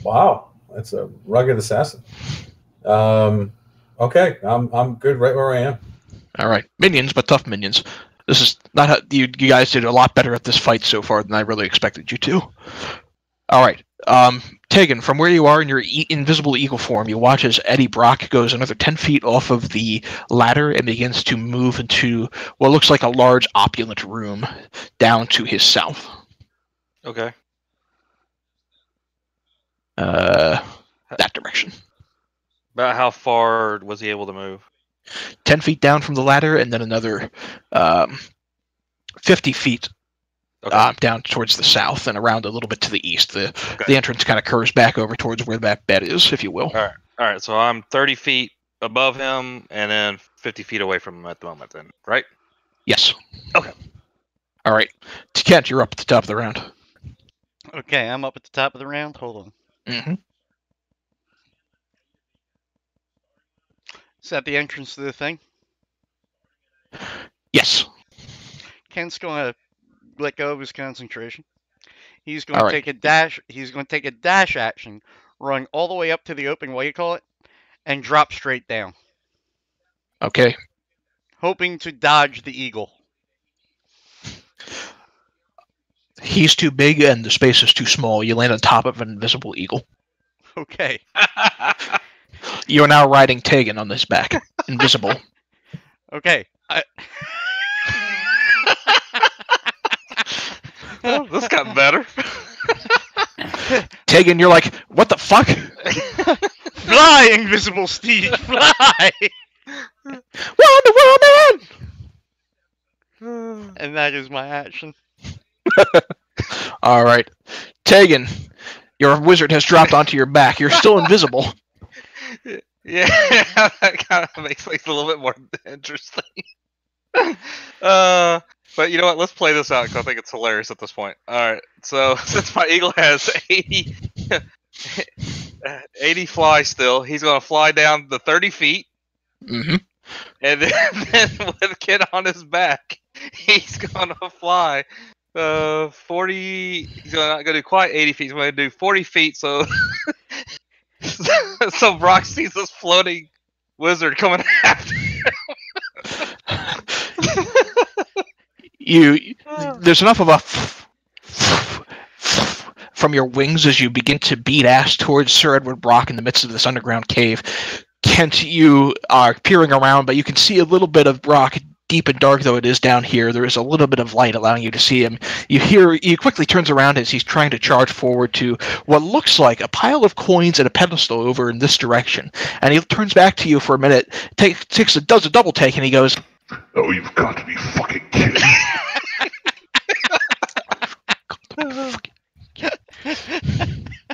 S4: Wow, that's a rugged assassin. Okay, I'm good right where I am.
S3: All right. Minions, but tough minions. This is not how you guys did a lot better at this fight so far than I really expected you to. All right. Tegan, from where you are in your invisible eagle form, you watch as Eddie Brock goes another 10 feet off of the ladder and begins to move into what looks like a large opulent room down to his south.
S6: Okay.
S3: That direction.
S6: About how far was he able to move?
S3: 10 feet down from the ladder and then another 50 feet
S6: Okay.
S3: down towards the south and around a little bit to the east. The entrance kind of curves back over towards where that bed is, if you will.
S6: All right. So I'm 30 feet above him and then 50 feet away from him at the moment. Then, right?
S3: Yes.
S6: Okay.
S3: All right. Kent, you're up at the top of the round.
S1: Okay, I'm up at the top of the round. Hold on.
S3: Mm-hmm.
S1: Is that the entrance to the thing?
S3: Yes.
S1: Kent's going to let go of his concentration. He's going
S3: All
S1: to
S3: right.
S1: take a dash. He's going to take a dash action, run all the way up to the open, what do you call it, and drop straight down,
S3: Okay.
S1: hoping to dodge the eagle.
S3: He's too big and the space is too small. You land on top of an invisible eagle.
S1: Okay.
S3: You are now riding Tegan on this back. Invisible.
S1: Okay.
S6: Oh, this got better.
S3: Tegan, you're like, what the fuck?
S1: Fly, invisible steed, fly!
S3: We're on the world, man!
S1: And that is my action.
S3: All right. Tegan, your wizard has dropped onto your back. You're still invisible.
S6: Yeah, that kind of makes things a little bit more interesting. But you know what? Let's play this out because I think it's hilarious at this point. All right. So since my eagle has 80 fly still, he's going to fly down the 30 feet.
S3: Mm-hmm.
S6: And then with Kid on his back, he's going to fly 40. He's not going to do quite 80 feet. He's going to do 40 feet. So, so Brock sees this floating wizard coming after him.
S3: There's enough of a from your wings as you begin to beat ass towards Sir Edward Brock in the midst of this underground cave. Kent, you are peering around, but you can see a little bit of Brock, deep and dark though it is down here. There is a little bit of light allowing you to see him. He quickly turns around as he's trying to charge forward to what looks like a pile of coins and a pedestal over in this direction. And he turns back to you for a minute, does a double take, and he goes,
S2: Oh, you've got to be fucking kidding.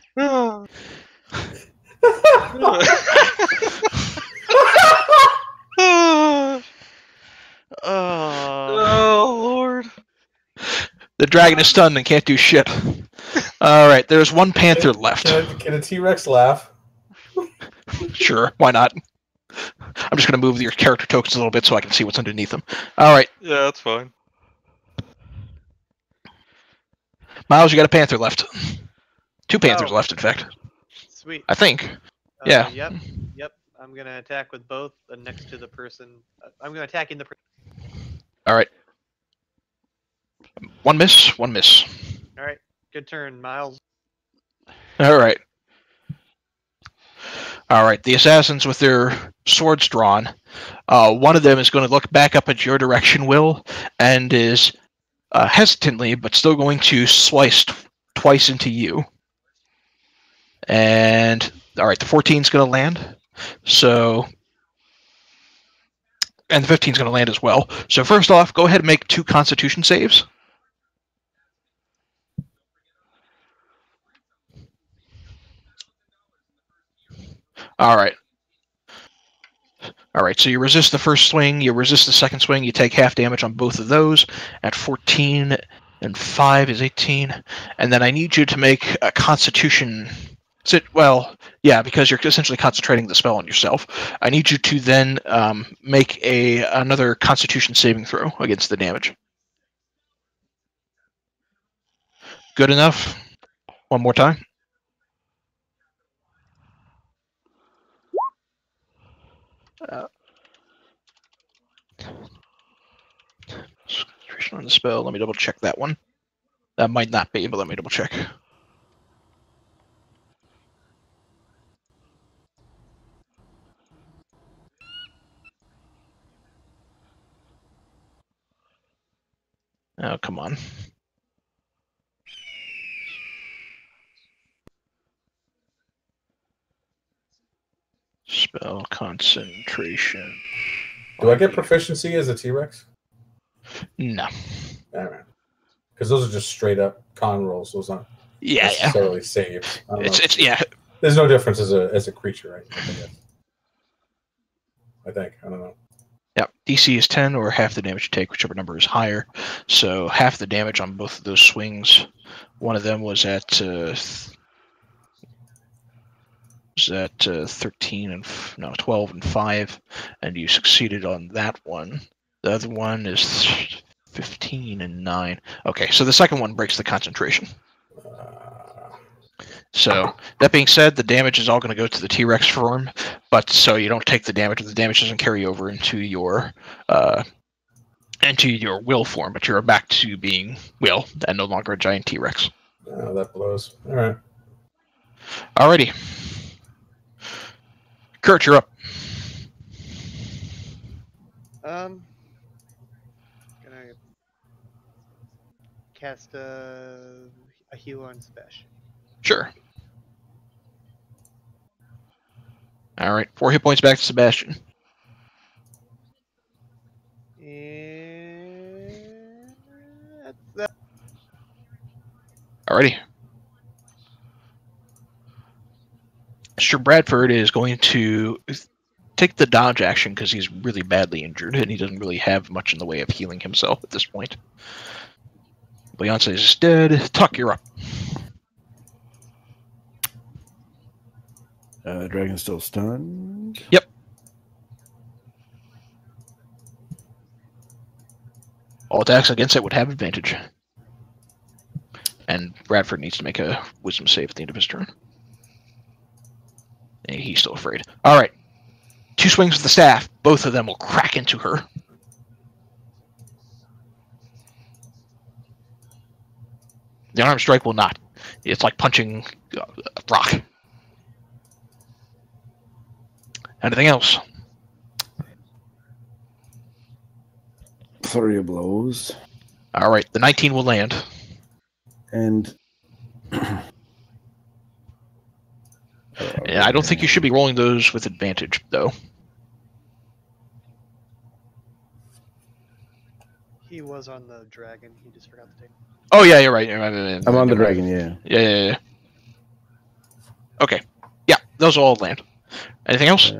S6: Oh, Lord.
S3: the dragon is stunned and can't do shit. All right, there's one panther left.
S4: Can a T-Rex laugh?
S3: Sure, why not? I'm just going to move your character tokens a little bit so I can see what's underneath them. All right,
S6: Yeah, that's fine.
S3: Miles, you got a panther left. Two panthers
S5: Oh.
S3: left, in fact.
S5: Sweet.
S3: I think. Yeah.
S5: Yep. I'm gonna attack with both next to the person. I'm gonna attack in the.
S3: All right. One miss.
S5: All right, good turn, Miles.
S3: All right. All right. The assassins with their swords drawn. One of them is going to look back up at your direction, Will, and is hesitantly, but still going to slice twice into you. And all right, the 14 is going to land. So, and the 15 is going to land as well. So first off, go ahead and make 2 Constitution saves. All right. All right, so you resist the first swing, you resist the second swing, you take half damage on both of those. At 14 and 5 is 18. And then I need you to make a Constitution... Well, yeah, because you're essentially concentrating the spell on yourself. I need you to then make another Constitution saving throw against the damage. Good enough? One more time. Concentration on the spell. Let me double check that one. That might not be, but let me double check. Oh, come on. Spell concentration.
S4: Do I get proficiency as a T-Rex?
S3: No.
S4: All right. Because those are just straight up con rolls. Those aren't necessarily saves. I don't know.
S3: It's yeah.
S4: There's no difference as a creature, right? I think. I don't know.
S3: Yep. DC is 10 or half the damage you take, whichever number is higher. So half the damage on both of those swings. One of them was at 13 and 12 and 5, and you succeeded on that one. The other one is 15 and 9. Okay, so the second one breaks the concentration. So that being said, the damage is all going to go to the T-Rex form, but so you don't take the damage. The damage doesn't carry over into your Will form, but you're back to being Will and no longer a giant T-Rex.
S4: Oh, that blows. All right.
S3: Alrighty. Kurt, you're up.
S5: Can I cast a heal on Sebastian?
S3: Sure. All right, 4 hit points back to Sebastian.
S5: And that's that.
S3: Alrighty. Mr. Bradford is going to take the dodge action because he's really badly injured and he doesn't really have much in the way of healing himself at this point. Beyonce is dead. Tuck, you're up.
S7: Dragon's still stunned.
S3: Yep. All attacks against it would have advantage. And Bradford needs to make a wisdom save at the end of his turn. And he's still afraid. All right. 2 swings with the staff. Both of them will crack into her. The unarmed strike will not. It's like punching a rock. Anything else?
S7: Flurry of blows.
S3: All right. The 19 will land.
S7: And
S3: I don't think you should be rolling those with advantage, though.
S5: He was on the dragon. He just forgot to take.
S3: Oh yeah, you're right. I'm
S7: on the dragon. Yeah.
S3: Yeah. Okay. Yeah, those will all land. Anything else?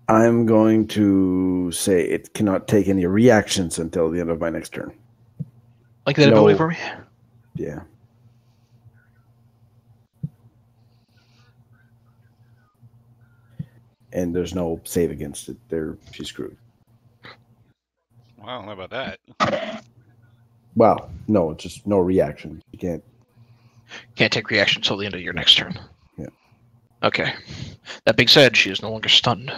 S7: I'm going to say it cannot take any reactions until the end of my next turn.
S3: Like that ability for me?
S7: Yeah. And there's no save against it. She's screwed.
S8: Wow, how about that?
S7: Well, no, it's just no reaction. You can't.
S3: Can't take reaction until the end of your next turn.
S7: Yeah.
S3: Okay. That being said, she is no longer stunned.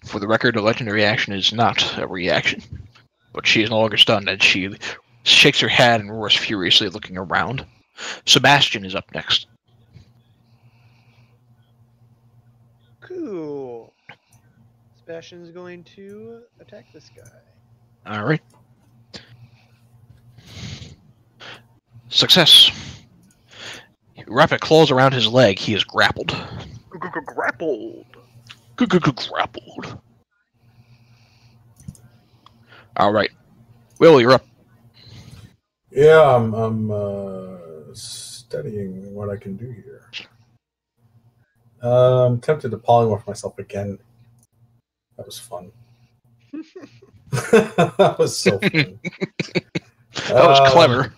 S3: For the record, a legendary action is not a reaction. But she is no longer stunned, and she shakes her head and roars furiously, looking around. Sebastian is up next.
S5: Cool. Sebastian's going to attack this guy.
S3: Alright. Success. Rapid claws around his leg. He is grappled.
S1: Grappled.
S3: Grappled. Alright. Will, you're up.
S4: Yeah, I'm studying what I can do here. I'm tempted to polymorph myself again. That was fun. That was so fun.
S3: That was clever.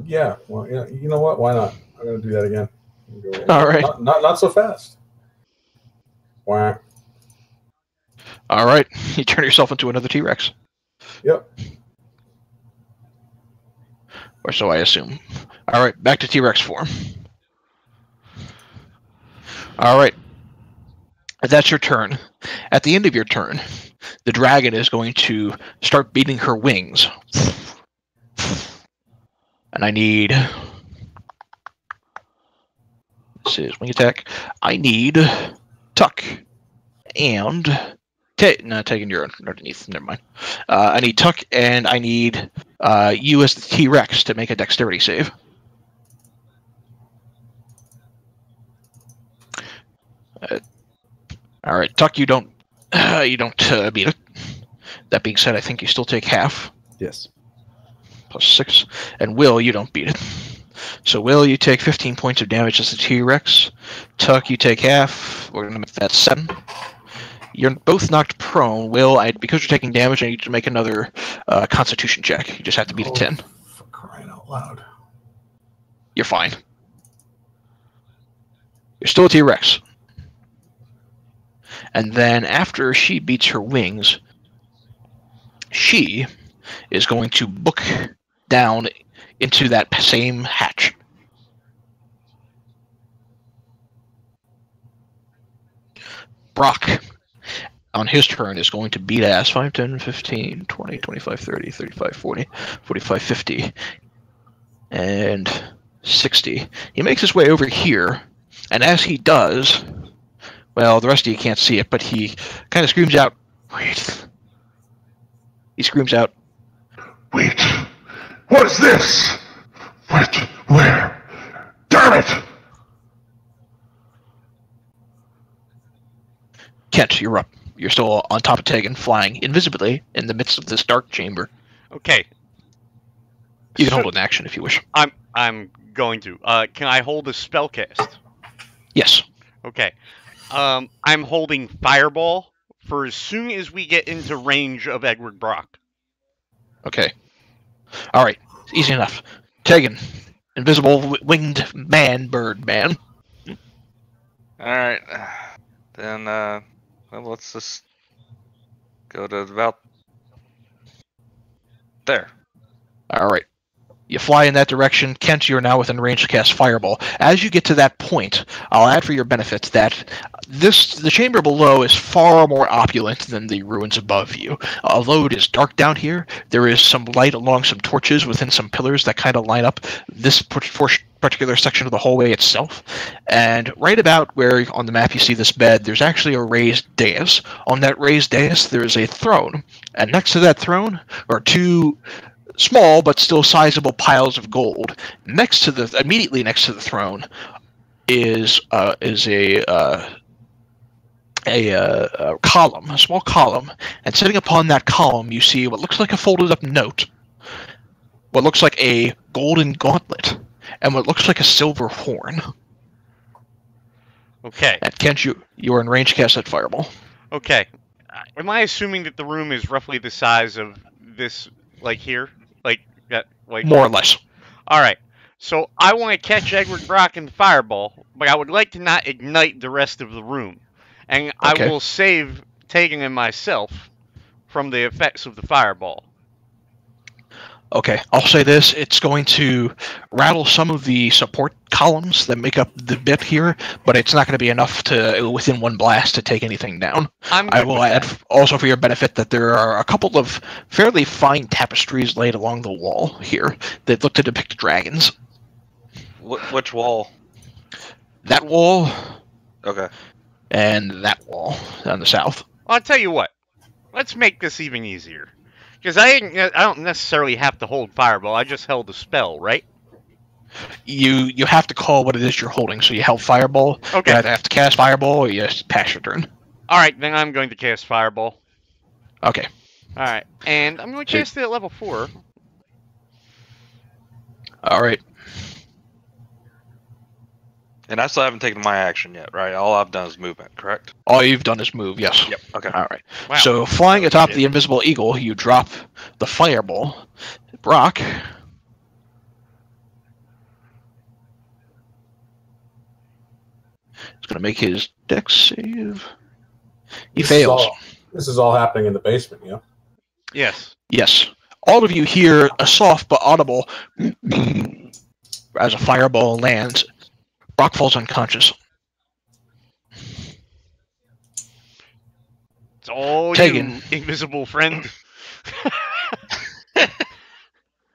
S4: Yeah. Well, you know what? Why not? I'm gonna do that again.
S3: All right.
S4: Not so fast. Why?
S3: All right. You turn yourself into another T-Rex.
S4: Yep.
S3: Or so I assume. All right. Back to T-Rex form. All right. That's your turn. At the end of your turn, the dragon is going to start beating her wings. And I need... This is wing attack. I need Tuck and... taking your underneath. Never mind. I need Tuck and I need you as the T-Rex to make a dexterity save. All right, Tuck, you don't beat it. That being said, I think you still take half.
S7: Yes.
S3: Plus 6. And Will, you don't beat it. So Will, you take 15 points of damage as the T-Rex. Tuck, you take half. We're gonna make that 7. You're both knocked prone. Will, because you're taking damage, I need you to make another Constitution check. You just have to beat a 10.
S4: For crying out loud.
S3: You're fine. You're still a T-Rex. And then after she beats her wings, she is going to book down into that same hatch. Brock, on his turn, is going to beat ass 5, 10, 15, 20, 25, 30, 35, 40, 45, 50, and 60. He makes his way over here, and as he does, well, the rest of you can't see it, but he kind of screams out, "Wait." He screams out,
S2: Wait! What is this? What? Where? Damn it!
S3: Kent, you're up. You're still on top of Tegan, flying invisibly in the midst of this dark chamber.
S1: Okay.
S3: You can hold an action if you wish.
S1: I'm going to. Can I hold a spell cast?
S3: Yes.
S1: Okay. I'm holding Fireball for as soon as we get into range of Edward Brock.
S3: Okay. All right. Easy enough. Tegan, invisible winged bird man.
S6: All right. Then, well, let's just go to about there.
S3: All right. You fly in that direction. Kent, you're now within range to cast Fireball. As you get to that point, I'll add for your benefit that the chamber below is far more opulent than the ruins above you. Although it is dark down here, there is some light along some torches within some pillars that kind of line up this particular section of the hallway itself. And right about where on the map you see this bed, there's actually a raised dais. On that raised dais, there is a throne. And next to that throne are two small but still sizable piles of gold. Immediately next to the throne is a column, a small column, and sitting upon that column you see what looks like a folded up note, what looks like a golden gauntlet, and what looks like a silver horn.
S1: Okay.
S3: And Kent, you are in range to cast that Fireball.
S1: Okay. Am I assuming that the room is roughly the size of this, like here? Like
S3: More or less.
S1: Alright. So I want to catch Edward Brock in the Fireball, but I would like to not ignite the rest of the room. and
S3: Okay.
S1: I will save Tegan and myself from the effects of the fireball.
S3: Okay, I'll say this. It's going to rattle some of the support columns that make up the bit here, but it's not going to be enough to, within one blast, to take anything down.
S1: I'm
S3: I
S1: good
S3: will
S1: with
S3: add,
S1: that.
S3: also for your benefit, that there are a couple of fairly fine tapestries laid along the wall here that look to depict dragons.
S6: Which wall?
S3: That wall
S6: Okay.
S3: and that wall on the south.
S1: I'll tell you what. Let's make this even easier. Because I don't necessarily have to hold fireball. I just held a spell, right?
S3: You have to call what it is you're holding. So you held fireball.
S1: Okay.
S3: You either have to cast fireball or you just pass your turn.
S1: All right, then I'm going to cast fireball.
S3: Okay.
S1: All right, and I'm going to
S3: So-
S1: cast it at level 4.
S3: All right.
S6: And I still haven't taken my action yet, right? All I've done is movement, correct?
S3: All you've done is move. Yes.
S6: Yep. Okay.
S3: All right.
S1: Wow.
S3: So flying atop
S1: Shit.
S3: the invisible eagle, you drop the fireball. Brock. He's going to make his dex save. He fails.
S4: This is all happening in the basement, yeah?
S1: Yes.
S3: Yes. All of you hear a soft but audible as a fireball lands. Brock falls unconscious.
S1: It's all
S3: Tegan.
S1: you, invisible friend.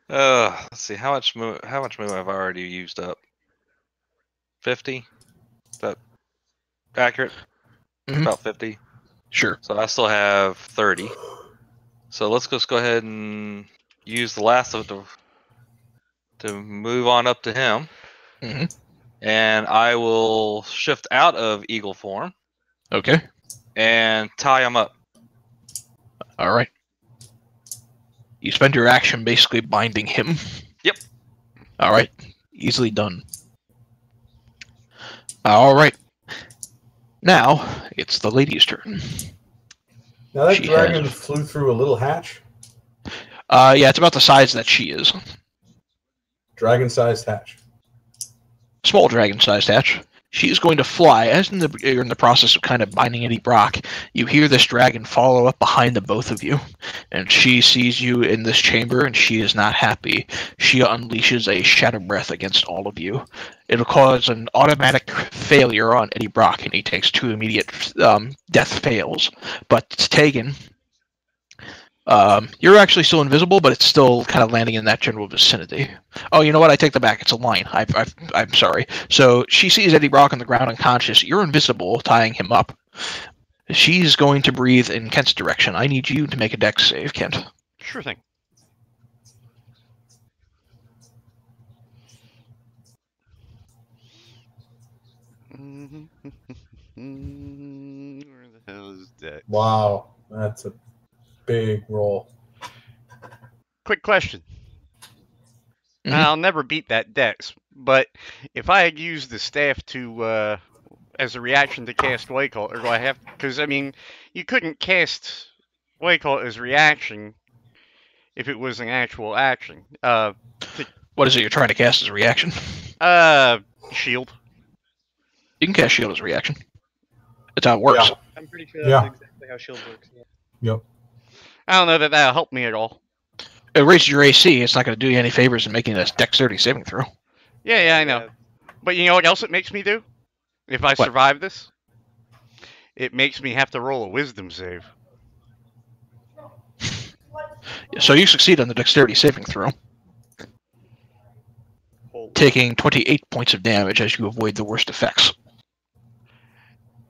S6: Let's see. How much movement have I already used up? 50? Is that accurate?
S3: Mhm.
S6: About 50.
S3: Sure.
S6: So I still have 30. So let's just go ahead and use the last of it to move on up to him.
S3: Mhm.
S6: And I will shift out of eagle form
S3: Okay.
S6: and tie him up.
S3: All right. You spend your action basically binding him.
S6: Yep.
S3: All right. Easily done. All right. Now it's the lady's turn.
S4: Now that
S3: She
S4: dragon
S3: has-
S4: flew through a little hatch.
S3: Yeah, it's about the size that she is.
S4: Dragon-sized hatch.
S3: Small dragon-sized hatch. She's going to fly. As you're in the process of kind of binding Eddie Brock, you hear this dragon follow up behind the both of you, and she sees you in this chamber, and she is not happy. She unleashes a shadow breath against all of you. It'll cause an automatic failure on Eddie Brock, and he takes 2 immediate death fails. But Tegan, you're actually still invisible, but it's still kind of landing in that general vicinity. Oh, you know what? I take that back. It's a line. I'm sorry. So she sees Eddie Brock on the ground unconscious. You're invisible, tying him up. She's going to breathe in Kent's direction. I need you to make a dex save, Kent.
S1: Sure thing. Where the hell is that?
S4: Wow, that's a big roll.
S1: Quick question.
S3: Mhm.
S1: I'll never beat that dex, but if I had used the staff to as a reaction to cast Wake Call, or do I have? Because I mean, you couldn't cast Wake Call as reaction if it was an actual action.
S3: What is it you're trying to cast as a reaction?
S1: Shield.
S3: You can cast shield as a reaction. That's how it works.
S4: Yeah.
S5: I'm pretty sure that's
S4: Yeah.
S5: exactly how shield works. Yeah.
S4: Yep.
S1: I don't know that that'll help me at all.
S3: It raises your AC. It's not going to do you any favors in making a dexterity saving throw.
S1: Yeah, I know. But you know what else it makes me do? If I
S3: What?
S1: survive this, it makes me have to roll a wisdom save.
S3: So you succeed on the dexterity saving throw,
S5: Holy-
S3: taking 28 points of damage as you avoid the worst effects.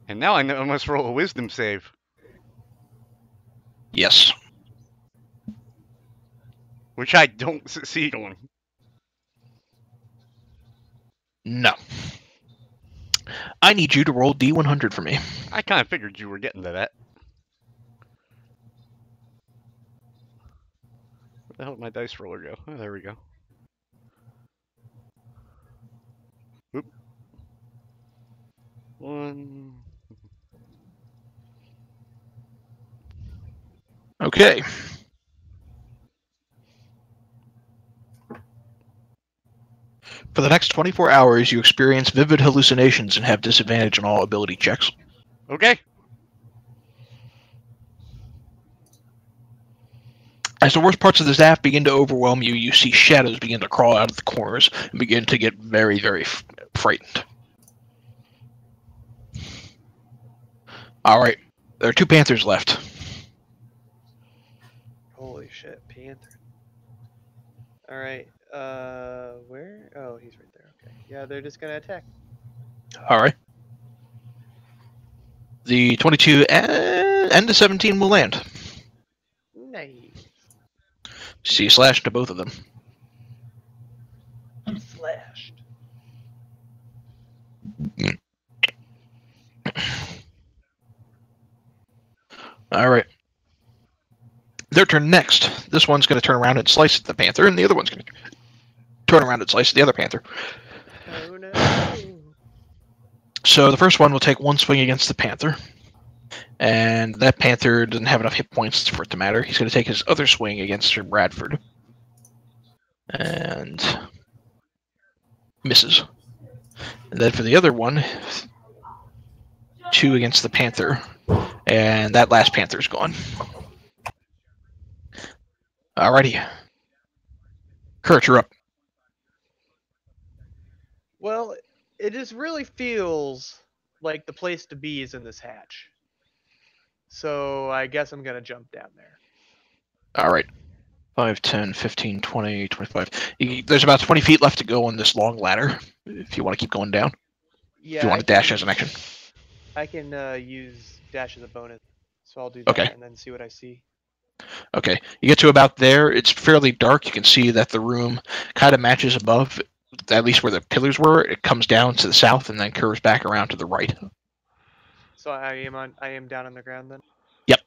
S1: And now I know I must roll a wisdom save.
S3: Yes.
S1: Which I don't succeed on.
S3: No. I need you to roll D100 for me.
S1: I kind of figured you were getting to that. Where the hell did my dice roller go? Oh, there we go. Oop. 1.
S3: Okay. For the next 24 hours, you experience vivid hallucinations and have disadvantage on all ability checks.
S1: Okay.
S3: As the worst parts of the zap begin to overwhelm you, you see shadows begin to crawl out of the corners and begin to get very, very frightened. Alright, there are 2 panthers left.
S5: Holy shit, panther. Alright, where? Oh, he's right there. Okay. Yeah, they're just gonna attack.
S3: Alright. The 22 and the 17 will land.
S5: Nice.
S3: See you slash to both of them.
S5: Slashed.
S3: Alright. Their turn next. This one's going to turn around and slice at the panther, and the other one's going to turn around and slice at the other panther.
S5: Oh no.
S3: So the first one will take 1 swing against the panther. And that panther doesn't have enough hit points for it to matter. He's going to take his other swing against Sir Bradford. And misses. And then for the other one, 2 against the panther. And that last panther's gone. Alrighty. Kurt, you're up.
S5: Well, it just really feels like the place to be is in this hatch. So I guess I'm gonna jump down there.
S3: Alright. 5, 10, 15, 20, 25. There's about 20 feet left to go on this long ladder, if you want to keep going down.
S5: Yeah.
S3: If you want to dash as an action.
S5: I can use dash as a bonus. So I'll do that
S3: Okay.
S5: and then see what I see.
S3: Okay. You get to about there. It's fairly dark. You can see that the room kind of matches above, at least where the pillars were. It comes down to the south and then curves back around to the right.
S5: So I am down on the ground then?
S3: Yep.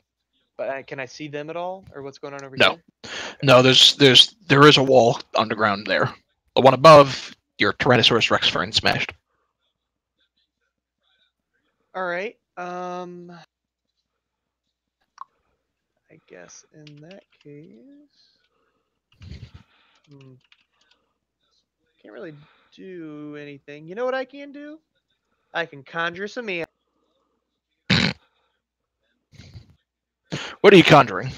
S5: But can I see them at all? Or what's going on over
S3: No.
S5: here?
S3: No, there is a wall underground there. The one above, your Tyrannosaurus Rex friend smashed.
S5: Alright. I guess in that case. Can't really do anything. You know what I can do? I can conjure some ants.
S3: What are you conjuring?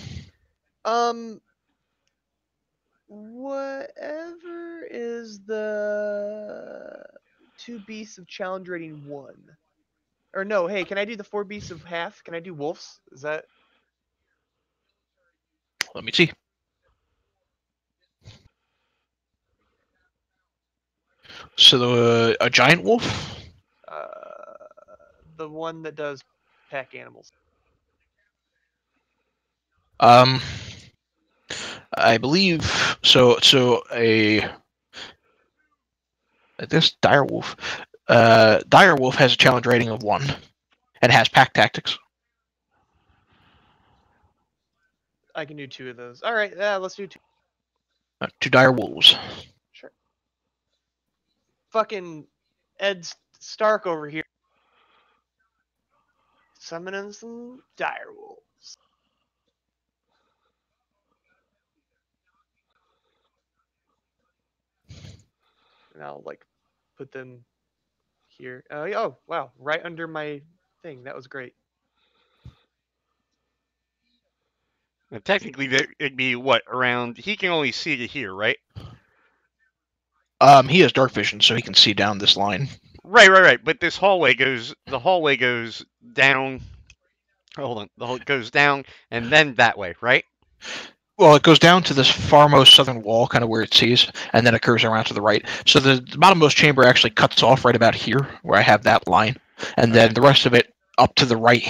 S5: Whatever is the 2 beasts of challenge rating 1. Or no, hey, can I do the 4 beasts of half? Can I do wolves? Is that...
S3: Let me see. So a giant wolf?
S5: The one that does pack animals.
S3: I believe so. This direwolf. Direwolf has a challenge rating of 1, and has pack tactics.
S5: I can do 2 of those. All right, yeah, let's do 2.
S3: 2 direwolves.
S5: Sure. Fucking Ed Stark over here. Summoning some direwolves. And I'll like put them here. Oh wow, right under my thing. That was great.
S1: And technically, it'd be what around? He can only see to here, right?
S3: He has dark vision, so he can see down this line.
S1: Right. But this hallway goes. The hallway goes down. Hold on. The hall goes down and then that way, right?
S3: Well, it goes down to this farmost southern wall, kind of where it sees, and then it curves around to the right. So the bottommost chamber actually cuts off right about here, where I have that line, and then the rest of it up to the right,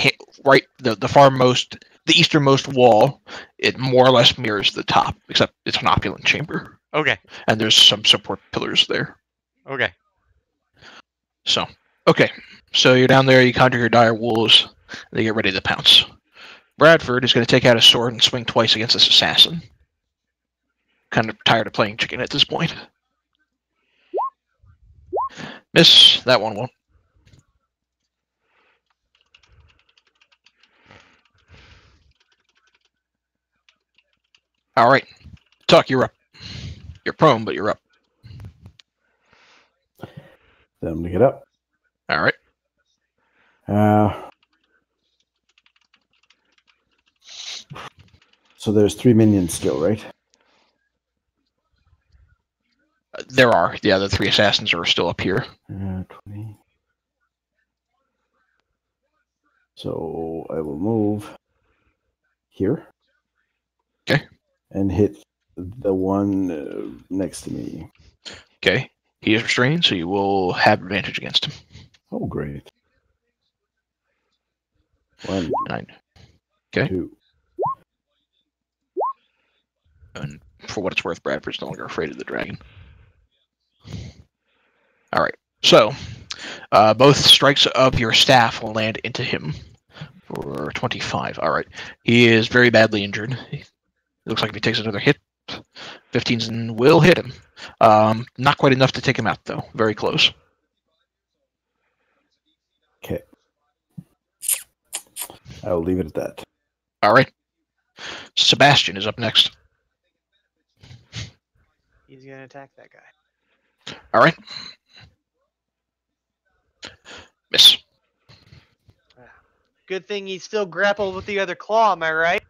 S3: the farmost, the easternmost wall. It more or less mirrors the top, except it's an opulent chamber,
S1: Okay.
S3: and there's some support pillars there.
S1: Okay.
S3: So, okay, so you're down there. You conjure your dire wolves. They get ready to pounce. Bradford is going to take out his sword and swing twice against this assassin. Kind of tired of playing chicken at this point. Miss. That one won't. All right. Tuck, you're up. You're prone, but you're up.
S7: Then I'm going to get up.
S3: All right.
S7: So there's 3 minions still, right?
S3: There are. Yeah, the 3 assassins are still up here.
S7: 20. So I will move here.
S3: Okay.
S7: And hit the one next to me.
S3: Okay. He is restrained, so you will have advantage against him.
S7: Oh, great. 1,
S3: 9. Okay.
S7: 2.
S3: And for what it's worth, Bradford's no longer afraid of the dragon. All right. So, both strikes of your staff will land into him for 25. All right. He is very badly injured. It looks like if he takes another hit, 15s will hit him. Not quite enough to take him out, though. Very close.
S7: Okay. I'll leave it at that.
S3: All right. Sebastian is up next.
S5: He's gonna attack that guy.
S3: All right. Miss.
S5: Good thing he's still grappled with the other claw, am I right?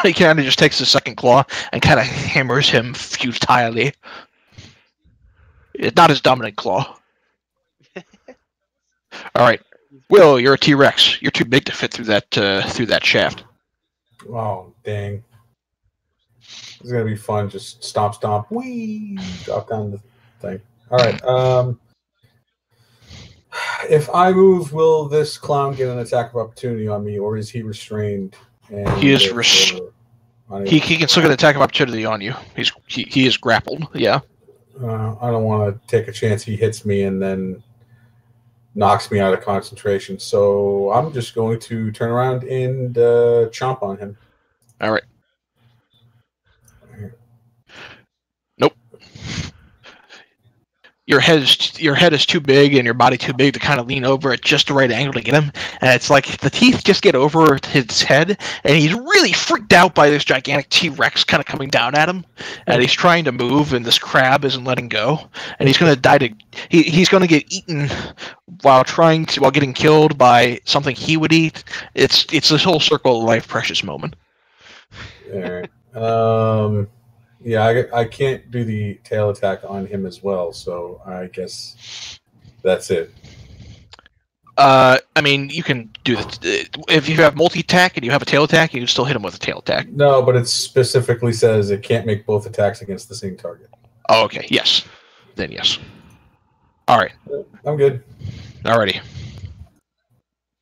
S3: He kind of just takes the second claw and kind of hammers him futilely. It's not his dominant claw. All right, Will, you're a T-Rex. You're too big to fit through that shaft.
S4: Oh, dang. It's going to be fun. Just stomp, stomp, whee, drop down the thing. All right. If I move, will this clown get an attack of opportunity on me, or is he restrained? And
S3: He is He can still get an attack of opportunity on you. He is grappled. Yeah.
S4: I don't want to take a chance he hits me and then knocks me out of concentration. So I'm just going to turn around and chomp on him.
S3: All right. Nope. Your head is too big and your body too big to kind of lean over at just the right angle to get him. And it's like the teeth just get over his head, and he's really freaked out by this gigantic T-Rex kind of coming down at him. And he's trying to move, and this crab isn't letting go. And he's going to die he's going to get eaten while getting killed by something he would eat. It's this whole circle of life precious moment.
S4: All right. Yeah, I can't do the tail attack on him as well, so I guess that's it.
S3: I mean, you can do that. If you have multi-attack and you have a tail attack, you can still hit him with a tail attack.
S4: No, but it specifically says it can't make both attacks against the same target.
S3: Oh, okay. Yes. Then yes. All right.
S4: I'm good.
S3: Alrighty.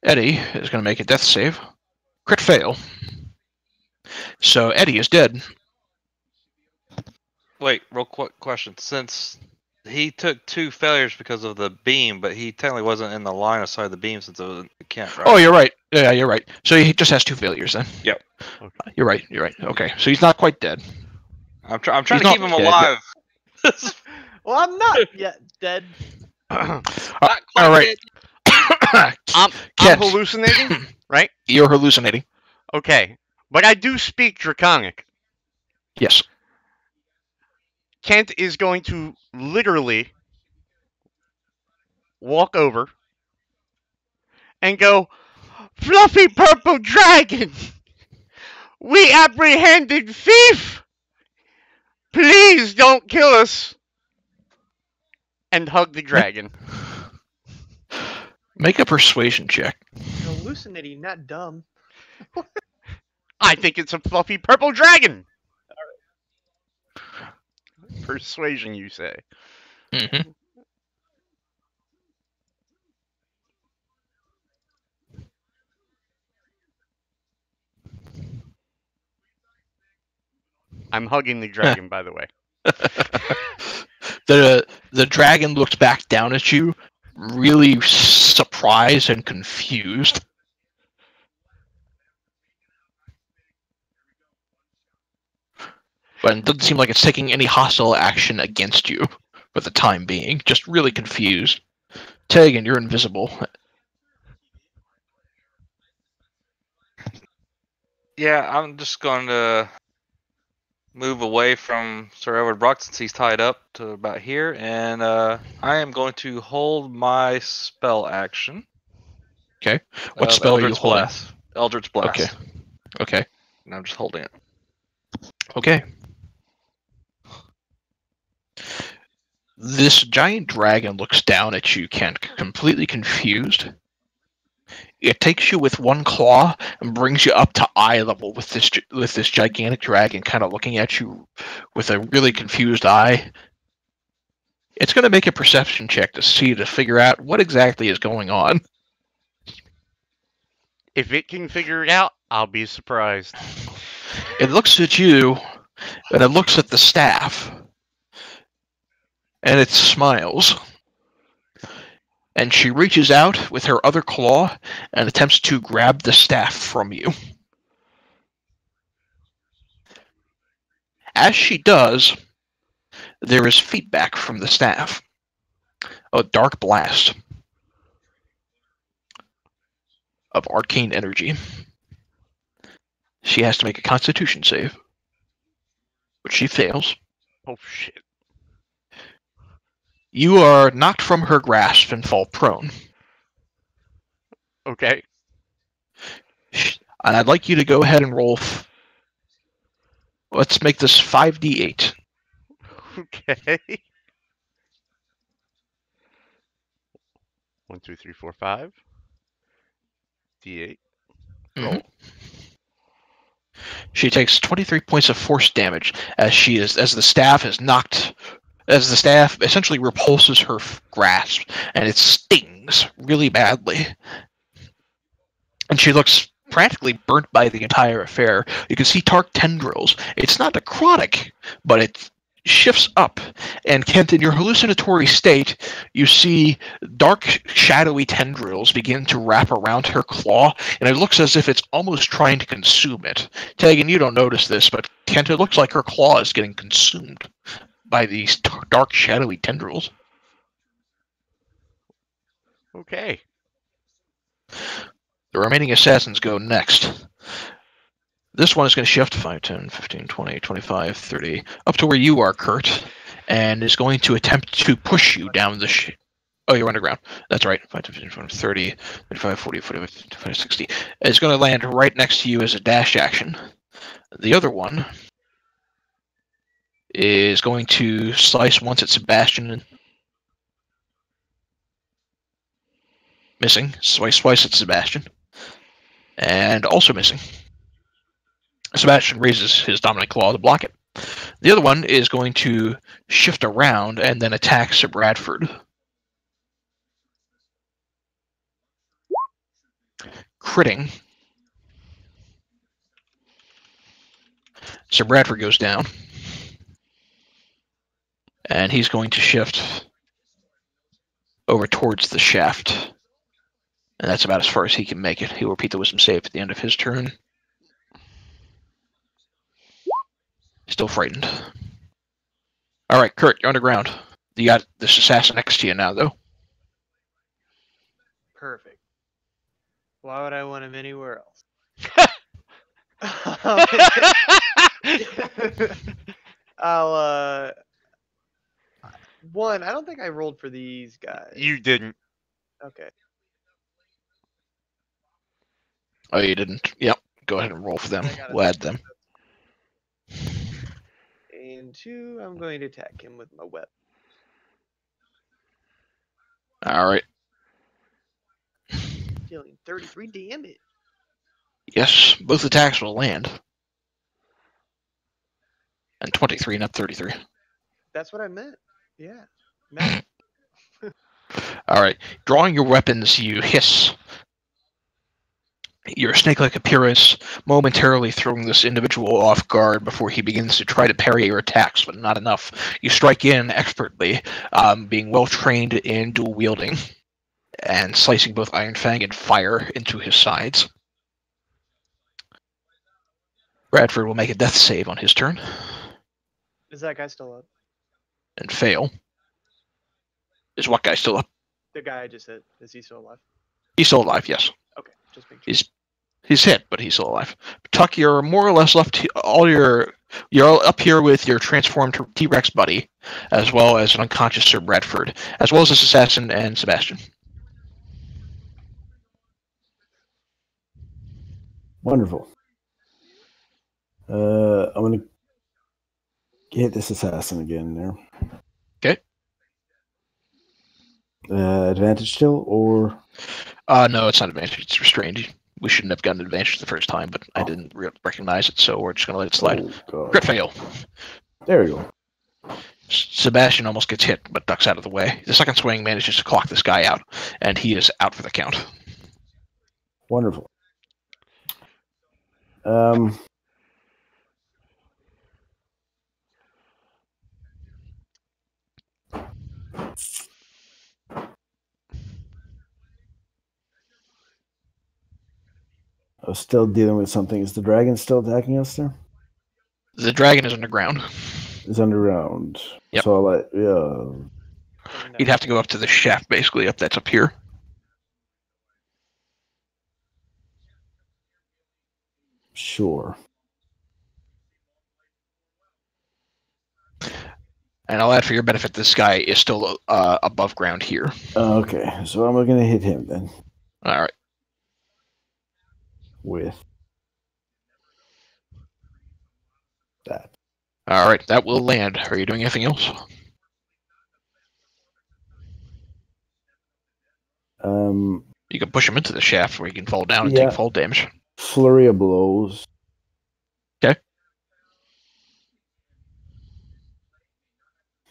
S3: Eddie is going to make a death save. Crit fail. So Eddie is dead.
S6: Wait, real quick question. Since he took 2 failures because of the beam, but he technically wasn't in the line of sight of the beam since it was a Kent, right?
S3: Oh, you're right. Yeah, you're right. So he just has 2 failures then.
S6: Yep.
S1: Okay.
S3: You're right. You're right. Okay. So he's not quite dead.
S6: I'm trying to
S3: He's
S6: keep him
S3: not dead,
S6: alive.
S5: Well, I'm not yet dead.
S3: All right.
S1: I'm
S3: Kent,
S1: hallucinating, right?
S3: you're hallucinating.
S1: Okay, but I do speak Draconic.
S3: Yes.
S1: Kent is going to literally walk over and go, "Fluffy purple dragon, we apprehended thief. Please don't kill us." And hug the dragon.
S3: Make a persuasion check.
S5: You're hallucinating, not dumb.
S1: I think it's a fluffy purple dragon. Persuasion, you say?
S3: Mm-hmm.
S1: I'm hugging the dragon, by the way.
S3: The dragon looks back down at you, really surprised and confused. But it doesn't seem like it's taking any hostile action against you for the time being. Just really confused. Tegan, you're invisible.
S6: Yeah, I'm just going to move away from Sir Edward Brock since he's tied up to about here, and I am going to hold my spell action.
S3: Okay. What spell are you holding?
S6: Blast. Eldritch Blast.
S3: Okay. Okay.
S6: And I'm just holding it.
S3: Okay. This giant dragon looks down at you, Kent, completely confused. It takes you with one claw and brings you up to eye level with this gigantic dragon kind of looking at you with a really confused eye. It's going to make a perception check to figure out what exactly is going on.
S1: If it can figure it out, I'll be surprised.
S3: It looks at you, and it looks at the staff, and it smiles. And she reaches out with her other claw and attempts to grab the staff from you. As she does, there is feedback from the staff. A dark blast of arcane energy. She has to make a Constitution save, which she fails.
S1: Oh shit.
S3: You are knocked from her grasp and fall prone.
S1: Okay.
S3: And I'd like you to go ahead and roll. Let's make this 5d8.
S1: Okay. 1, 2, 3, 4, 5. D8. Roll.
S3: She takes 23 points of force damage as the staff essentially repulses her grasp, and it stings really badly. And she looks practically burnt by the entire affair. You can see dark tendrils. It's not necrotic, but it shifts up. And Kent, in your hallucinatory state, you see dark, shadowy tendrils begin to wrap around her claw, and it looks as if it's almost trying to consume it. Tegan, you don't notice this, but Kent, it looks like her claw is getting consumed by these dark, shadowy tendrils.
S1: Okay.
S3: The remaining assassins go next. This one is going to shift 5, 10, 15, 20, 25, 30, up to where you are, Kurt, and is going to attempt to push you down the Oh, you're underground. That's right. 5, 10, 15, 20, 30, 35, 40, 45, 55, 60. It's going to land right next to you as a dash action. The other one is going to slice once at Sebastian. Missing. Slice at Sebastian. And also missing. Sebastian raises his dominant claw to block it. The other one is going to shift around and then attack Sir Bradford. Critting. Sir Bradford goes down. And he's going to shift over towards the shaft. And that's about as far as he can make it. He'll repeat the wisdom save at the end of his turn. Still frightened. Alright, Kurt, you're underground. You got this assassin next to you now, though.
S5: Perfect. Why would I want him anywhere else? I'll one, I don't think I rolled for these guys.
S1: You didn't.
S5: Okay.
S3: Oh, you didn't? Yep. Go ahead and roll for them. We'll add them.
S5: And 2, I'm going to attack him with my weapon.
S3: Alright.
S5: Dealing 33 damage.
S3: Yes, both attacks will land. And 23, not 33.
S5: That's what I meant. Yeah. No.
S3: Alright. Drawing your weapons, you hiss. Your snake-like appearance momentarily throwing this individual off guard before he begins to try to parry your attacks, but not enough. You strike in expertly, being well-trained in dual-wielding, and slicing both Iron Fang and fire into his sides. Bradford will make a death save on his turn.
S5: Is that guy still up?
S3: And fail. Is what guy still up?
S5: The guy I just hit. Is he still alive?
S3: He's still alive, yes.
S5: Okay, just make sure.
S3: He's hit, but he's still alive. Tuck, you're more or less left. You're up here with your transformed T-Rex buddy, as well as an unconscious Sir Bradford, as well as this assassin and Sebastian.
S7: Wonderful. I'm gonna hit this assassin again there.
S3: Okay.
S7: Advantage still, or
S3: No, it's not advantage. It's restrained. We shouldn't have gotten advantage the first time, but I didn't recognize it, so we're just gonna let it slide.
S7: Oh, God.
S3: Crit fail.
S7: There we go.
S3: Sebastian almost gets hit, but ducks out of the way. The second swing manages to clock this guy out, and he is out for the count.
S7: Wonderful. I was still dealing with something. Is the dragon still attacking us there?
S3: The dragon is underground.
S7: It's underground.
S3: Yep.
S7: So I'll let,
S5: No.
S3: You'd have to go up to the shaft, basically, that's up here.
S7: sure.
S3: And I'll add for your benefit, this guy is still above ground here.
S7: Okay, so I'm going to hit him then
S3: All right.
S7: with that.
S3: All right, that will land. Are you doing anything else? You can push him into the shaft where he can fall down and
S7: Yeah.
S3: take fall damage.
S7: Flurry of blows.
S3: Okay.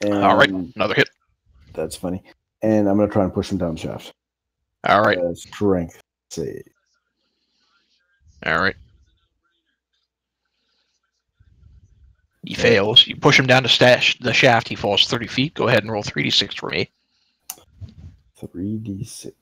S3: All right,
S7: And
S3: another hit.
S7: that's funny. And I'm going to try and push him down the shaft.
S3: All right,
S7: Strength save.
S3: all right. He fails. You push him down the shaft. He falls 30 feet. Go ahead and roll 3d6 for me.
S7: 3d6.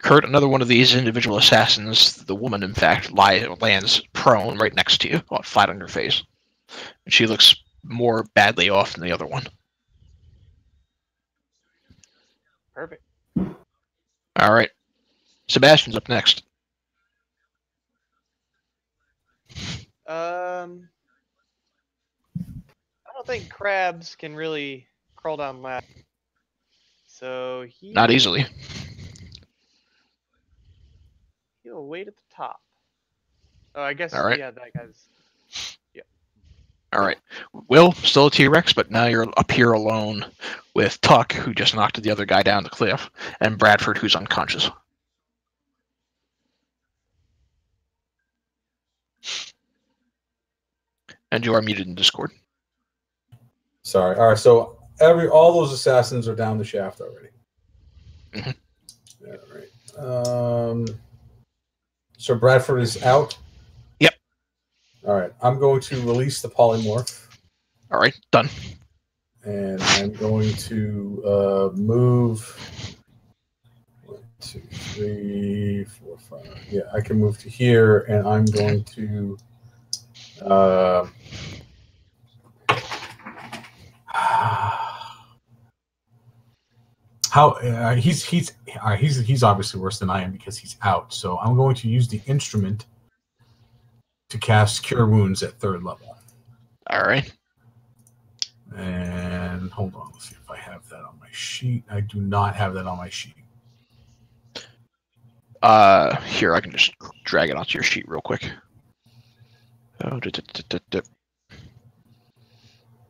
S3: Kurt, another one of these individual assassins, the woman, in fact, lands prone right next to you, flat on your face. And she looks more badly off than the other one.
S5: Perfect.
S3: All right. Sebastian's up next.
S5: I don't think crabs can really crawl down ladders. So
S3: Not easily.
S5: he'll wait at the top. Oh, I guess,
S3: All right.
S5: yeah, that guy's...
S3: All right. Will, still a T-Rex, but now you're up here alone with Tuck, who just knocked the other guy down the cliff, and Bradford, who's unconscious. And you are muted in Discord.
S4: Sorry. All right. So all those assassins are down the shaft already.
S3: Mhm.
S4: All right. So Bradford is out.
S3: Yep.
S4: All right. I'm going to release the polymorph,
S3: All right, done.
S4: and I'm going to move. 1, 2, 3, 4, 5. Yeah, I can move to here, and I'm going to. He's obviously worse than I am because he's out. So I'm going to use the instrument to cast Cure Wounds at 3rd level.
S3: All right.
S4: And hold on, let's see if I have that on my sheet. I do not have that on my sheet.
S3: Here, I can just drag it onto your sheet real quick. Oh,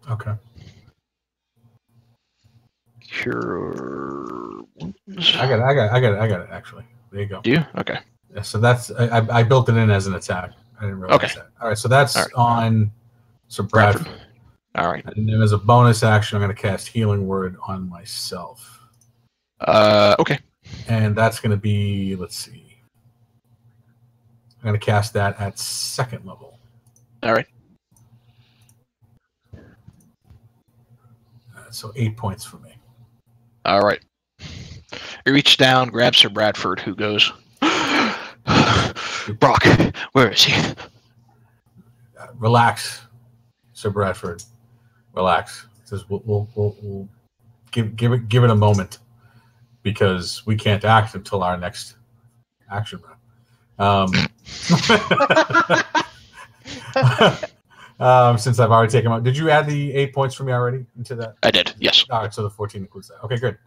S4: Okay.
S3: Cure wounds.
S4: I got it. Actually, there you go.
S3: Do you? Okay.
S4: Yeah, so that's I built it in as an attack. I didn't realize
S3: Okay.
S4: that. All right, so that's
S3: All right.
S4: on. So Bradford.
S3: All right.
S4: And then as a bonus action, I'm going to cast Healing Word on myself.
S3: Okay.
S4: And that's going to be, let's see. I'm going to cast that at 2nd level.
S3: All right.
S4: So 8 points for me.
S3: All right. You reach down, grab Sir Bradford, who goes, Brock, where is he?
S4: Relax, Sir Bradford. Relax. Says we'll give it a moment because we can't act until our next action round. Since I've already taken out. Did you add the 8 points for me already into that?
S3: I did, yes.
S4: All right, so the 14 includes that. Okay, good.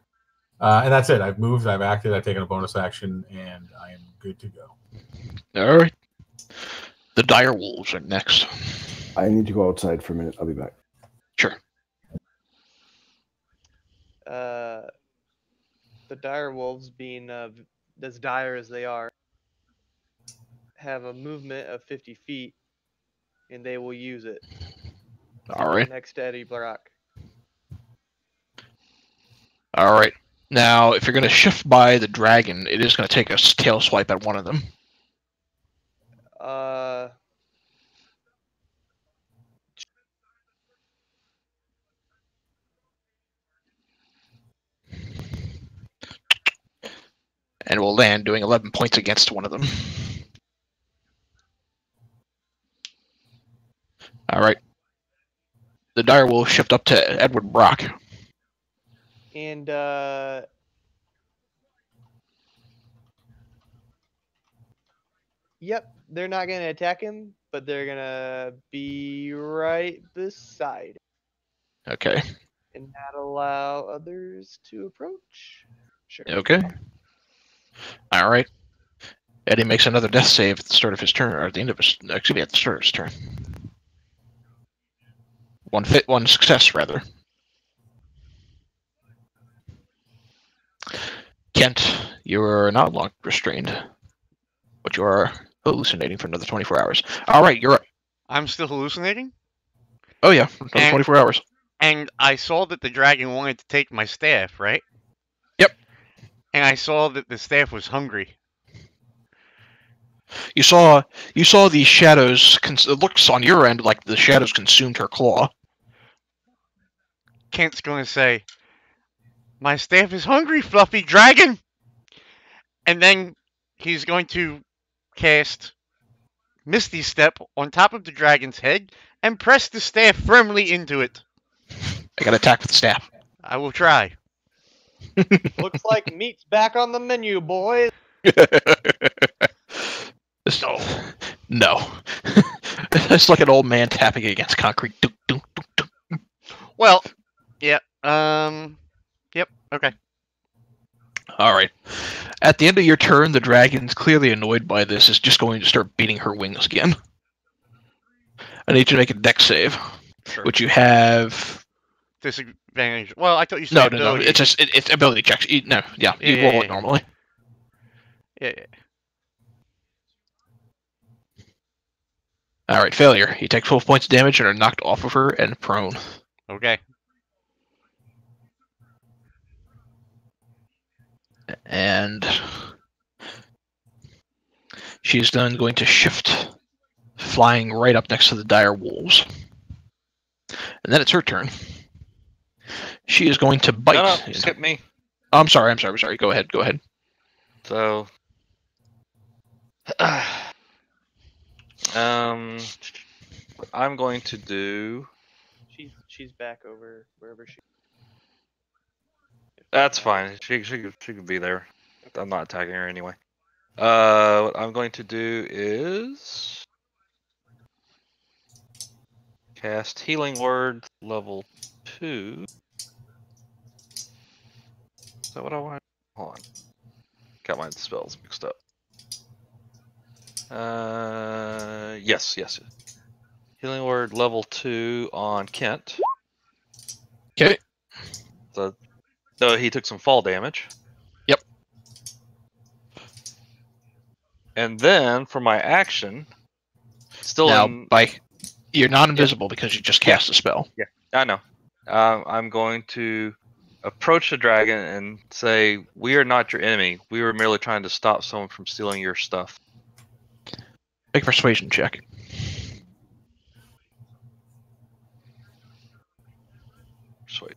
S4: And that's it. I've moved, I've acted, I've taken a bonus action, and I am good to go.
S3: All right. The dire wolves are next.
S7: I need to go outside for a minute. I'll be back.
S3: Sure.
S5: The dire wolves, being as dire as they are, have a movement of 50 feet, and they will use it.
S3: All right.
S5: Next to Eddie Brock.
S3: All right. Now, if you're going to shift by the dragon, it is going to take a tail swipe at one of them. And will land, doing 11 points against one of them. All right. The dire will shift up to Edward Brock.
S5: And yep, they're not gonna attack him, but they're gonna be right beside him
S3: Okay.
S5: and not allow others to approach. Sure.
S3: Okay. All right. Eddie makes another death save at the start of his turn, or at the end of his, excuse me, at the start of his turn. One success, rather. Kent, you are not long restrained, but you are hallucinating for another 24 hours. All right, you're up.
S1: I'm still hallucinating?
S3: Oh yeah, another
S1: And-
S3: 24 hours.
S1: And I saw that the dragon wanted to take my staff, right?
S3: Yep.
S1: And I saw that the staff was hungry.
S3: You saw the shadows. It looks on your end like the shadows consumed her claw.
S1: Kent's going to say, "My staff is hungry, Fluffy Dragon!" And then he's going to cast Misty Step on top of the dragon's head and press the staff firmly into it.
S3: I got to attack with the staff.
S1: I will try.
S5: Looks like meat's back on the menu, boys.
S3: No. It's like an old man tapping against concrete. Dunk, dunk, dunk, dunk.
S1: Well, yeah. Yep. Okay.
S3: All right. At the end of your turn, the dragon's clearly annoyed by this. Is just going to start beating her wings again. I need you to make a dex save,
S1: Sure.
S3: which you have.
S1: Disadvantage. Well, I thought you
S3: No,
S1: said
S3: no.
S1: ability.
S3: It's ability checks. You roll it normally.
S1: Yeah.
S3: All right, failure. You take 12 points of damage and are knocked off of her and prone.
S1: Okay.
S3: And she's then going to shift, flying right up next to the dire wolves. And then it's her turn. She is going to bite.
S6: No, skip me.
S3: Oh, I'm sorry. Go ahead.
S6: So, what I'm going to do.
S5: She's back over wherever she.
S6: That's fine. She can be there. I'm not attacking her anyway. What I'm going to do is cast Healing Word level 2. Is that what I want? Hold on. Got my spells mixed up. Yes. Healing Word level 2 on Kent.
S3: Okay.
S6: So he took some fall damage.
S3: Yep.
S6: And then for my action, still
S3: Now, you're not invisible because you just cast a spell.
S6: I know. I'm going to approach the dragon and say, "We are not your enemy. We were merely trying to stop someone from stealing your stuff."
S3: Make a persuasion check.
S6: Sweet.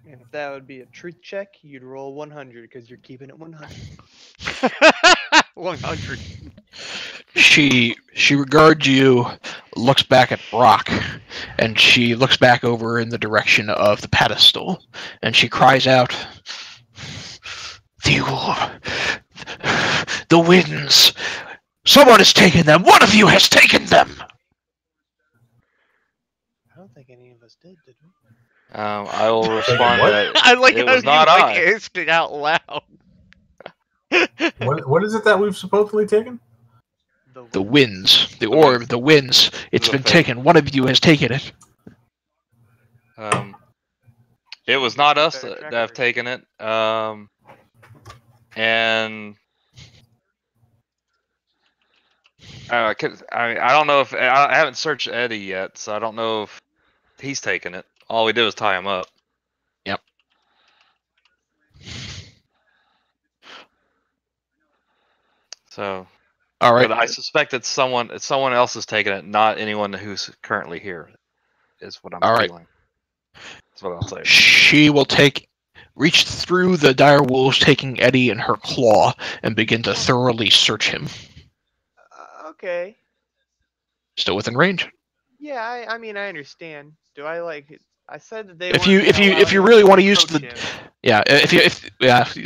S5: And if that would be a truth check, you'd roll 100 because you're keeping it 100.
S1: 100.
S3: She regards you, looks back at Brock, and she looks back over in the direction of the pedestal, and she cries out, "The winds! Someone has taken them! One of you has taken them!"
S5: I don't think any of us did we?
S6: I will respond
S4: What?
S6: that
S1: I like
S6: it
S1: how
S6: was
S1: you
S6: not
S1: like
S6: I.
S1: asked it out loud.
S4: What is it that we've supposedly taken?
S3: The winds, the
S6: The
S3: orb,
S6: winds.
S3: the winds. It's
S6: The
S3: been
S6: fate.
S3: taken. One of you has taken it.
S6: It was not us
S5: Better
S6: that
S5: track
S6: have
S5: record.
S6: taken it. And I don't know if I haven't searched Eddie yet, so I don't know if he's taken it. All we did was tie him up.
S3: Yep.
S6: So,
S3: All right.
S6: but I suspect it's someone else has taken it, not anyone who's currently here. Is what I'm
S3: All right.
S6: feeling. That's what I'll say.
S3: She will reach through the dire wolves, taking Eddie in her claw, and begin to thoroughly search him.
S5: Okay.
S3: Still within range.
S5: Yeah, I mean, I understand. Do I like? I said that they.
S3: If
S5: weren't
S3: you
S5: gonna allow
S3: if you
S5: anyone
S3: really want to use
S5: approach
S3: the
S5: him.
S3: yeah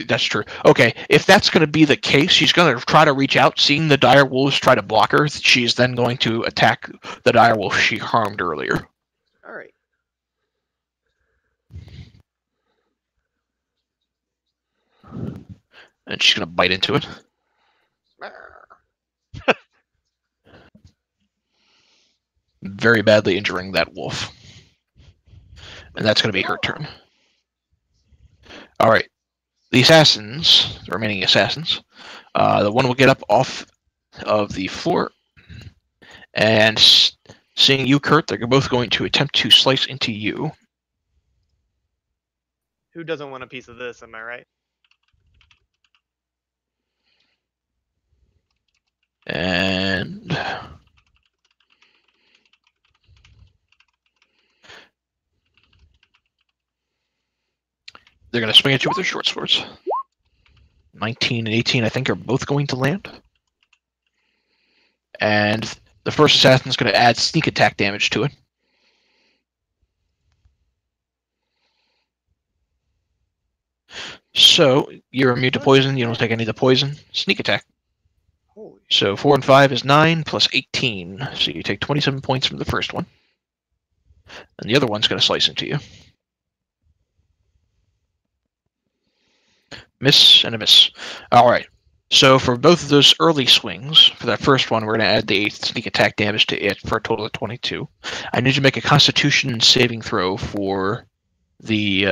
S3: that's true. Okay, if that's going to be the case, she's going to try to reach out. Seeing the dire wolves try to block her, she's then going to attack the dire wolf she harmed earlier.
S5: All right.
S3: And she's going to bite into it. Very badly injuring that wolf. And that's going to be her turn. All right. The assassins, the remaining assassins, the one will get up off of the floor. And seeing you, Kurt, they're both going to attempt to slice into you.
S5: Who doesn't want a piece of this? Am I right?
S3: And they're going to swing at you with their short swords. 19 and 18, I think, are both going to land. And the first assassin is going to add sneak attack damage to it. So you're immune to poison. You don't take any of the poison. Sneak attack.
S5: Holy.
S3: So 4 and 5 is 9 plus 18. So you take 27 points from the first one. And the other one's going to slice into you. Miss and a miss. All right. So for both of those early swings, for that first one, we're going to add the 8 sneak attack damage to it for a total of 22. I need you to make a Constitution saving throw for the,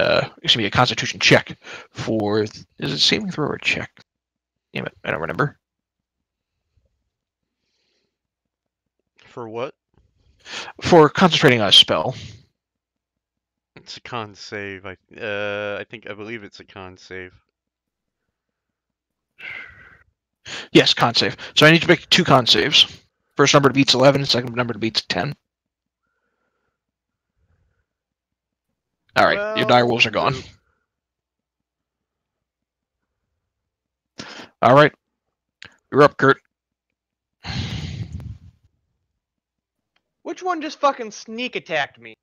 S3: excuse me, a Constitution check for, is it saving throw or check? Damn it, I don't remember.
S1: For what?
S3: For concentrating on a spell.
S1: It's a con save. I believe it's a con save.
S3: Yes, con save. So I need to make 2 con saves. First number beats 11, second number beats 10. All right, your dire wolves are gone. All right, you're up, Kurt.
S5: Which one just fucking sneak attacked me?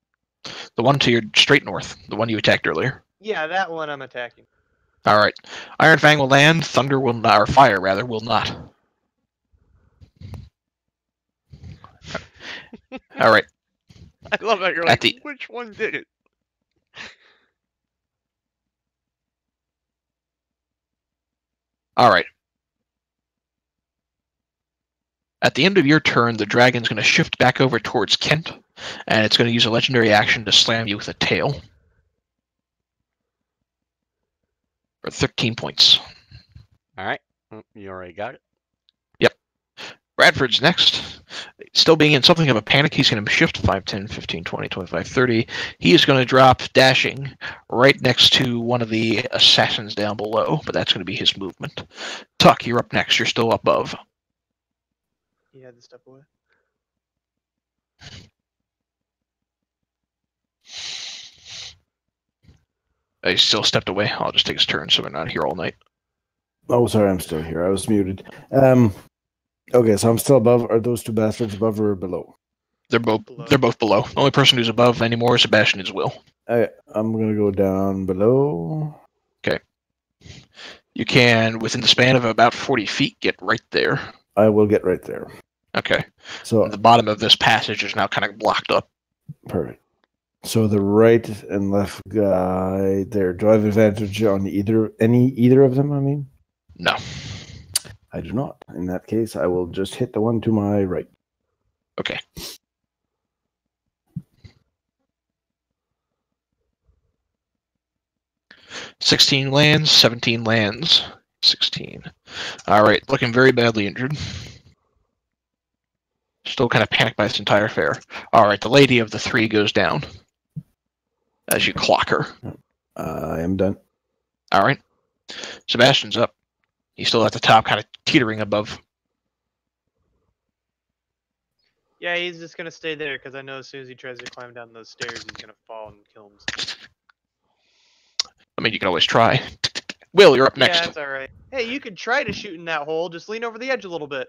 S3: The one to your straight north, the one you attacked earlier.
S5: Yeah, that one I'm attacking.
S3: All right, Iron Fang will land. Thunder will not, or fire rather, will not. All right.
S1: I love that you're
S3: At
S1: like,
S3: the-
S1: which one did it?
S3: All right. At the end of your turn, the dragon's going to shift back over towards Kent, and it's going to use a legendary action to slam you with a tail. For 13 points.
S1: All right. You already got it.
S3: Bradford's next. Still being in something of a panic, he's going to shift 5, 10, 15, 20, 25, 30. He is going to drop dashing right next to one of the assassins down below, but that's going to be his movement. Tuck, you're up next. You're still above.
S5: He had to step away.
S3: He still stepped away. I'll just take his turn so we're not here all night.
S7: Oh, sorry, I'm still here. I was muted. Okay, so I'm still above. Are those 2 bastards above or below?
S3: They're both
S5: Below.
S3: below. The only person who's above anymore is Sebastian is Will.
S7: I'm gonna go down below.
S3: You can, within the span of about 40 feet, get right there.
S7: I will get right there.
S3: Okay.
S7: So
S3: The bottom of this passage is now kind of blocked up.
S7: perfect. So the right and left guy there. Do I have advantage on either of them? I mean,
S3: No.
S7: I do not. In that case, I will just hit the one to my right.
S3: Okay. $16 lands, 17 lands, 16. All right, looking very badly injured. Still kind of panicked by this entire affair. All right, the lady of the three goes down as you clock her.
S7: I am done.
S3: All right, Sebastian's up. He's still at the top, kind of teetering above.
S5: Yeah, he's just gonna stay there because I know as soon as he tries to climb down those stairs, he's gonna fall and kill himself.
S3: I mean, you can always try. Will, you're up next.
S5: Yeah, that's all right. Hey, you could try to shoot in that hole. Just lean over the edge a little bit.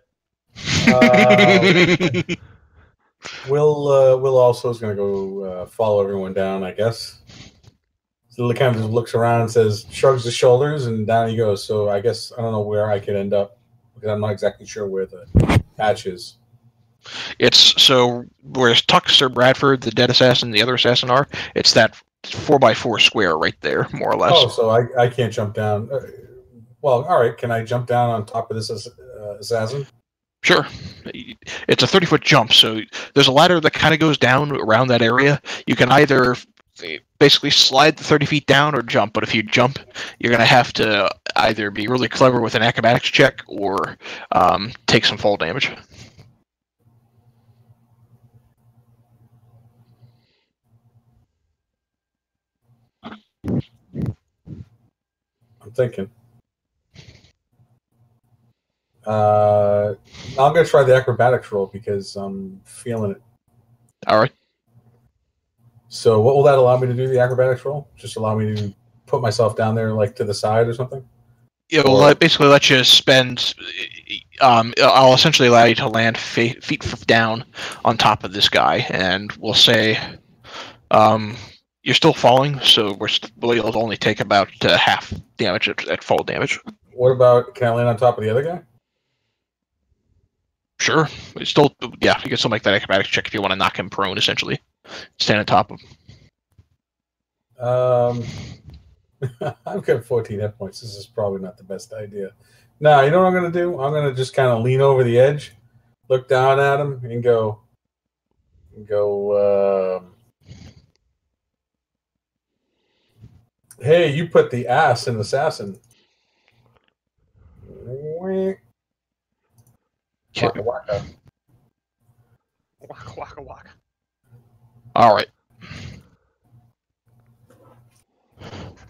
S4: Will also is going to go follow everyone down, I guess. So he kind of just looks around and says, shrugs his shoulders, and down he goes. So I guess I don't know where I could end up because I'm not exactly sure where the patch is.
S3: It's so where Tuck, Sir Bradford, the dead assassin, the other assassin are. It's that 4x4 square right there, more or less.
S4: Oh, so I can't jump down. Well, all right. Can I jump down on top of this assassin?
S3: Sure. It's a 30-foot jump, so there's a ladder that kind of goes down around that area. You can either basically slide the 30 feet down or jump, but if you jump, you're going to have to either be really clever with an acrobatics check or take some fall damage.
S4: I'm thinking. I'm going to try the acrobatics roll because I'm feeling it.
S3: All right.
S4: So what will that allow me to do, the acrobatics roll? Just allow me to put myself down there, like, to the side or something?
S3: It'll basically let you spend... I'll essentially allow you to land feet down on top of this guy, and we'll say... you're still falling, so it'll only take about half damage at fall damage.
S4: What about, can I land on top of the other guy?
S3: Sure. It's still, yeah, you can still make that acrobatics check if you want to knock him prone, essentially. Stand on top of him.
S4: I've got 14 hit points. This is probably not the best idea. No, you know what I'm going to do? I'm going to just kind of lean over the edge, look down at him, and go, hey, you put the ass in assassin. Waka waka.
S5: Waka waka waka.
S3: All right.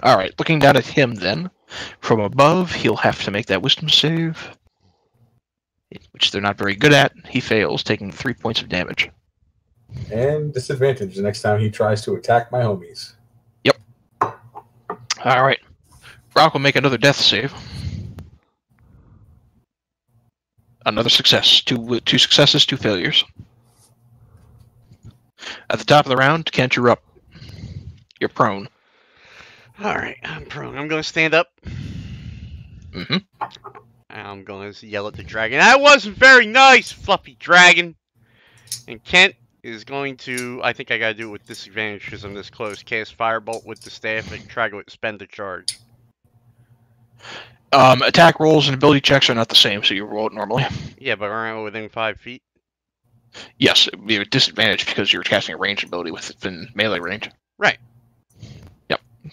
S3: All right. Looking down at him, then, from above, he'll have to make that wisdom save, which they're not very good at. He fails, taking 3 points of damage.
S4: And disadvantage the next time he tries to attack my homies.
S3: Yep. All right. Brock will make another death save. Another success. Two successes, 2 failures. At the top of the round, Kent, you're up. You're prone.
S1: All right, I'm prone. I'm going to stand up.
S3: Mm-hmm.
S1: I'm going to yell at the dragon. That wasn't very nice, fluffy dragon. And Kent is going to, I think I got to do it with disadvantage because I'm this close, cast Firebolt with the staff and try to expend the charge.
S3: Attack rolls and ability checks are not the same, so you roll it normally.
S1: Yeah, but aren't I within 5 feet?
S3: Yes, it would be a disadvantage because you're casting a ranged ability within melee range.
S1: Right.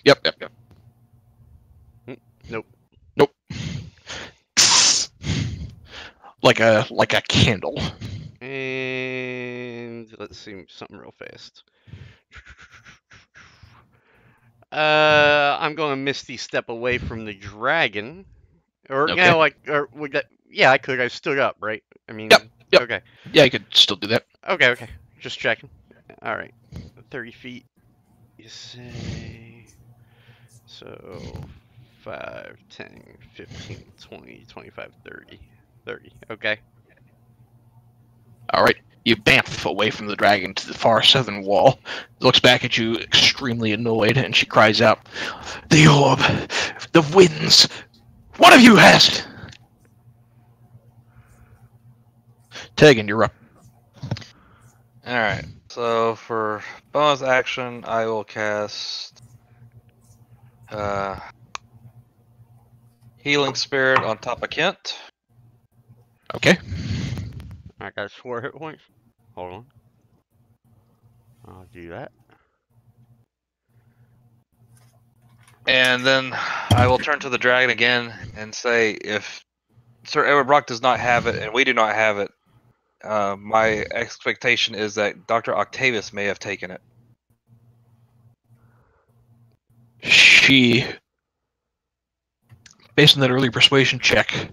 S3: Yep.
S1: Nope.
S3: Like a candle.
S1: And let's see something real fast. I'm going to Misty step away from the dragon. Or,
S3: Okay.
S1: you know, like, or would that, yeah, I could. I stood up, right? I mean,
S3: Yep.
S1: Okay.
S3: Yeah, you could still do that.
S1: Okay. Just checking. All right. 30 feet, you say. So, 5, 10, 15, 20, 25, 30. 30. Okay.
S3: All right. You bamf away from the dragon to the far southern wall. Looks back at you extremely annoyed, and she cries out, "The orb! The winds! What have you asked?" Tegan, you're up.
S6: All right. So for bonus action, I will cast Healing Spirit on top of Kent.
S3: Okay.
S1: I got 4 hit points. Hold on. I'll do that.
S6: And then I will turn to the dragon again and say, if Sir Edward Brock does not have it and we do not have it, my expectation is that Dr. Octavius may have taken it.
S3: She, based on that early persuasion check,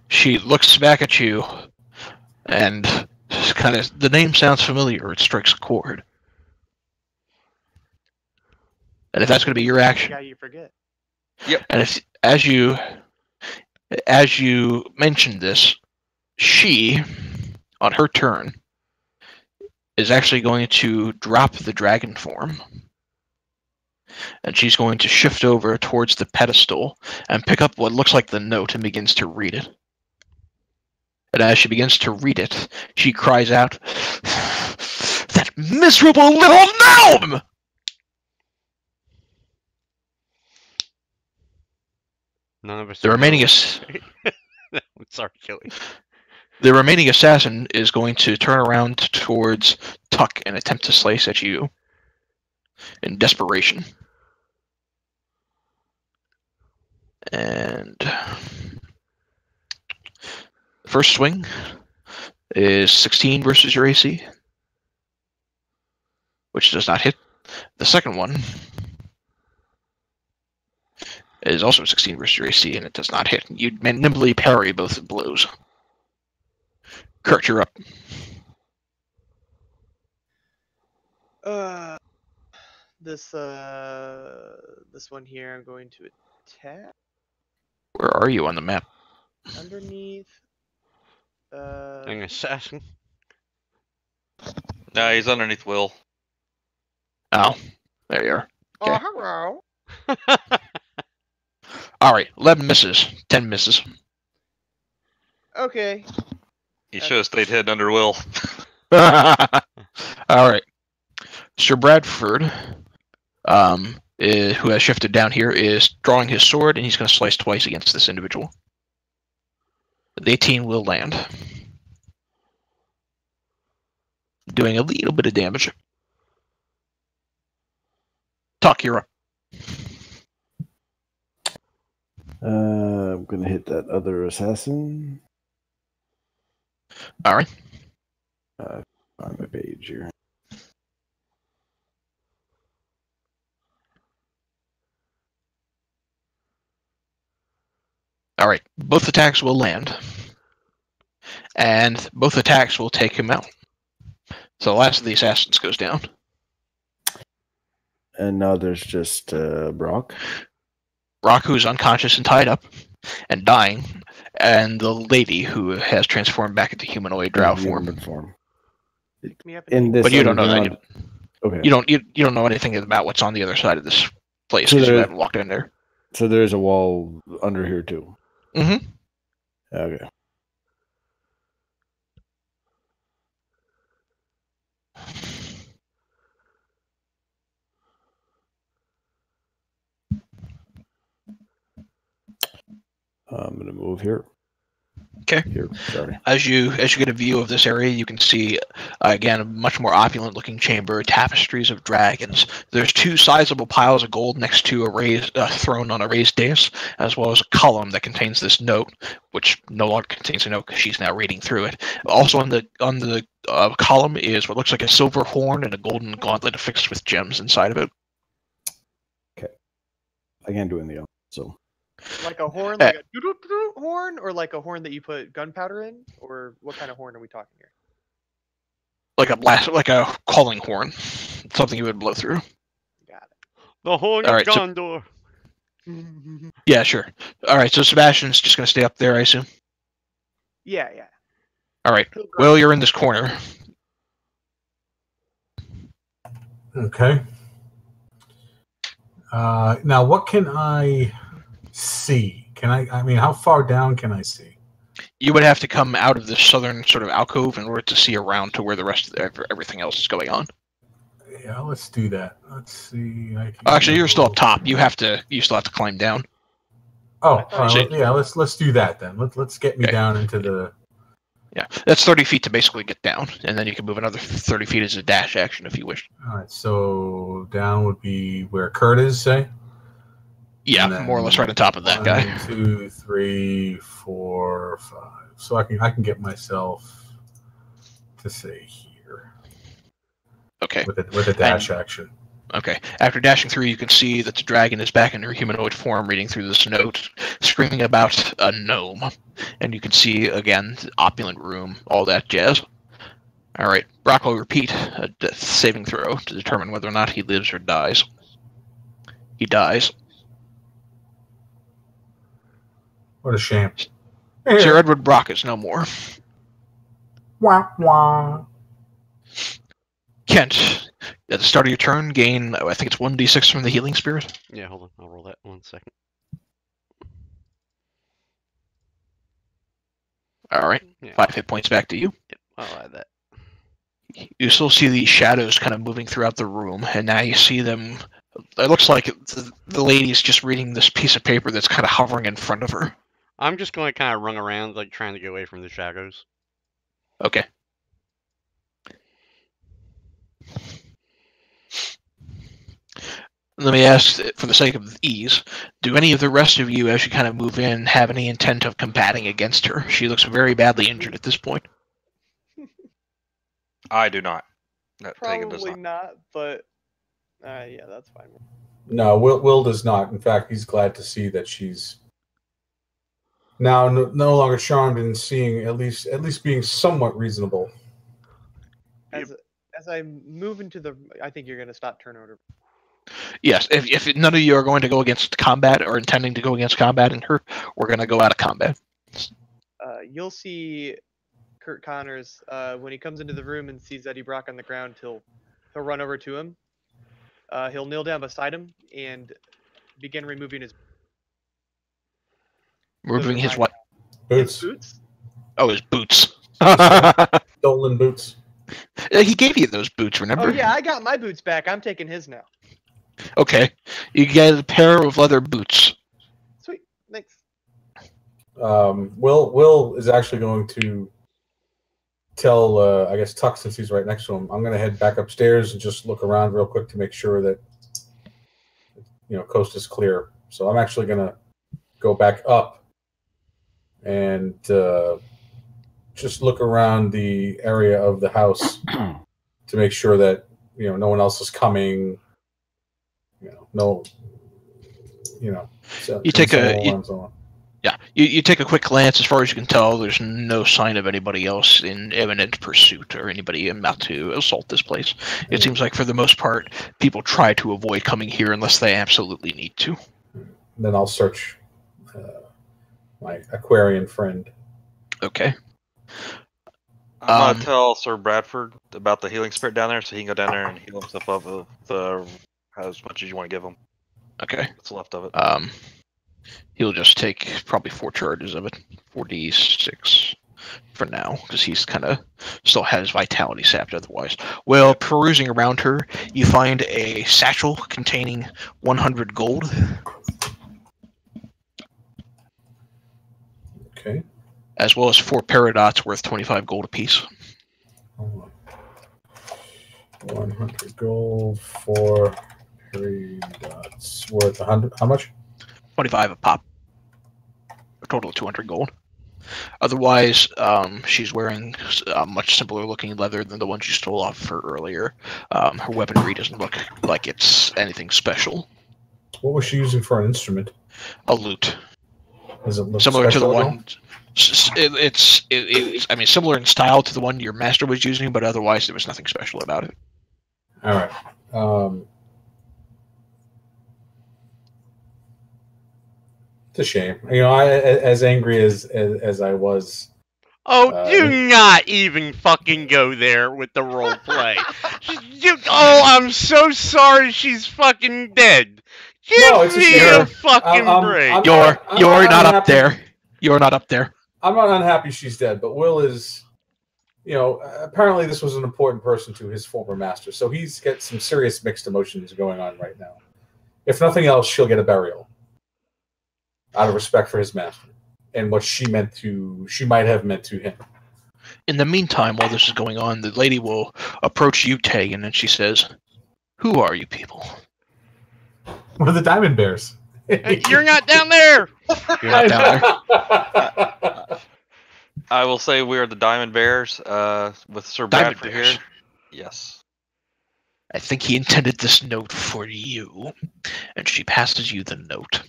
S3: she looks back at you and kind of, the name sounds familiar. It strikes a chord. And if that's going to be your action,
S5: Yeah, you forget.
S3: and if as you mentioned this, she, on her turn, is actually going to drop the dragon form. And she's going to shift over towards the pedestal and pick up what looks like the note and begins to read it. And as she begins to read it, she cries out, "That miserable little gnome!"
S1: None of us.
S3: The
S1: are
S3: remaining
S1: gnomes. Sorry, Kelly.
S3: The remaining assassin is going to turn around towards Tuck and attempt to slice at you in desperation. And the first swing is 16 versus your AC, which does not hit. The second one is also 16 versus your AC, and it does not hit. You nimbly parry both blows. Kurt, you're up.
S5: This one here, I'm going to attack
S3: Where are you on the map?
S5: underneath.
S1: An assassin.
S6: No, he's underneath Will.
S3: Oh, there you are.
S5: Oh, hello.
S3: All right, 11 misses, 10 misses.
S5: Okay.
S6: He should have stayed hidden under Will.
S3: All right, Sir Bradford, who has shifted down here, is drawing his sword, and he's going to slice twice against this individual. The 18 will land, doing a little bit of damage. Tuck, you're up.
S7: I'm going to hit that other assassin.
S3: All right.
S7: On my page here.
S3: All right, both attacks will land, and both attacks will take him out. So the last of the assassins goes down.
S7: And now there's just Brock.
S3: Brock, who's unconscious and tied up and dying, and the lady who has transformed back into humanoid drow form.
S5: Me up
S7: In this,
S3: But you don't know that.
S7: Okay.
S3: You don't know anything about what's on the other side of this place
S7: So
S3: because you
S7: there-
S3: haven't walked in there.
S7: So there's a wall under here too.
S3: Mm-hmm.
S7: Okay. I'm gonna move here.
S3: Okay.
S7: Here, sorry.
S3: As you get a view of this area, you can see again a much more opulent-looking chamber, tapestries of dragons. There's 2 sizable piles of gold next to a throne on a raised dais, as well as a column that contains this note, which no longer contains a note because she's now reading through it. Also on the column is what looks like a silver horn and a golden gauntlet affixed with gems inside of it.
S7: I can't do anything else. So
S5: like a horn, like a doo-doo-doo horn, or like a horn that you put gunpowder in, or what kind of horn are we talking here?
S3: Like a calling horn, something you would blow through.
S5: Got it.
S1: The horn
S3: All
S1: of
S3: right, so-
S1: Gondor.
S3: Yeah, sure. All right, so Sebastian's just going to stay up there, I assume.
S5: Yeah.
S3: All right. Will, you're in this corner.
S4: Okay. Now, what can I see? I mean, how far down can I see?
S3: You would have to come out of the southern sort of alcove in order to see around to where the rest of everything else is going on.
S4: Yeah, let's do that. Let's see.
S3: Actually, you're still up top. You still have to climb down.
S4: Oh,
S5: thought
S4: all right,
S3: you-
S4: yeah. Let's do that then. Let's get me
S3: Okay.
S4: down into the.
S3: Yeah, that's 30 feet to basically get down, and then you can move another 30 feet as a dash action if you wish.
S4: All right, so down would be where Kurt is, say.
S3: Yeah,
S4: And then
S3: more or less right on top of that guy.
S4: 1, 2, 3, 4, 5. So I can get myself to say here
S3: Okay.
S4: with a dash action.
S3: Okay. After dashing through, you can see that the dragon is back in her humanoid form, reading through this note, screaming about a gnome. And you can see, again, the opulent room, all that jazz. All right. Brock will repeat a death saving throw to determine whether or not he lives or dies. He dies.
S4: What a shame.
S3: Sir Edward Brock is no more.
S4: Wah, wah.
S3: Kent, at the start of your turn, gain, I think it's 1d6 from the healing spirit.
S1: Yeah, hold on. I'll roll that 1 second.
S3: All right.
S1: Yeah.
S3: 5 hit points back to you.
S1: Yep, I'll add that.
S3: You still see these shadows kind of moving throughout the room, and now you see them. It looks like the lady's just reading this piece of paper that's kind of hovering in front of her.
S1: I'm just going to kind of run around, like, trying to get away from the shadows.
S3: Okay. Let me ask, for the sake of ease, do any of the rest of you, as you kind of move in, have any intent of combating against her? She looks very badly injured at this point.
S6: I do not. That Tegan does
S5: Probably
S6: not.
S5: not, but yeah, that's fine.
S4: No, Will does not. In fact, he's glad to see that she's now no longer charmed and seeing at least being somewhat reasonable.
S5: As I move into the, I think you're gonna stop turn order.
S3: Yes, if none of you are going to go against combat or intending to go against combat in her, we're going to go out of combat.
S5: You'll see Kurt Connors when he comes into the room and sees Eddie Brock on the ground. He'll run over to him. He'll kneel down beside him and begin removing his
S3: Removing his what?
S4: Boots,
S5: boots.
S3: Oh, his boots.
S4: stolen boots.
S3: He gave you those boots, remember?
S5: Oh yeah, I got my boots back. I'm taking his now.
S3: Okay. You get a pair of leather boots.
S5: Sweet, thanks.
S4: Will is actually going to tell, I guess, Tuck, since he's right next to him, I'm going to head back upstairs and just look around real quick to make sure that, coast is clear. So I'm actually going to go back up and just look around the area of the house to make sure that, no one else is coming. So,
S3: You take you take a quick glance. As far as you can tell, there's no sign of anybody else in imminent pursuit or anybody about to assault this place. It seems like, for the most part, people try to avoid coming here unless they absolutely need to.
S4: Then I'll search my Aquarian friend.
S3: Okay.
S6: I'm gonna tell Sir Bradford about the healing spirit down there, so he can go down there and heal himself up with as much as you want to give him.
S3: Okay.
S6: What's left of it?
S3: He'll just take probably 4 charges of it, 4d6 for now, because he's kind of still has vitality sapped otherwise. Well, perusing around her, you find a satchel containing 100 gold.
S4: Okay.
S3: As well as 4 paradots worth 25 gold apiece.
S4: 100 gold, 4 paradots worth 100. How much?
S3: 25 a pop. A total of 200 gold. Otherwise, she's wearing much simpler looking leather than the ones you stole off of her earlier. Her weaponry doesn't look like it's anything special.
S4: What was she using for an instrument?
S3: A lute.
S4: Does it look
S3: Similar to the
S4: special at all?
S3: one. It's I mean, similar in style to the one your master was using, but otherwise there was nothing special about it.
S4: All right. It's a shame. As angry as I was.
S1: Oh, do not even fucking go there with the role play. I'm so sorry she's fucking dead. Give me a fucking break.
S3: You're not up there. You're not up there.
S4: I'm not unhappy she's dead, but Will is apparently this was an important person to his former master, so he's got some serious mixed emotions going on right now. If nothing else, she'll get a burial out of respect for his master and what she might have meant to him.
S3: In the meantime, while this is going on, the lady will approach you, Tegan, and she says, "Who are you people?"
S4: We're the Diamond Bears.
S1: Hey, you're not down there!
S3: You're not down there.
S6: I will say we are the Diamond Bears with Sir
S3: Diamond
S6: Bradford
S3: Bears.
S6: here. Yes.
S3: I think he intended this note for you. And she passes you the note.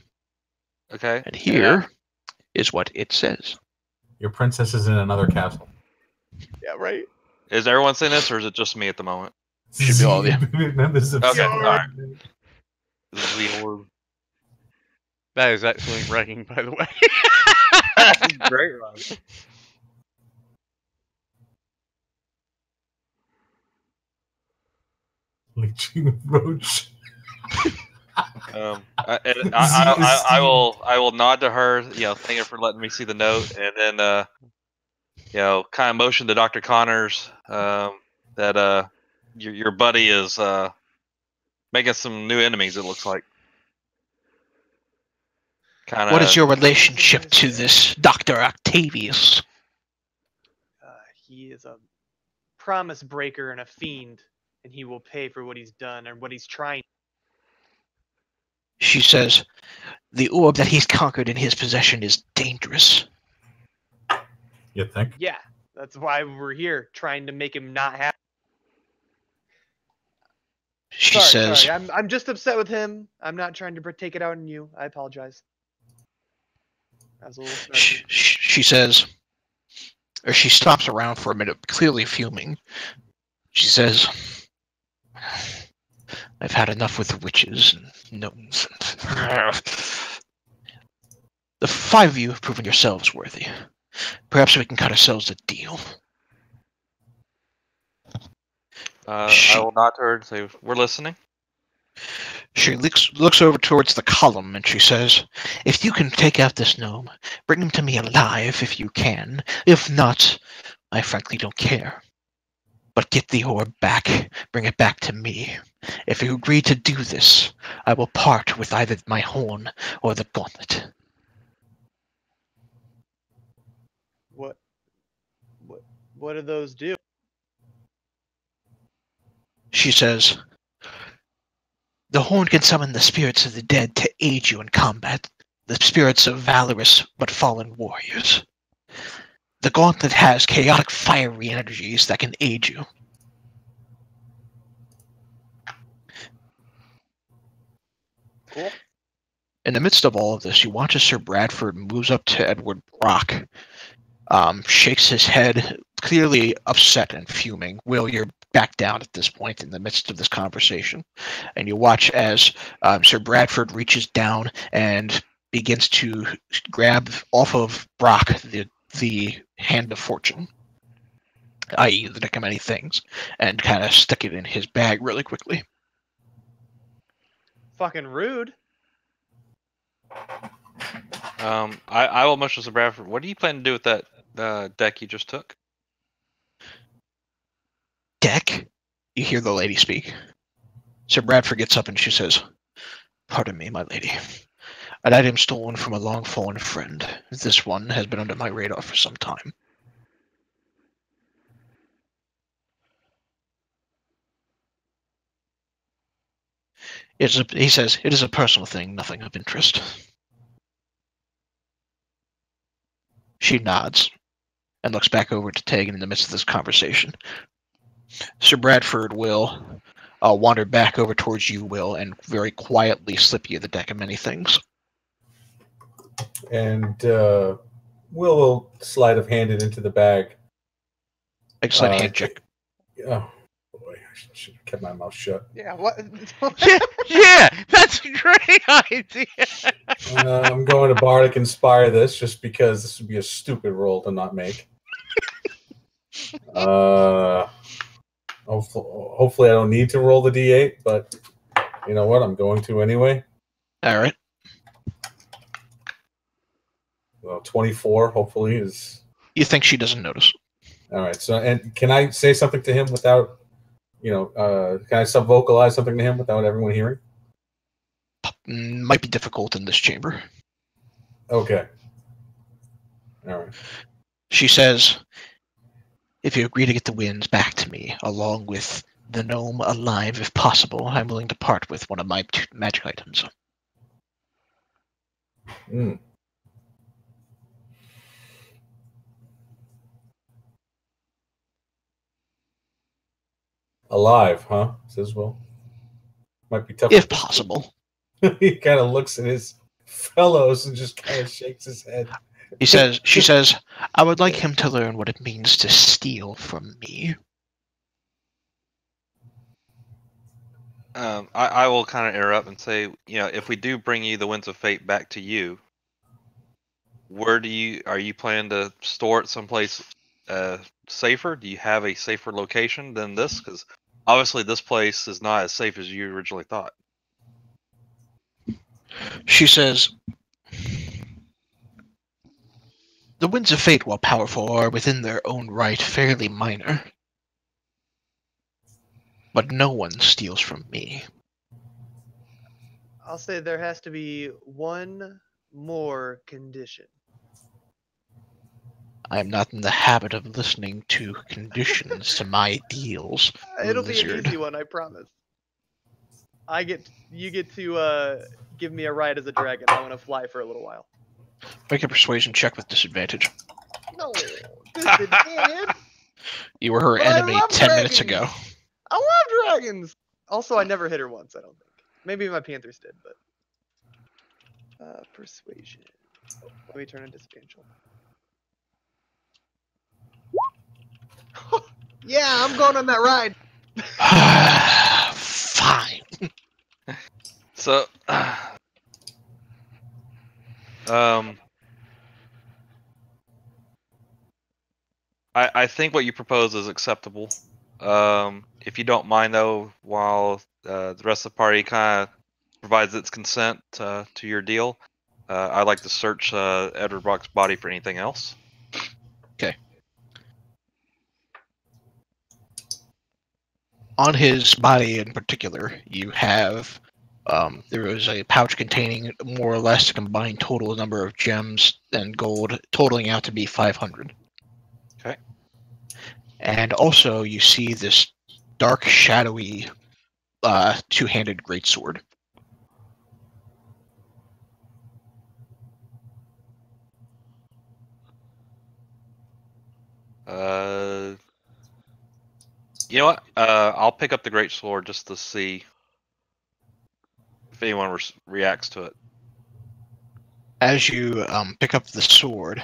S6: Okay.
S3: And here is what it says.
S4: Your princess is in another castle.
S5: Yeah, right.
S6: Is everyone seeing this, or is it just me at the moment?
S3: Should be all of you.
S6: Okay, all right. This is the orb.
S1: That is excellent writing, by the way.
S6: Great run.
S4: Leeching Roach.
S6: I will nod to her, thank her for letting me see the note, and then kind of motion to Dr. Connors that your buddy is making some new enemies. It looks like. Kinda,
S3: What is your relationship to this Dr. Octavius?
S5: He is a promise breaker and a fiend, and he will pay for what he's done or what he's trying.
S3: She says, the orb that he's conquered in his possession is dangerous.
S4: You think?
S5: Yeah, that's why we're here, trying to make him not happy.
S3: She says,
S5: sorry, I'm just upset with him. I'm not trying to take it out on you. I apologize. That was a little snarky.
S3: she says, or she stops around for a minute, clearly fuming. She says, I've had enough with the witches and gnomes. The five of you have proven yourselves worthy. Perhaps we can cut ourselves a deal.
S6: I will nod to her and say, we're listening.
S3: She looks over towards the column and she says, if you can take out this gnome, bring him to me alive if you can. If not, I frankly don't care. But get the orb back. Bring it back to me. If you agree to do this, I will part with either my horn or the gauntlet.
S5: What do those do?
S3: She says, the horn can summon the spirits of the dead to aid you in combat. The spirits of valorous but fallen warriors. The gauntlet has chaotic fiery energies that can aid you.
S5: Cool.
S3: In the midst of all of this, you watch as Sir Bradford moves up to Edward Brock, shakes his head, clearly upset and fuming. Will, you're back down at this point in the midst of this conversation. And you watch as Sir Bradford reaches down and begins to grab off of Brock the Hand of Fortune, i.e. the deck of many things, and kind of stick it in his bag really quickly.
S5: Fucking rude.
S6: I will motion to Bradford. What do you plan to do with that deck you just took?
S3: Deck? You hear the lady speak. Sir Bradford gets up and she says, pardon me, my lady. An item stolen from a long-fallen friend. This one has been under my radar for some time. He says, it is a personal thing, nothing of interest. She nods and looks back over to Tegan in the midst of this conversation. Sir Bradford will wander back over towards you, Will, and very quietly slip you the deck of many things.
S4: And will slide of hand it into the bag.
S3: Excellent hand check.
S4: Oh boy, I should have kept my mouth shut.
S5: Yeah, what?
S1: Yeah, that's a great idea.
S4: I'm going to Bardic Inspire this just because this would be a stupid roll to not make. Hopefully I don't need to roll the D8, but you know what? I'm going to anyway.
S3: All right.
S4: Well, 24 hopefully is...
S3: You think she doesn't notice?
S4: All right. So, and can I say something to him without, can I sub-vocalize something to him without everyone hearing?
S3: Might be difficult in this chamber.
S4: Okay. All right.
S3: She says, if you agree to get the winds back to me, along with the gnome alive if possible, I'm willing to part with one of my magic items.
S4: Mm. Alive, huh? Says Will. Might be tough.
S3: If possible.
S4: He kind of looks at his fellows and just kind of shakes his head.
S3: She says, I would like him to learn what it means to steal from me.
S6: I will kind of interrupt and say, if we do bring you the Winds of Fate back to you, where are you planning to store it someplace safer? Do you have a safer location than this? Because obviously this place is not as safe as you originally thought.
S3: She says, the Winds of Fate, while powerful, are within their own right fairly minor. But no one steals from me.
S5: I'll say there has to be one more condition.
S3: I am not in the habit of listening to conditions to my deals.
S5: It'll be
S3: lizard.
S5: an easy one, I promise. You get to give me a ride as a dragon. I want to fly for a little while.
S3: Make a persuasion check with disadvantage.
S5: No, disadvantage.
S3: You were her
S5: But I
S3: enemy
S5: love
S3: 10 minutes
S5: dragons.
S3: ago.
S5: I love dragons. Also, I never hit her once. I don't think. Maybe my Panthers did, but persuasion. Let me turn on disadvantage. Yeah, I'm going on that ride.
S3: Fine.
S6: So, I think what you propose is acceptable. If you don't mind, though, while the rest of the party kind of provides its consent to your deal, I'd like to search Edward Brock's body for anything else.
S3: Okay. On his body in particular, you have there is a pouch containing more or less a combined total number of gems and gold, totaling out to be 500.
S6: Okay.
S3: And also, you see this dark, shadowy, two-handed greatsword.
S6: You know what? I'll pick up the great sword just to see if anyone reacts to it.
S3: As you pick up the sword,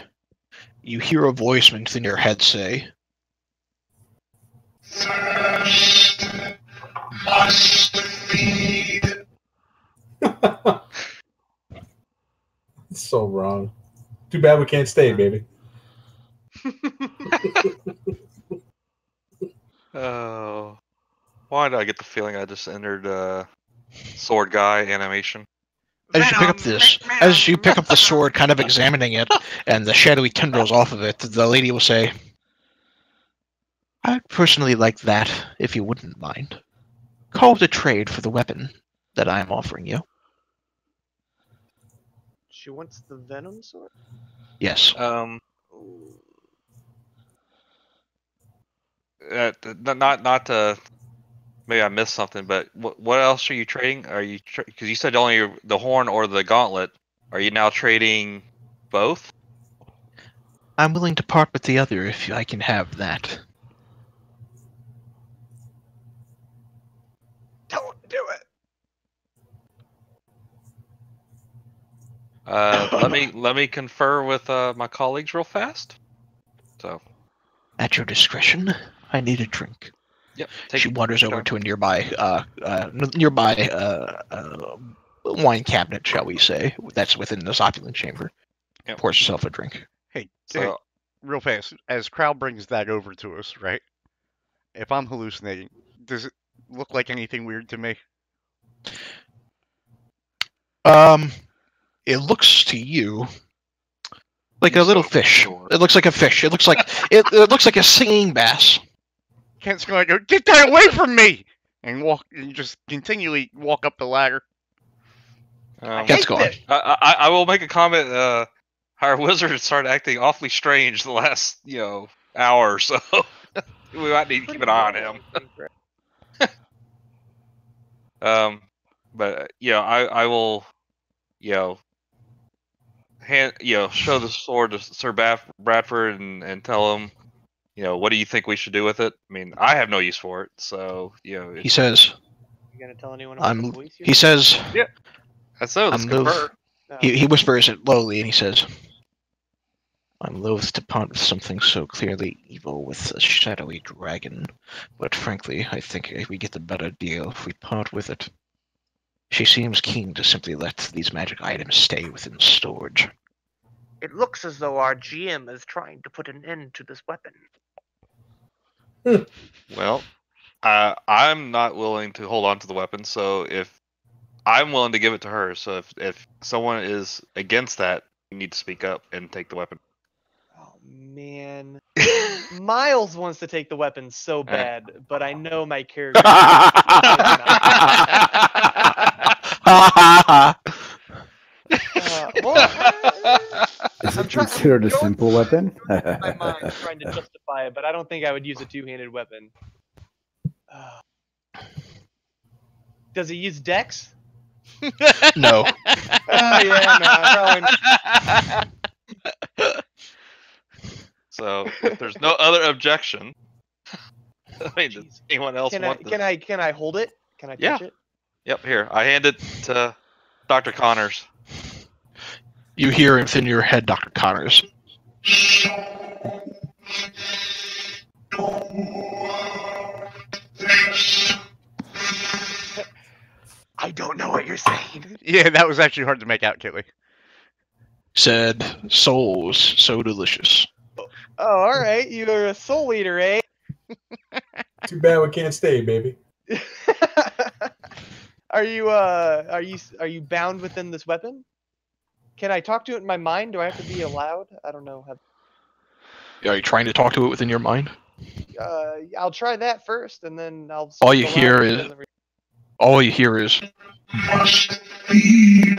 S3: you hear a voice within your head say,
S2: Thirst must feed.
S4: It's so wrong. Too bad we can't stay, baby.
S6: Oh, why did I get the feeling I just entered sword guy animation?
S3: as you pick up the sword, kind of examining it, and the shadowy tendrils off of it, the lady will say, I'd personally like that, if you wouldn't mind. Call it a trade for the weapon that I'm offering you.
S5: She wants the venom sword.
S3: Yes.
S6: Not to. Maybe I missed something, but what else are you trading? Are you because you said only the horn or the gauntlet? Are you now trading both?
S3: I'm willing to part with the other if I can have that.
S5: Don't do it.
S6: Let me confer with my colleagues real fast. So,
S3: At your discretion, I need a drink.
S6: Yep.
S3: She wanders over to a nearby wine cabinet, shall we say, that's within this opulent chamber.
S6: Yep.
S3: Pours herself a drink.
S1: Hey,
S6: So,
S1: real fast, as Crow brings that over to us, right? If I'm hallucinating, does it look like anything weird to me?
S3: It looks to you Like
S6: You
S3: a little
S6: so
S3: fish.
S6: sure.
S3: It looks like a fish. It looks like it looks like a singing bass.
S1: Kent's going to go, get that away from me! And just continually walk up the ladder.
S3: Kent's
S5: hate
S3: gone.
S5: this.
S6: I will make a comment. Our wizard started acting awfully strange the last hour or so. We might need to keep an eye on him. But I will, show the sword to Sir Bradford and tell him, what do you think we should do with it? I mean, I have no use for it, so
S3: He says,
S5: You gonna tell anyone about the police?
S3: he says,
S6: that's so. Let's
S3: I'm
S6: confer.
S3: loath. He whispers it lowly and he says, I'm loath to part with something so clearly evil with a shadowy dragon, but frankly, I think we get the better deal if we part with it. She seems keen to simply let these magic items stay within storage.
S8: It looks as though our GM is trying to put an end to this weapon.
S6: Well, I'm not willing to hold on to the weapon, so if I'm willing to give it to her, so if someone is against that, you need to speak up and take the weapon.
S5: Oh man, Miles wants to take the weapon so bad, but I know my character.
S7: Is
S5: I'm
S7: it considered a simple weapon?
S5: in my mind trying to justify it, but I don't think I would use a two-handed weapon. Does he use Dex?
S3: No.
S5: Oh yeah, no, probably not.
S6: So if there's no other objection, I mean, does anyone else want this?
S5: Can I hold it? Can I touch it?
S6: Yep, here. I hand it to Dr. Connors.
S3: You hear within your head, Dr. Connors.
S8: I don't know what you're saying.
S1: Yeah, that was actually hard to make out, Kitty.
S3: Said, souls so delicious.
S5: Oh, all right. You're a soul eater, eh?
S4: Too bad we can't stay, baby.
S5: Are you bound within this weapon? Can I talk to it in my mind? Do I have to be allowed? I don't know.
S3: Are you trying to talk to it within your mind?
S5: I'll try that first, and then I'll.
S3: All you hear is.
S2: Must feed.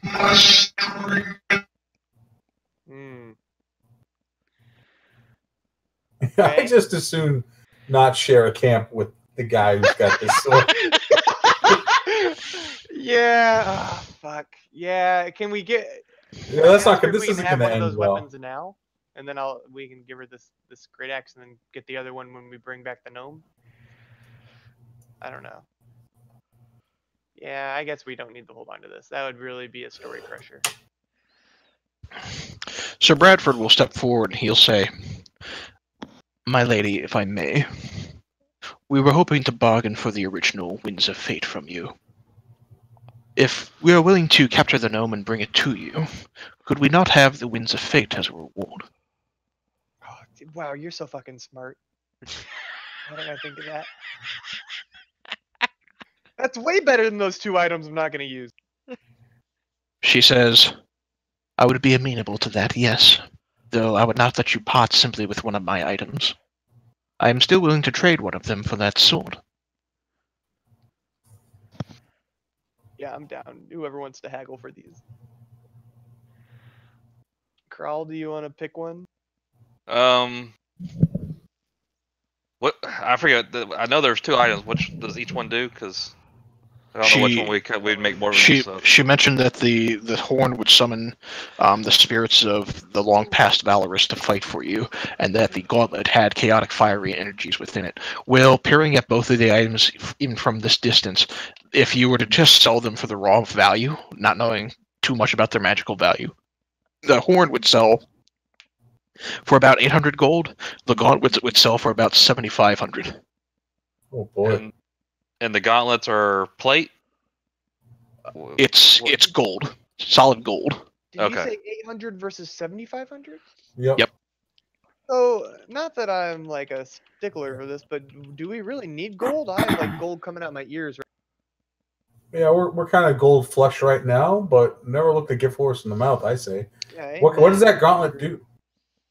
S2: Must drink.
S4: I just as soon not share a camp with the guy who's got this sword.
S5: Yeah. Oh, fuck. Yeah. Can we get?
S4: Yeah, that's not good.
S5: We
S4: This
S5: can
S4: isn't
S5: have
S4: going to
S5: one of
S4: end
S5: those
S4: well.
S5: weapons now, and then we can give her this great axe, and then get the other one when we bring back the gnome. I don't know. Yeah, I guess we don't need to hold on to this. That would really be a story crusher.
S3: Sir Bradford will step forward and he'll say, My lady, if I may, we were hoping to bargain for the original Winds of Fate from you. If we are willing to capture the gnome and bring it to you, could we not have the Winds of Fate as a reward?
S5: Oh, wow, you're so fucking smart. Why didn't I think of that? That's way better than those two items I'm not going to use.
S3: She says, I would be amenable to that, yes, though I would not let you part simply with one of my items. I am still willing to trade one of them for that sword.
S5: Yeah, I'm down. Whoever wants to haggle for these. Kral, do you want to pick one?
S6: What? I forget. I know there's two items. Which does each one do? Because I don't know which one we'd make more of.
S3: She mentioned that the horn would summon the spirits of the long past Valorous to fight for you, and that the gauntlet had chaotic fiery energies within it. Well, peering at both of the items, even from this distance, if you were to just sell them for the raw value, not knowing too much about their magical value, the horn would sell for about 800 gold. The gauntlet would sell for about 7,500.
S4: Oh boy.
S6: And the gauntlets are plate?
S3: It's gold. Solid gold.
S5: Did you say 800 versus 7,500?
S4: Yep.
S5: So, not that I'm like a stickler for this, but do we really need gold? I have like gold coming out my ears.
S4: Yeah, we're kind of gold flush right now, but never look the gift horse in the mouth. I say.
S5: Yeah,
S4: What does that gauntlet do?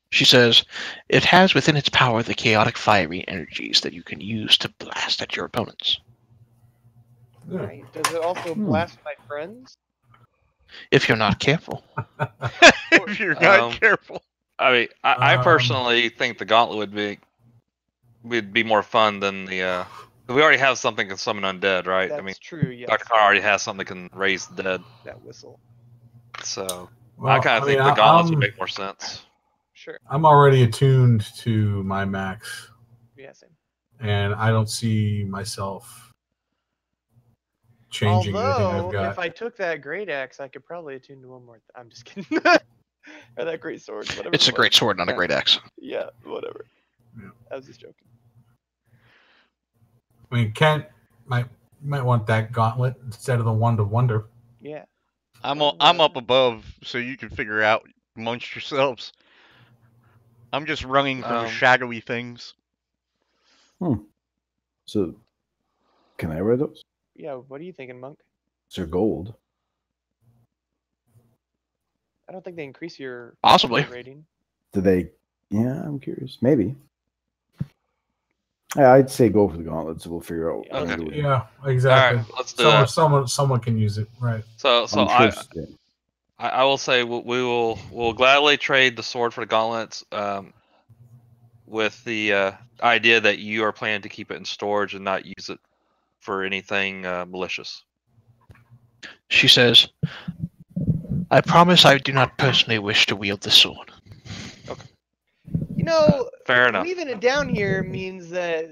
S3: She says, it has within its power the chaotic fiery energies that you can use to blast at your opponents.
S4: Yeah.
S5: Right. Does it also blast my friends?
S3: If you're not careful.
S1: If you're not careful.
S6: I mean, I personally think the gauntlet would be more fun than the. We already have something that can summon undead, right?
S5: That's
S6: I mean,
S5: true. Yes.
S6: Dr. Carr already has something that can raise the dead.
S5: That whistle.
S6: So
S4: Well,
S6: I kind of think the gauntlets would make more sense.
S5: Sure.
S4: I'm already attuned to my max,
S5: Yeah, same.
S4: and I don't see myself changing anything I've
S5: Although,
S4: got.
S5: if I took that great axe, I could probably attune to one more. I'm just kidding. Or that great sword. Whatever.
S3: It's a great sword, not a great axe.
S5: Yeah, whatever.
S4: Yeah.
S5: I was just joking.
S4: I mean, Kent might want that gauntlet instead of the one to wonder.
S5: Yeah.
S1: I'm up above, so you can figure out amongst yourselves. I'm just running from shadowy things.
S7: So, can I wear those?
S5: Yeah. What are you thinking, Monk?
S7: They're gold.
S5: I don't think they increase your
S3: Possibly
S5: rating.
S7: Do they? Yeah, I'm curious. Maybe. Yeah, I'd say go for the gauntlets. We'll figure out. What we're doing.
S4: Yeah, exactly.
S6: All right, let's do that.
S4: Someone can use it, right?
S6: So
S7: I'm sure
S6: I will say we'll gladly trade the sword for the gauntlets, with the idea that you are planning to keep it in storage and not use it for anything malicious.
S3: She says, I promise I do not personally wish to wield the sword.
S5: You know,
S6: fair enough.
S5: Leaving it down here means that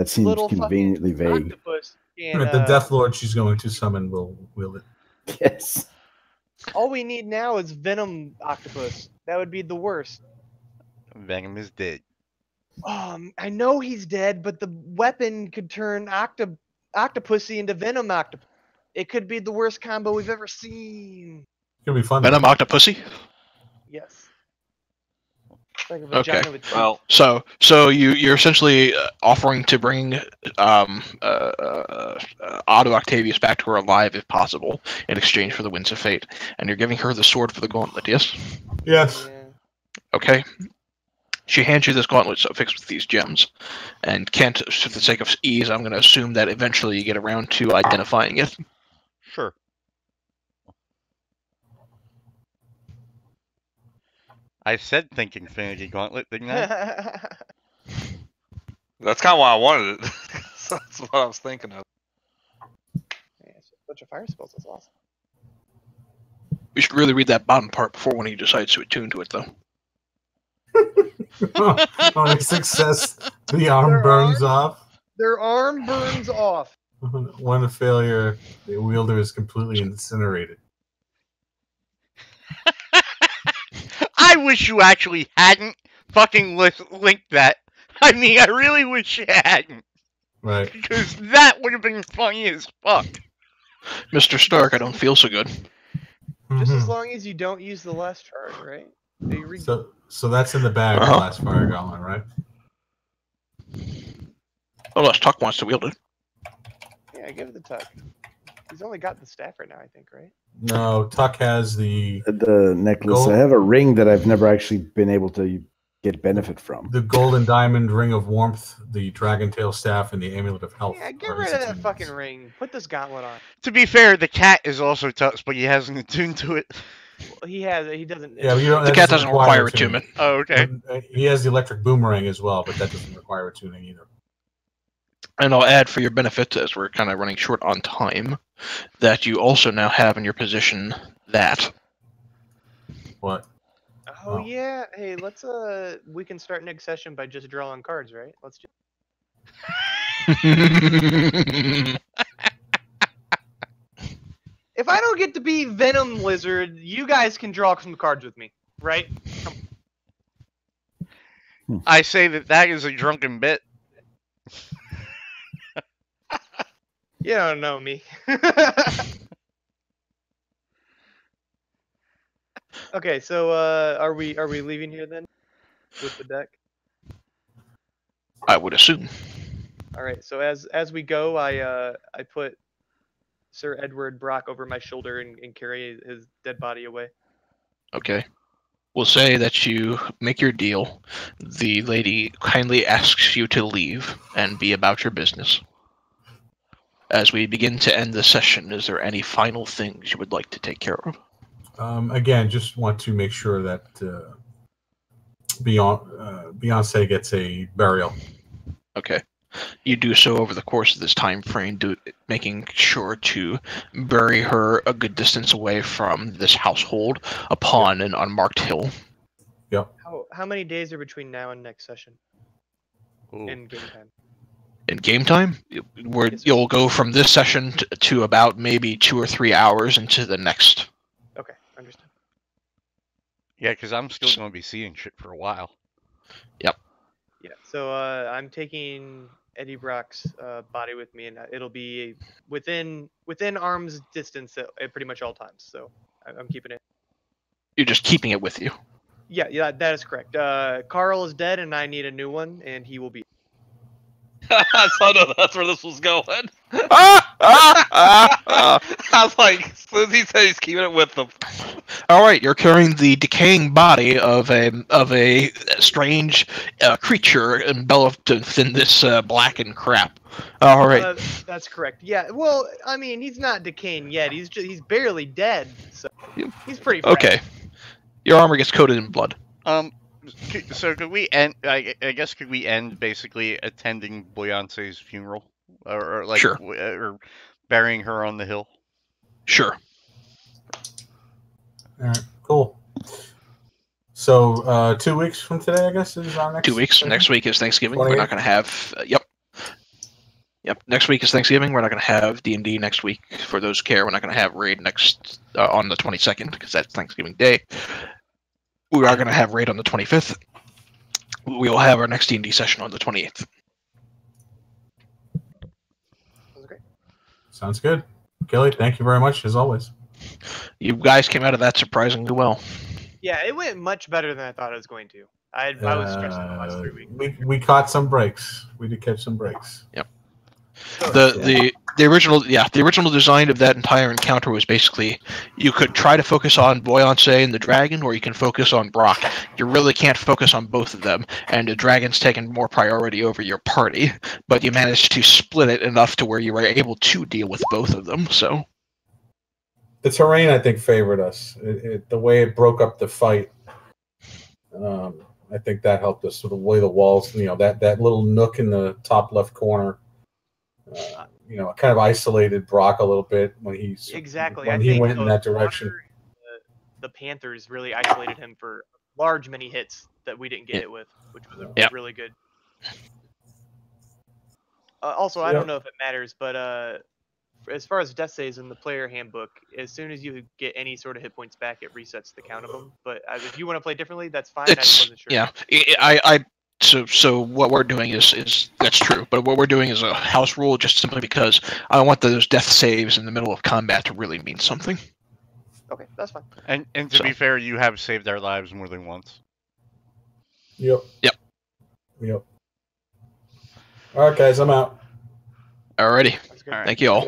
S7: seems
S5: little
S7: conveniently vague.
S5: octopus can,
S4: The Death Lord she's going to summon will wield it.
S7: Yes.
S5: All we need now is Venom Octopus. That would be the worst.
S1: Venom is dead.
S5: I know he's dead, but the weapon could turn Octopussy into Venom Octopus. It could be the worst combo we've ever seen.
S4: It's gonna be fun.
S3: Venom Octopussy?
S5: Yes. Like a vagina
S3: Okay.
S5: with teeth.
S6: Well,
S3: so you're essentially offering to bring Otto Octavius back to her alive if possible in exchange for the Winds of Fate, and you're giving her the sword for the gauntlet. Yes.
S4: Yes.
S5: Yeah.
S3: Okay. She hands you this gauntlet fixed with these gems, and Kent, for the sake of ease, I'm going to assume that eventually you get around to identifying it.
S1: Sure. I said think Infinity Gauntlet, didn't I?
S6: that's kind of why I wanted it. That's what I was thinking of.
S5: Yeah, so a bunch of fire spells. That's awesome.
S3: We should really read that bottom part before one of you decides to attune to it, though.
S4: On a success, the arm burns off.
S5: Their arm burns off.
S4: One failure, the wielder is completely incinerated.
S1: I wish you actually hadn't fucking linked that. I mean, I really wish you hadn't.
S4: Right.
S1: Because that would have been funny as fuck.
S3: Mr. Stark, I don't feel so good.
S5: Just as long as you don't use the last charge, right?
S4: So that's in the bag, the last fire gauntlet, right?
S3: Unless Tuck wants to wield it.
S5: Yeah, give it the Tuck. He's only got the staff right now, I think, right?
S4: No, Tuck has the
S7: necklace.
S4: Gold.
S7: I have a ring that I've never actually been able to get benefit from.
S4: The golden diamond ring of warmth, the dragon tail staff, and the amulet of health.
S5: Yeah, get rid of that fucking ring. Put this gauntlet on.
S1: To be fair, the cat is also touched, but he hasn't attuned to it.
S5: Well, he doesn't.
S4: Yeah, but
S3: The cat doesn't require attunement.
S1: Oh, okay.
S4: And, he has the electric boomerang as well, but that doesn't require attuning either.
S3: And I'll add for your benefit, as we're kind of running short on time, that you also now have in your position that.
S4: What?
S5: Oh yeah. Hey, let's we can start next session by just drawing cards, right? Let's do. If I don't get to be Venom Lizard, you guys can draw some cards with me, right?
S1: I say that is a drunken bit.
S5: You don't know me. Okay, so are we leaving here then with the deck?
S3: I would assume.
S5: All right. So as we go, I put Sir Edward Brock over my shoulder and carry his dead body away.
S3: Okay. We'll say that you make your deal. The lady kindly asks you to leave and be about your business. As we begin to end the session, is there any final things you would like to take care of?
S4: Again, just want to make sure that Beyonce gets a burial.
S3: Okay. You do so over the course of this time frame, making sure to bury her a good distance away from this household upon an unmarked hill.
S4: Yep.
S5: How many days are between now and next session
S1: Ooh.
S5: in game time?
S3: In game time, you'll go from this session to about maybe 2 or 3 hours into the next.
S5: Okay, understood.
S1: Yeah, because I'm still going to be seeing shit for a while.
S3: Yep.
S5: Yeah, so I'm taking Eddie Brock's body with me, and it'll be within arm's distance at pretty much all times. So I'm keeping it.
S3: You're just keeping it with you.
S5: Yeah, that is correct. Carl is dead, and I need a new one, and he will be.
S6: I know that's where this was going.
S3: I
S6: was like, as soon as he said he's keeping it with them.
S3: All right, you're carrying the decaying body of a strange creature enveloped in this blackened crap. All right.
S5: That's correct. Yeah. Well, I mean, he's not decaying yet. He's barely dead. So he's pretty fresh.
S3: Okay. Your armor gets coated in blood.
S1: So could we end? I guess could we end basically attending Beyonce's funeral, or like,
S3: sure,
S1: or burying her on the hill?
S3: Sure.
S4: All right. Cool. So 2 weeks from today, I guess, is our next.
S3: 2 weeks.
S4: Session?
S3: Next week is Thanksgiving.
S4: 28?
S3: We're not going to have. Yep. Next week is Thanksgiving. We're not going to have D&D next week. For those who care, we're not going to have raid next on the 22nd because that's Thanksgiving Day. We are going to have raid on the 25th. We will have our next D&D session on the 28th.
S5: Sounds great.
S4: Sounds good. Kelly, thank you very much, as always.
S3: You guys came out of that surprisingly well.
S5: Yeah, it went much better than I thought it was going to. I was stressed out the last 3 weeks.
S4: We caught some breaks. We did catch some breaks.
S3: Yep. The original design of that entire encounter was basically you could try to focus on Beyonce and the dragon, or you can focus on Brock. You really can't focus on both of them, and the dragon's taken more priority over your party, but you managed to split it enough to where you were able to deal with both of them. So
S4: the terrain, I think, favored us. The way it broke up the fight, I think that helped us. So the way the walls, that little nook in the top left corner. Kind of isolated Brock a little bit when he went in that direction.
S5: The Panthers really isolated him for large many hits that we didn't get hit with, which was really good. Also, I don't know if it matters, but as far as death saves in the player handbook, as soon as you get any sort of hit points back, it resets the count of them. But if you want to play differently, that's fine. I just wasn't sure.
S3: Yeah, So what we're doing is that's true, but what we're doing is a house rule just simply because I don't want those death saves in the middle of combat to really mean something.
S5: Okay, that's fine.
S1: And to be fair, you have saved our lives more than once.
S4: Yep. All right, guys, I'm out.
S3: Alrighty.
S1: All right.
S3: Thank you all.